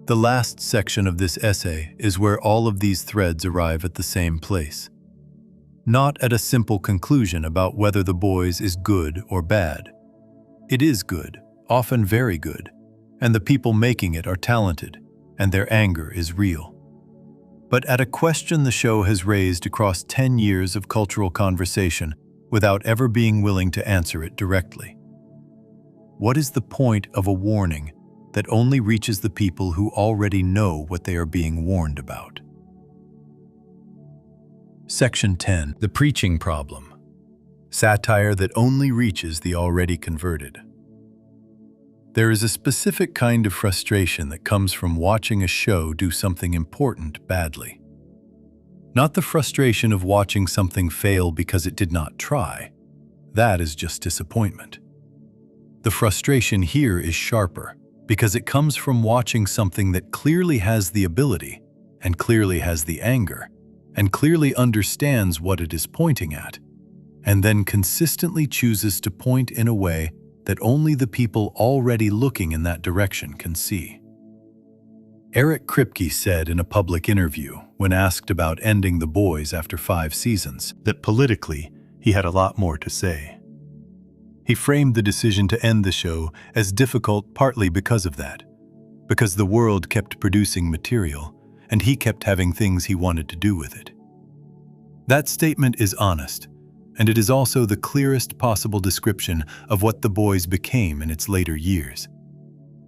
The last section of this essay is where all of these threads arrive at the same place. Not at a simple conclusion about whether The Boys is good or bad. It is good, often very good, and the people making it are talented, and their anger is real. But at a question the show has raised across 10 years of cultural conversation without ever being willing to answer it directly. What is the point of a warning that only reaches the people who already know what they are being warned about? Section 10. The Preaching Problem. satire that only reaches the already converted. There is a specific kind of frustration that comes from watching a show do something important badly. Not the frustration of watching something fail because it did not try. That is just disappointment. The frustration here is sharper because it comes from watching something that clearly has the ability, and clearly has the anger, and clearly understands what it is pointing at, and then consistently chooses to point in a way that only the people already looking in that direction can see. Eric Kripke said in a public interview, when asked about ending The Boys after 5 seasons, that politically he had a lot more to say. He framed the decision to end the show as difficult partly because of that, because the world kept producing material and he kept having things he wanted to do with it. That statement is honest, and it is also the clearest possible description of what The Boys became in its later years.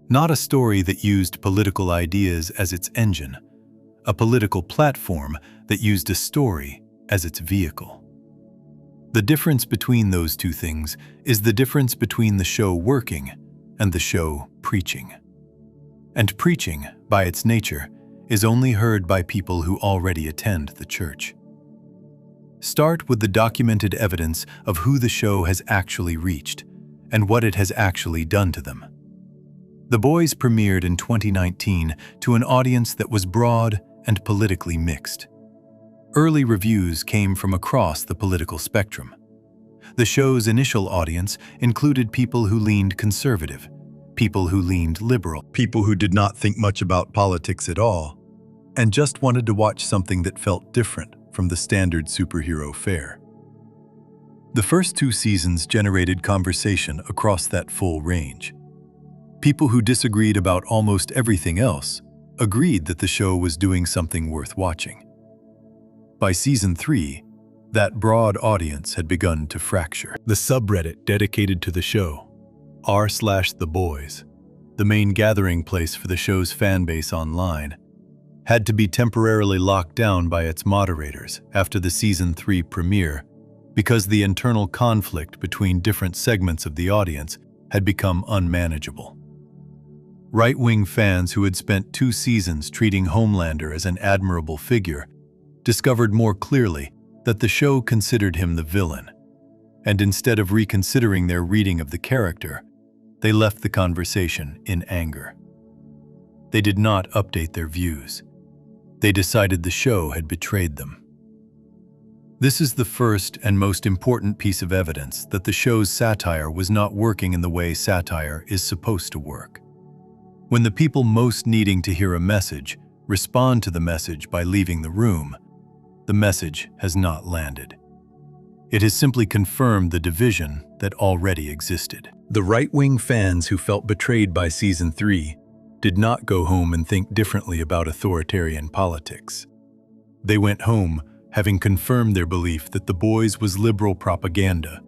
Not a story that used political ideas as its engine, a political platform that used a story as its vehicle. The difference between those two things is the difference between the show working and the show preaching. And preaching, by its nature, is only heard by people who already attend the church. Start with the documented evidence of who the show has actually reached and what it has actually done to them. The Boys premiered in 2019 to an audience that was broad and politically mixed. Early reviews came from across the political spectrum. The show's initial audience included people who leaned conservative, people who leaned liberal, people who did not think much about politics at all, and just wanted to watch something that felt different from the standard superhero fare. The first 2 seasons generated conversation across that full range. People who disagreed about almost everything else agreed that the show was doing something worth watching. By season 3, that broad audience had begun to fracture. The subreddit dedicated to the show, r/theboys, the main gathering place for the show's fanbase online, had to be temporarily locked down by its moderators after the season 3 premiere because the internal conflict between different segments of the audience had become unmanageable. Right-wing fans who had spent 2 seasons treating Homelander as an admirable figure discovered more clearly that the show considered him the villain, and instead of reconsidering their reading of the character, they left the conversation in anger. They did not update their views. They decided the show had betrayed them. This is the first and most important piece of evidence that the show's satire was not working in the way satire is supposed to work. When the people most needing to hear a message respond to the message by leaving the room, the message has not landed. It has simply confirmed the division that already existed. The right-wing fans who felt betrayed by season 3 did not go home and think differently about authoritarian politics. They went home having confirmed their belief that The Boys was liberal propaganda,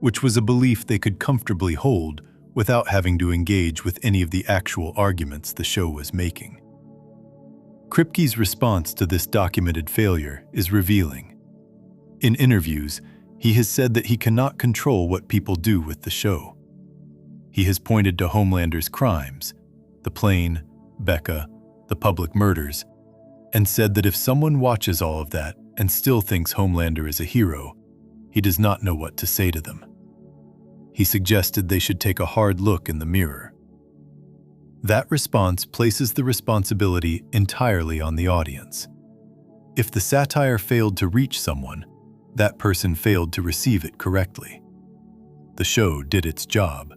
which was a belief they could comfortably hold without having to engage with any of the actual arguments the show was making. Kripke's response to this documented failure is revealing. In interviews, he has said that he cannot control what people do with the show. He has pointed to Homelander's crimes, the plane, Becca, the public murders, and said that if someone watches all of that and still thinks Homelander is a hero, he does not know what to say to them. He suggested they should take a hard look in the mirror. That response places the responsibility entirely on the audience. If the satire failed to reach someone, that person failed to receive it correctly. The show did its job.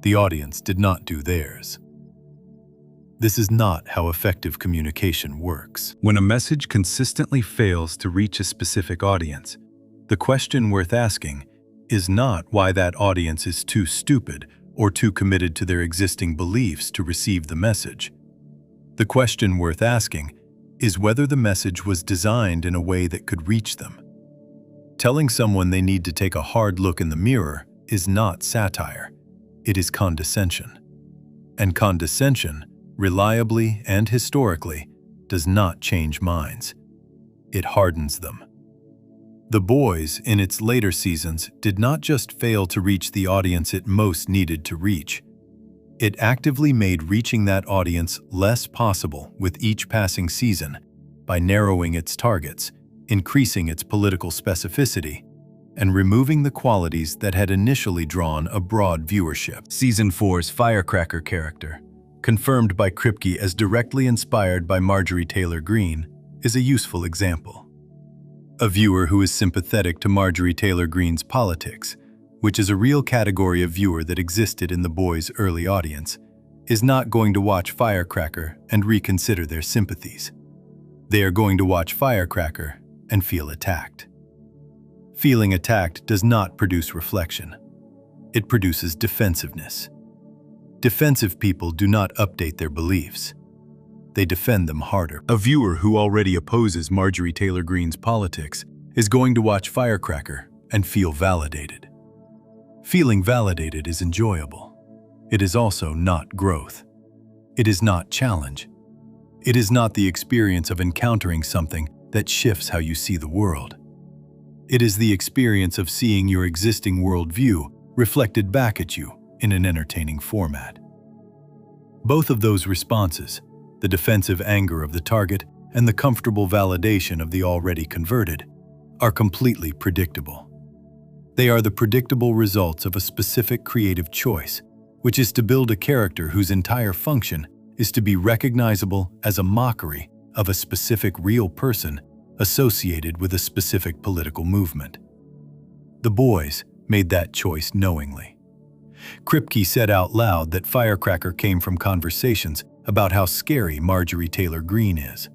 The audience did not do theirs. This is not how effective communication works. When a message consistently fails to reach a specific audience, the question worth asking is not why that audience is too stupid or too committed to their existing beliefs to receive the message. The question worth asking is whether the message was designed in a way that could reach them. Telling someone they need to take a hard look in the mirror is not satire. It is condescension. And condescension, reliably and historically, does not change minds. It hardens them. The Boys, in its later seasons, did not just fail to reach the audience it most needed to reach. It actively made reaching that audience less possible with each passing season by narrowing its targets, increasing its political specificity, and removing the qualities that had initially drawn a broad viewership. Season 4's firecracker character, confirmed by Kripke as directly inspired by Marjorie Taylor Greene, is a useful example. A viewer who is sympathetic to Marjorie Taylor Greene's politics, which is a real category of viewer that existed in The Boys' early audience, is not going to watch Firecracker and reconsider their sympathies. They are going to watch Firecracker and feel attacked. Feeling attacked does not produce reflection. It produces defensiveness. Defensive people do not update their beliefs. They defend them harder. A viewer who already opposes Marjorie Taylor Greene's politics is going to watch Firecracker and feel validated. Feeling validated is enjoyable. It is also not growth. It is not challenge. It is not the experience of encountering something that shifts how you see the world. It is the experience of seeing your existing worldview reflected back at you in an entertaining format. Both of those responses, the defensive anger of the target and the comfortable validation of the already converted, are completely predictable. They are the predictable results of a specific creative choice, which is to build a character whose entire function is to be recognizable as a mockery of a specific real person associated with a specific political movement. The Boys made that choice knowingly. Kripke said out loud that Firecracker came from conversations about how scary Marjorie Taylor Greene is.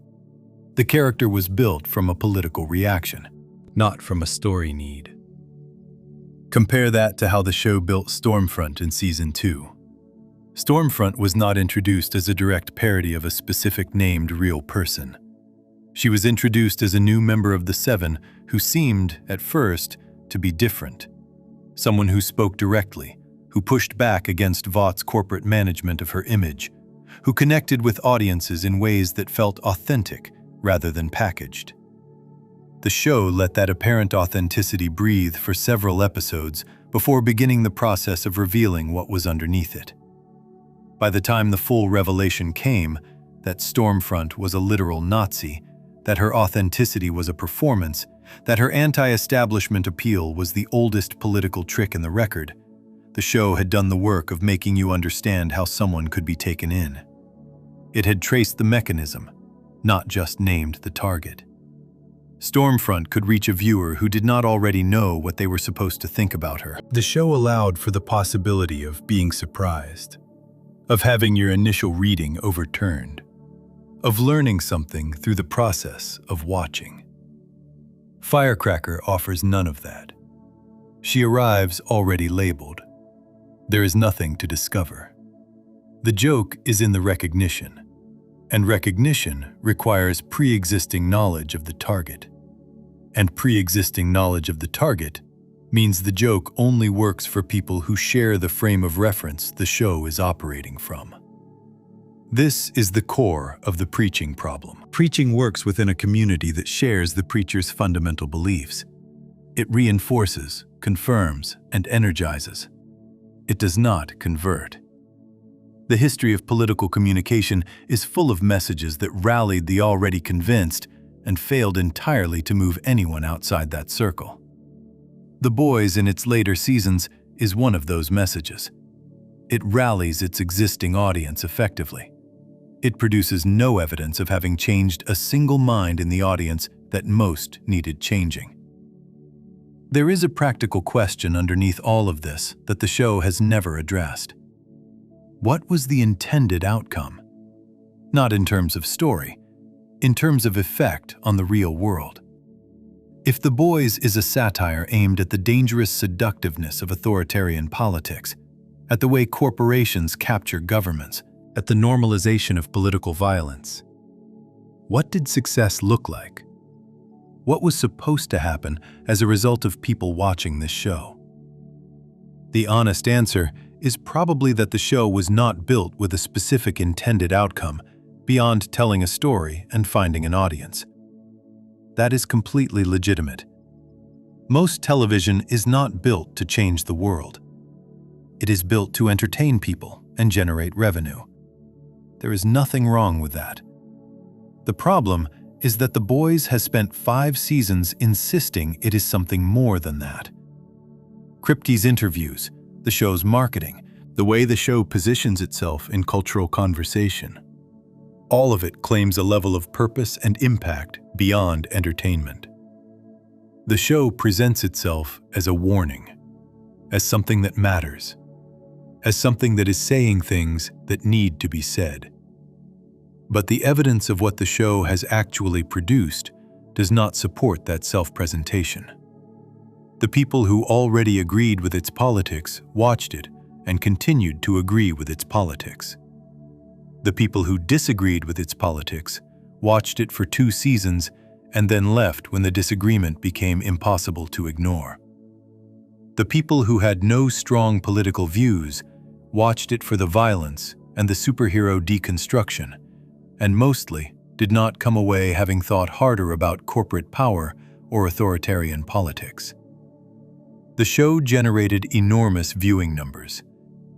The character was built from a political reaction, not from a story need. Compare that to how the show built Stormfront in Season 2. Stormfront was not introduced as a direct parody of a specific named real person. She was introduced as a new member of the Seven who seemed, at first, to be different. Someone who spoke directly, who pushed back against Vought's corporate management of her image, who connected with audiences in ways that felt authentic rather than packaged. The show let that apparent authenticity breathe for several episodes before beginning the process of revealing what was underneath it. By the time the full revelation came, that Stormfront was a literal Nazi, that her authenticity was a performance, that her anti-establishment appeal was the oldest political trick in the record, the show had done the work of making you understand how someone could be taken in. It had traced the mechanism, not just named the target. Stormfront could reach a viewer who did not already know what they were supposed to think about her. The show allowed for the possibility of being surprised, of having your initial reading overturned, of learning something through the process of watching. Firecracker offers none of that. She arrives already labeled. There is nothing to discover. The joke is in the recognition, and recognition requires pre-existing knowledge of the target. And pre-existing knowledge of the target means the joke only works for people who share the frame of reference the show is operating from. This is the core of the preaching problem. Preaching works within a community that shares the preacher's fundamental beliefs. It reinforces, confirms, and energizes. It does not convert. The history of political communication is full of messages that rallied the already convinced and failed entirely to move anyone outside that circle. The Boys in its later seasons is one of those messages. It rallies its existing audience effectively. It produces no evidence of having changed a single mind in the audience that most needed changing. There is a practical question underneath all of this that the show has never addressed. What was the intended outcome? Not in terms of story, in terms of effect on the real world. If The Boys is a satire aimed at the dangerous seductiveness of authoritarian politics, at the way corporations capture governments, at the normalization of political violence, what did success look like? What was supposed to happen as a result of people watching this show? The honest answer is probably that the show was not built with a specific intended outcome beyond telling a story and finding an audience. That is completely legitimate. Most television is not built to change the world. It is built to entertain people and generate revenue. There is nothing wrong with that. The problem is that The Boys has spent 5 seasons insisting it is something more than that. Kripke's interviews, the show's marketing, the way the show positions itself in cultural conversation, all of it claims a level of purpose and impact beyond entertainment. The show presents itself as a warning, as something that matters, as something that is saying things that need to be said. But the evidence of what the show has actually produced does not support that self-presentation. The people who already agreed with its politics watched it and continued to agree with its politics. The people who disagreed with its politics watched it for 2 seasons and then left when the disagreement became impossible to ignore. The people who had no strong political views watched it for the violence and the superhero deconstruction, and mostly did not come away having thought harder about corporate power or authoritarian politics. The show generated enormous viewing numbers,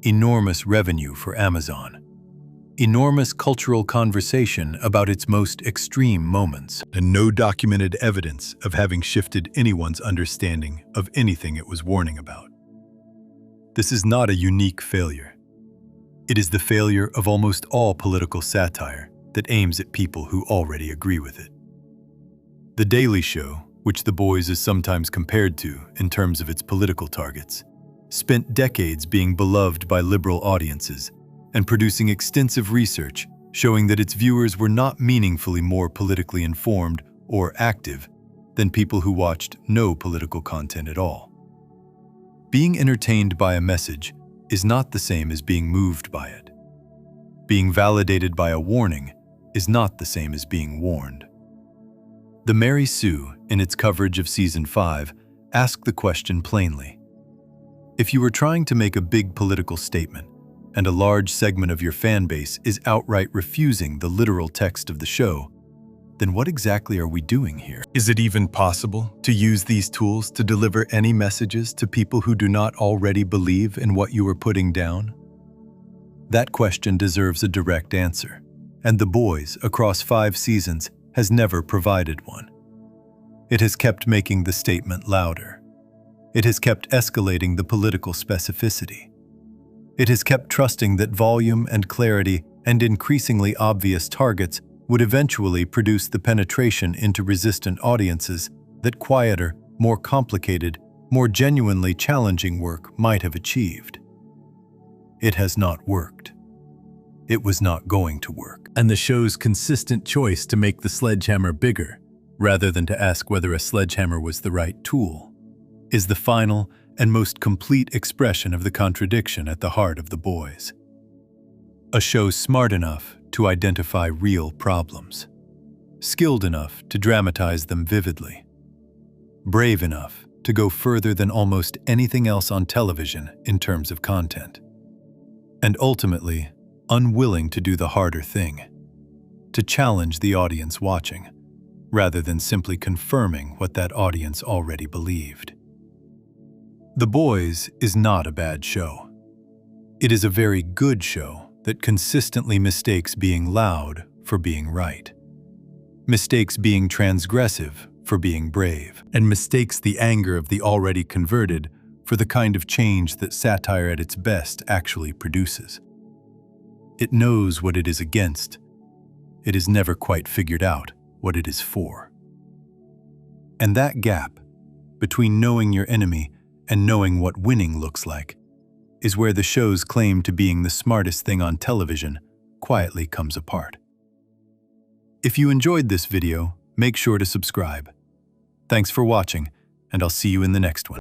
enormous revenue for Amazon, enormous cultural conversation about its most extreme moments, and no documented evidence of having shifted anyone's understanding of anything it was warning about. This is not a unique failure. It is the failure of almost all political satire that aims at people who already agree with it. The Daily Show, which The Boys is sometimes compared to in terms of its political targets, spent decades being beloved by liberal audiences and producing extensive research showing that its viewers were not meaningfully more politically informed or active than people who watched no political content at all. Being entertained by a message is not the same as being moved by it. Being validated by a warning is not the same as being warned. The Mary Sue, in its coverage of Season 5, asked the question plainly. If you were trying to make a big political statement, and a large segment of your fan base is outright refusing the literal text of the show, then what exactly are we doing here? Is it even possible to use these tools to deliver any messages to people who do not already believe in what you are putting down? That question deserves a direct answer, and The Boys, across 5 seasons, has never provided one. It has kept making the statement louder. It has kept escalating the political specificity. It has kept trusting that volume and clarity and increasingly obvious targets would eventually produce the penetration into resistant audiences that quieter, more complicated, more genuinely challenging work might have achieved. It has not worked. It was not going to work. And the show's consistent choice to make the sledgehammer bigger, rather than to ask whether a sledgehammer was the right tool, is the final and most complete expression of the contradiction at the heart of The Boys. A show smart enough to identify real problems, skilled enough to dramatize them vividly, brave enough to go further than almost anything else on television in terms of content, and ultimately unwilling to do the harder thing, to challenge the audience watching, rather than simply confirming what that audience already believed. The Boys is not a bad show. It is a very good show that consistently mistakes being loud for being right, mistakes being transgressive for being brave, and mistakes the anger of the already converted for the kind of change that satire at its best actually produces. It knows what it is against. It has never quite figured out what it is for. And that gap between knowing your enemy and knowing what winning looks like is where the show's claim to being the smartest thing on television quietly comes apart. If you enjoyed this video, make sure to subscribe. Thanks for watching, and I'll see you in the next one.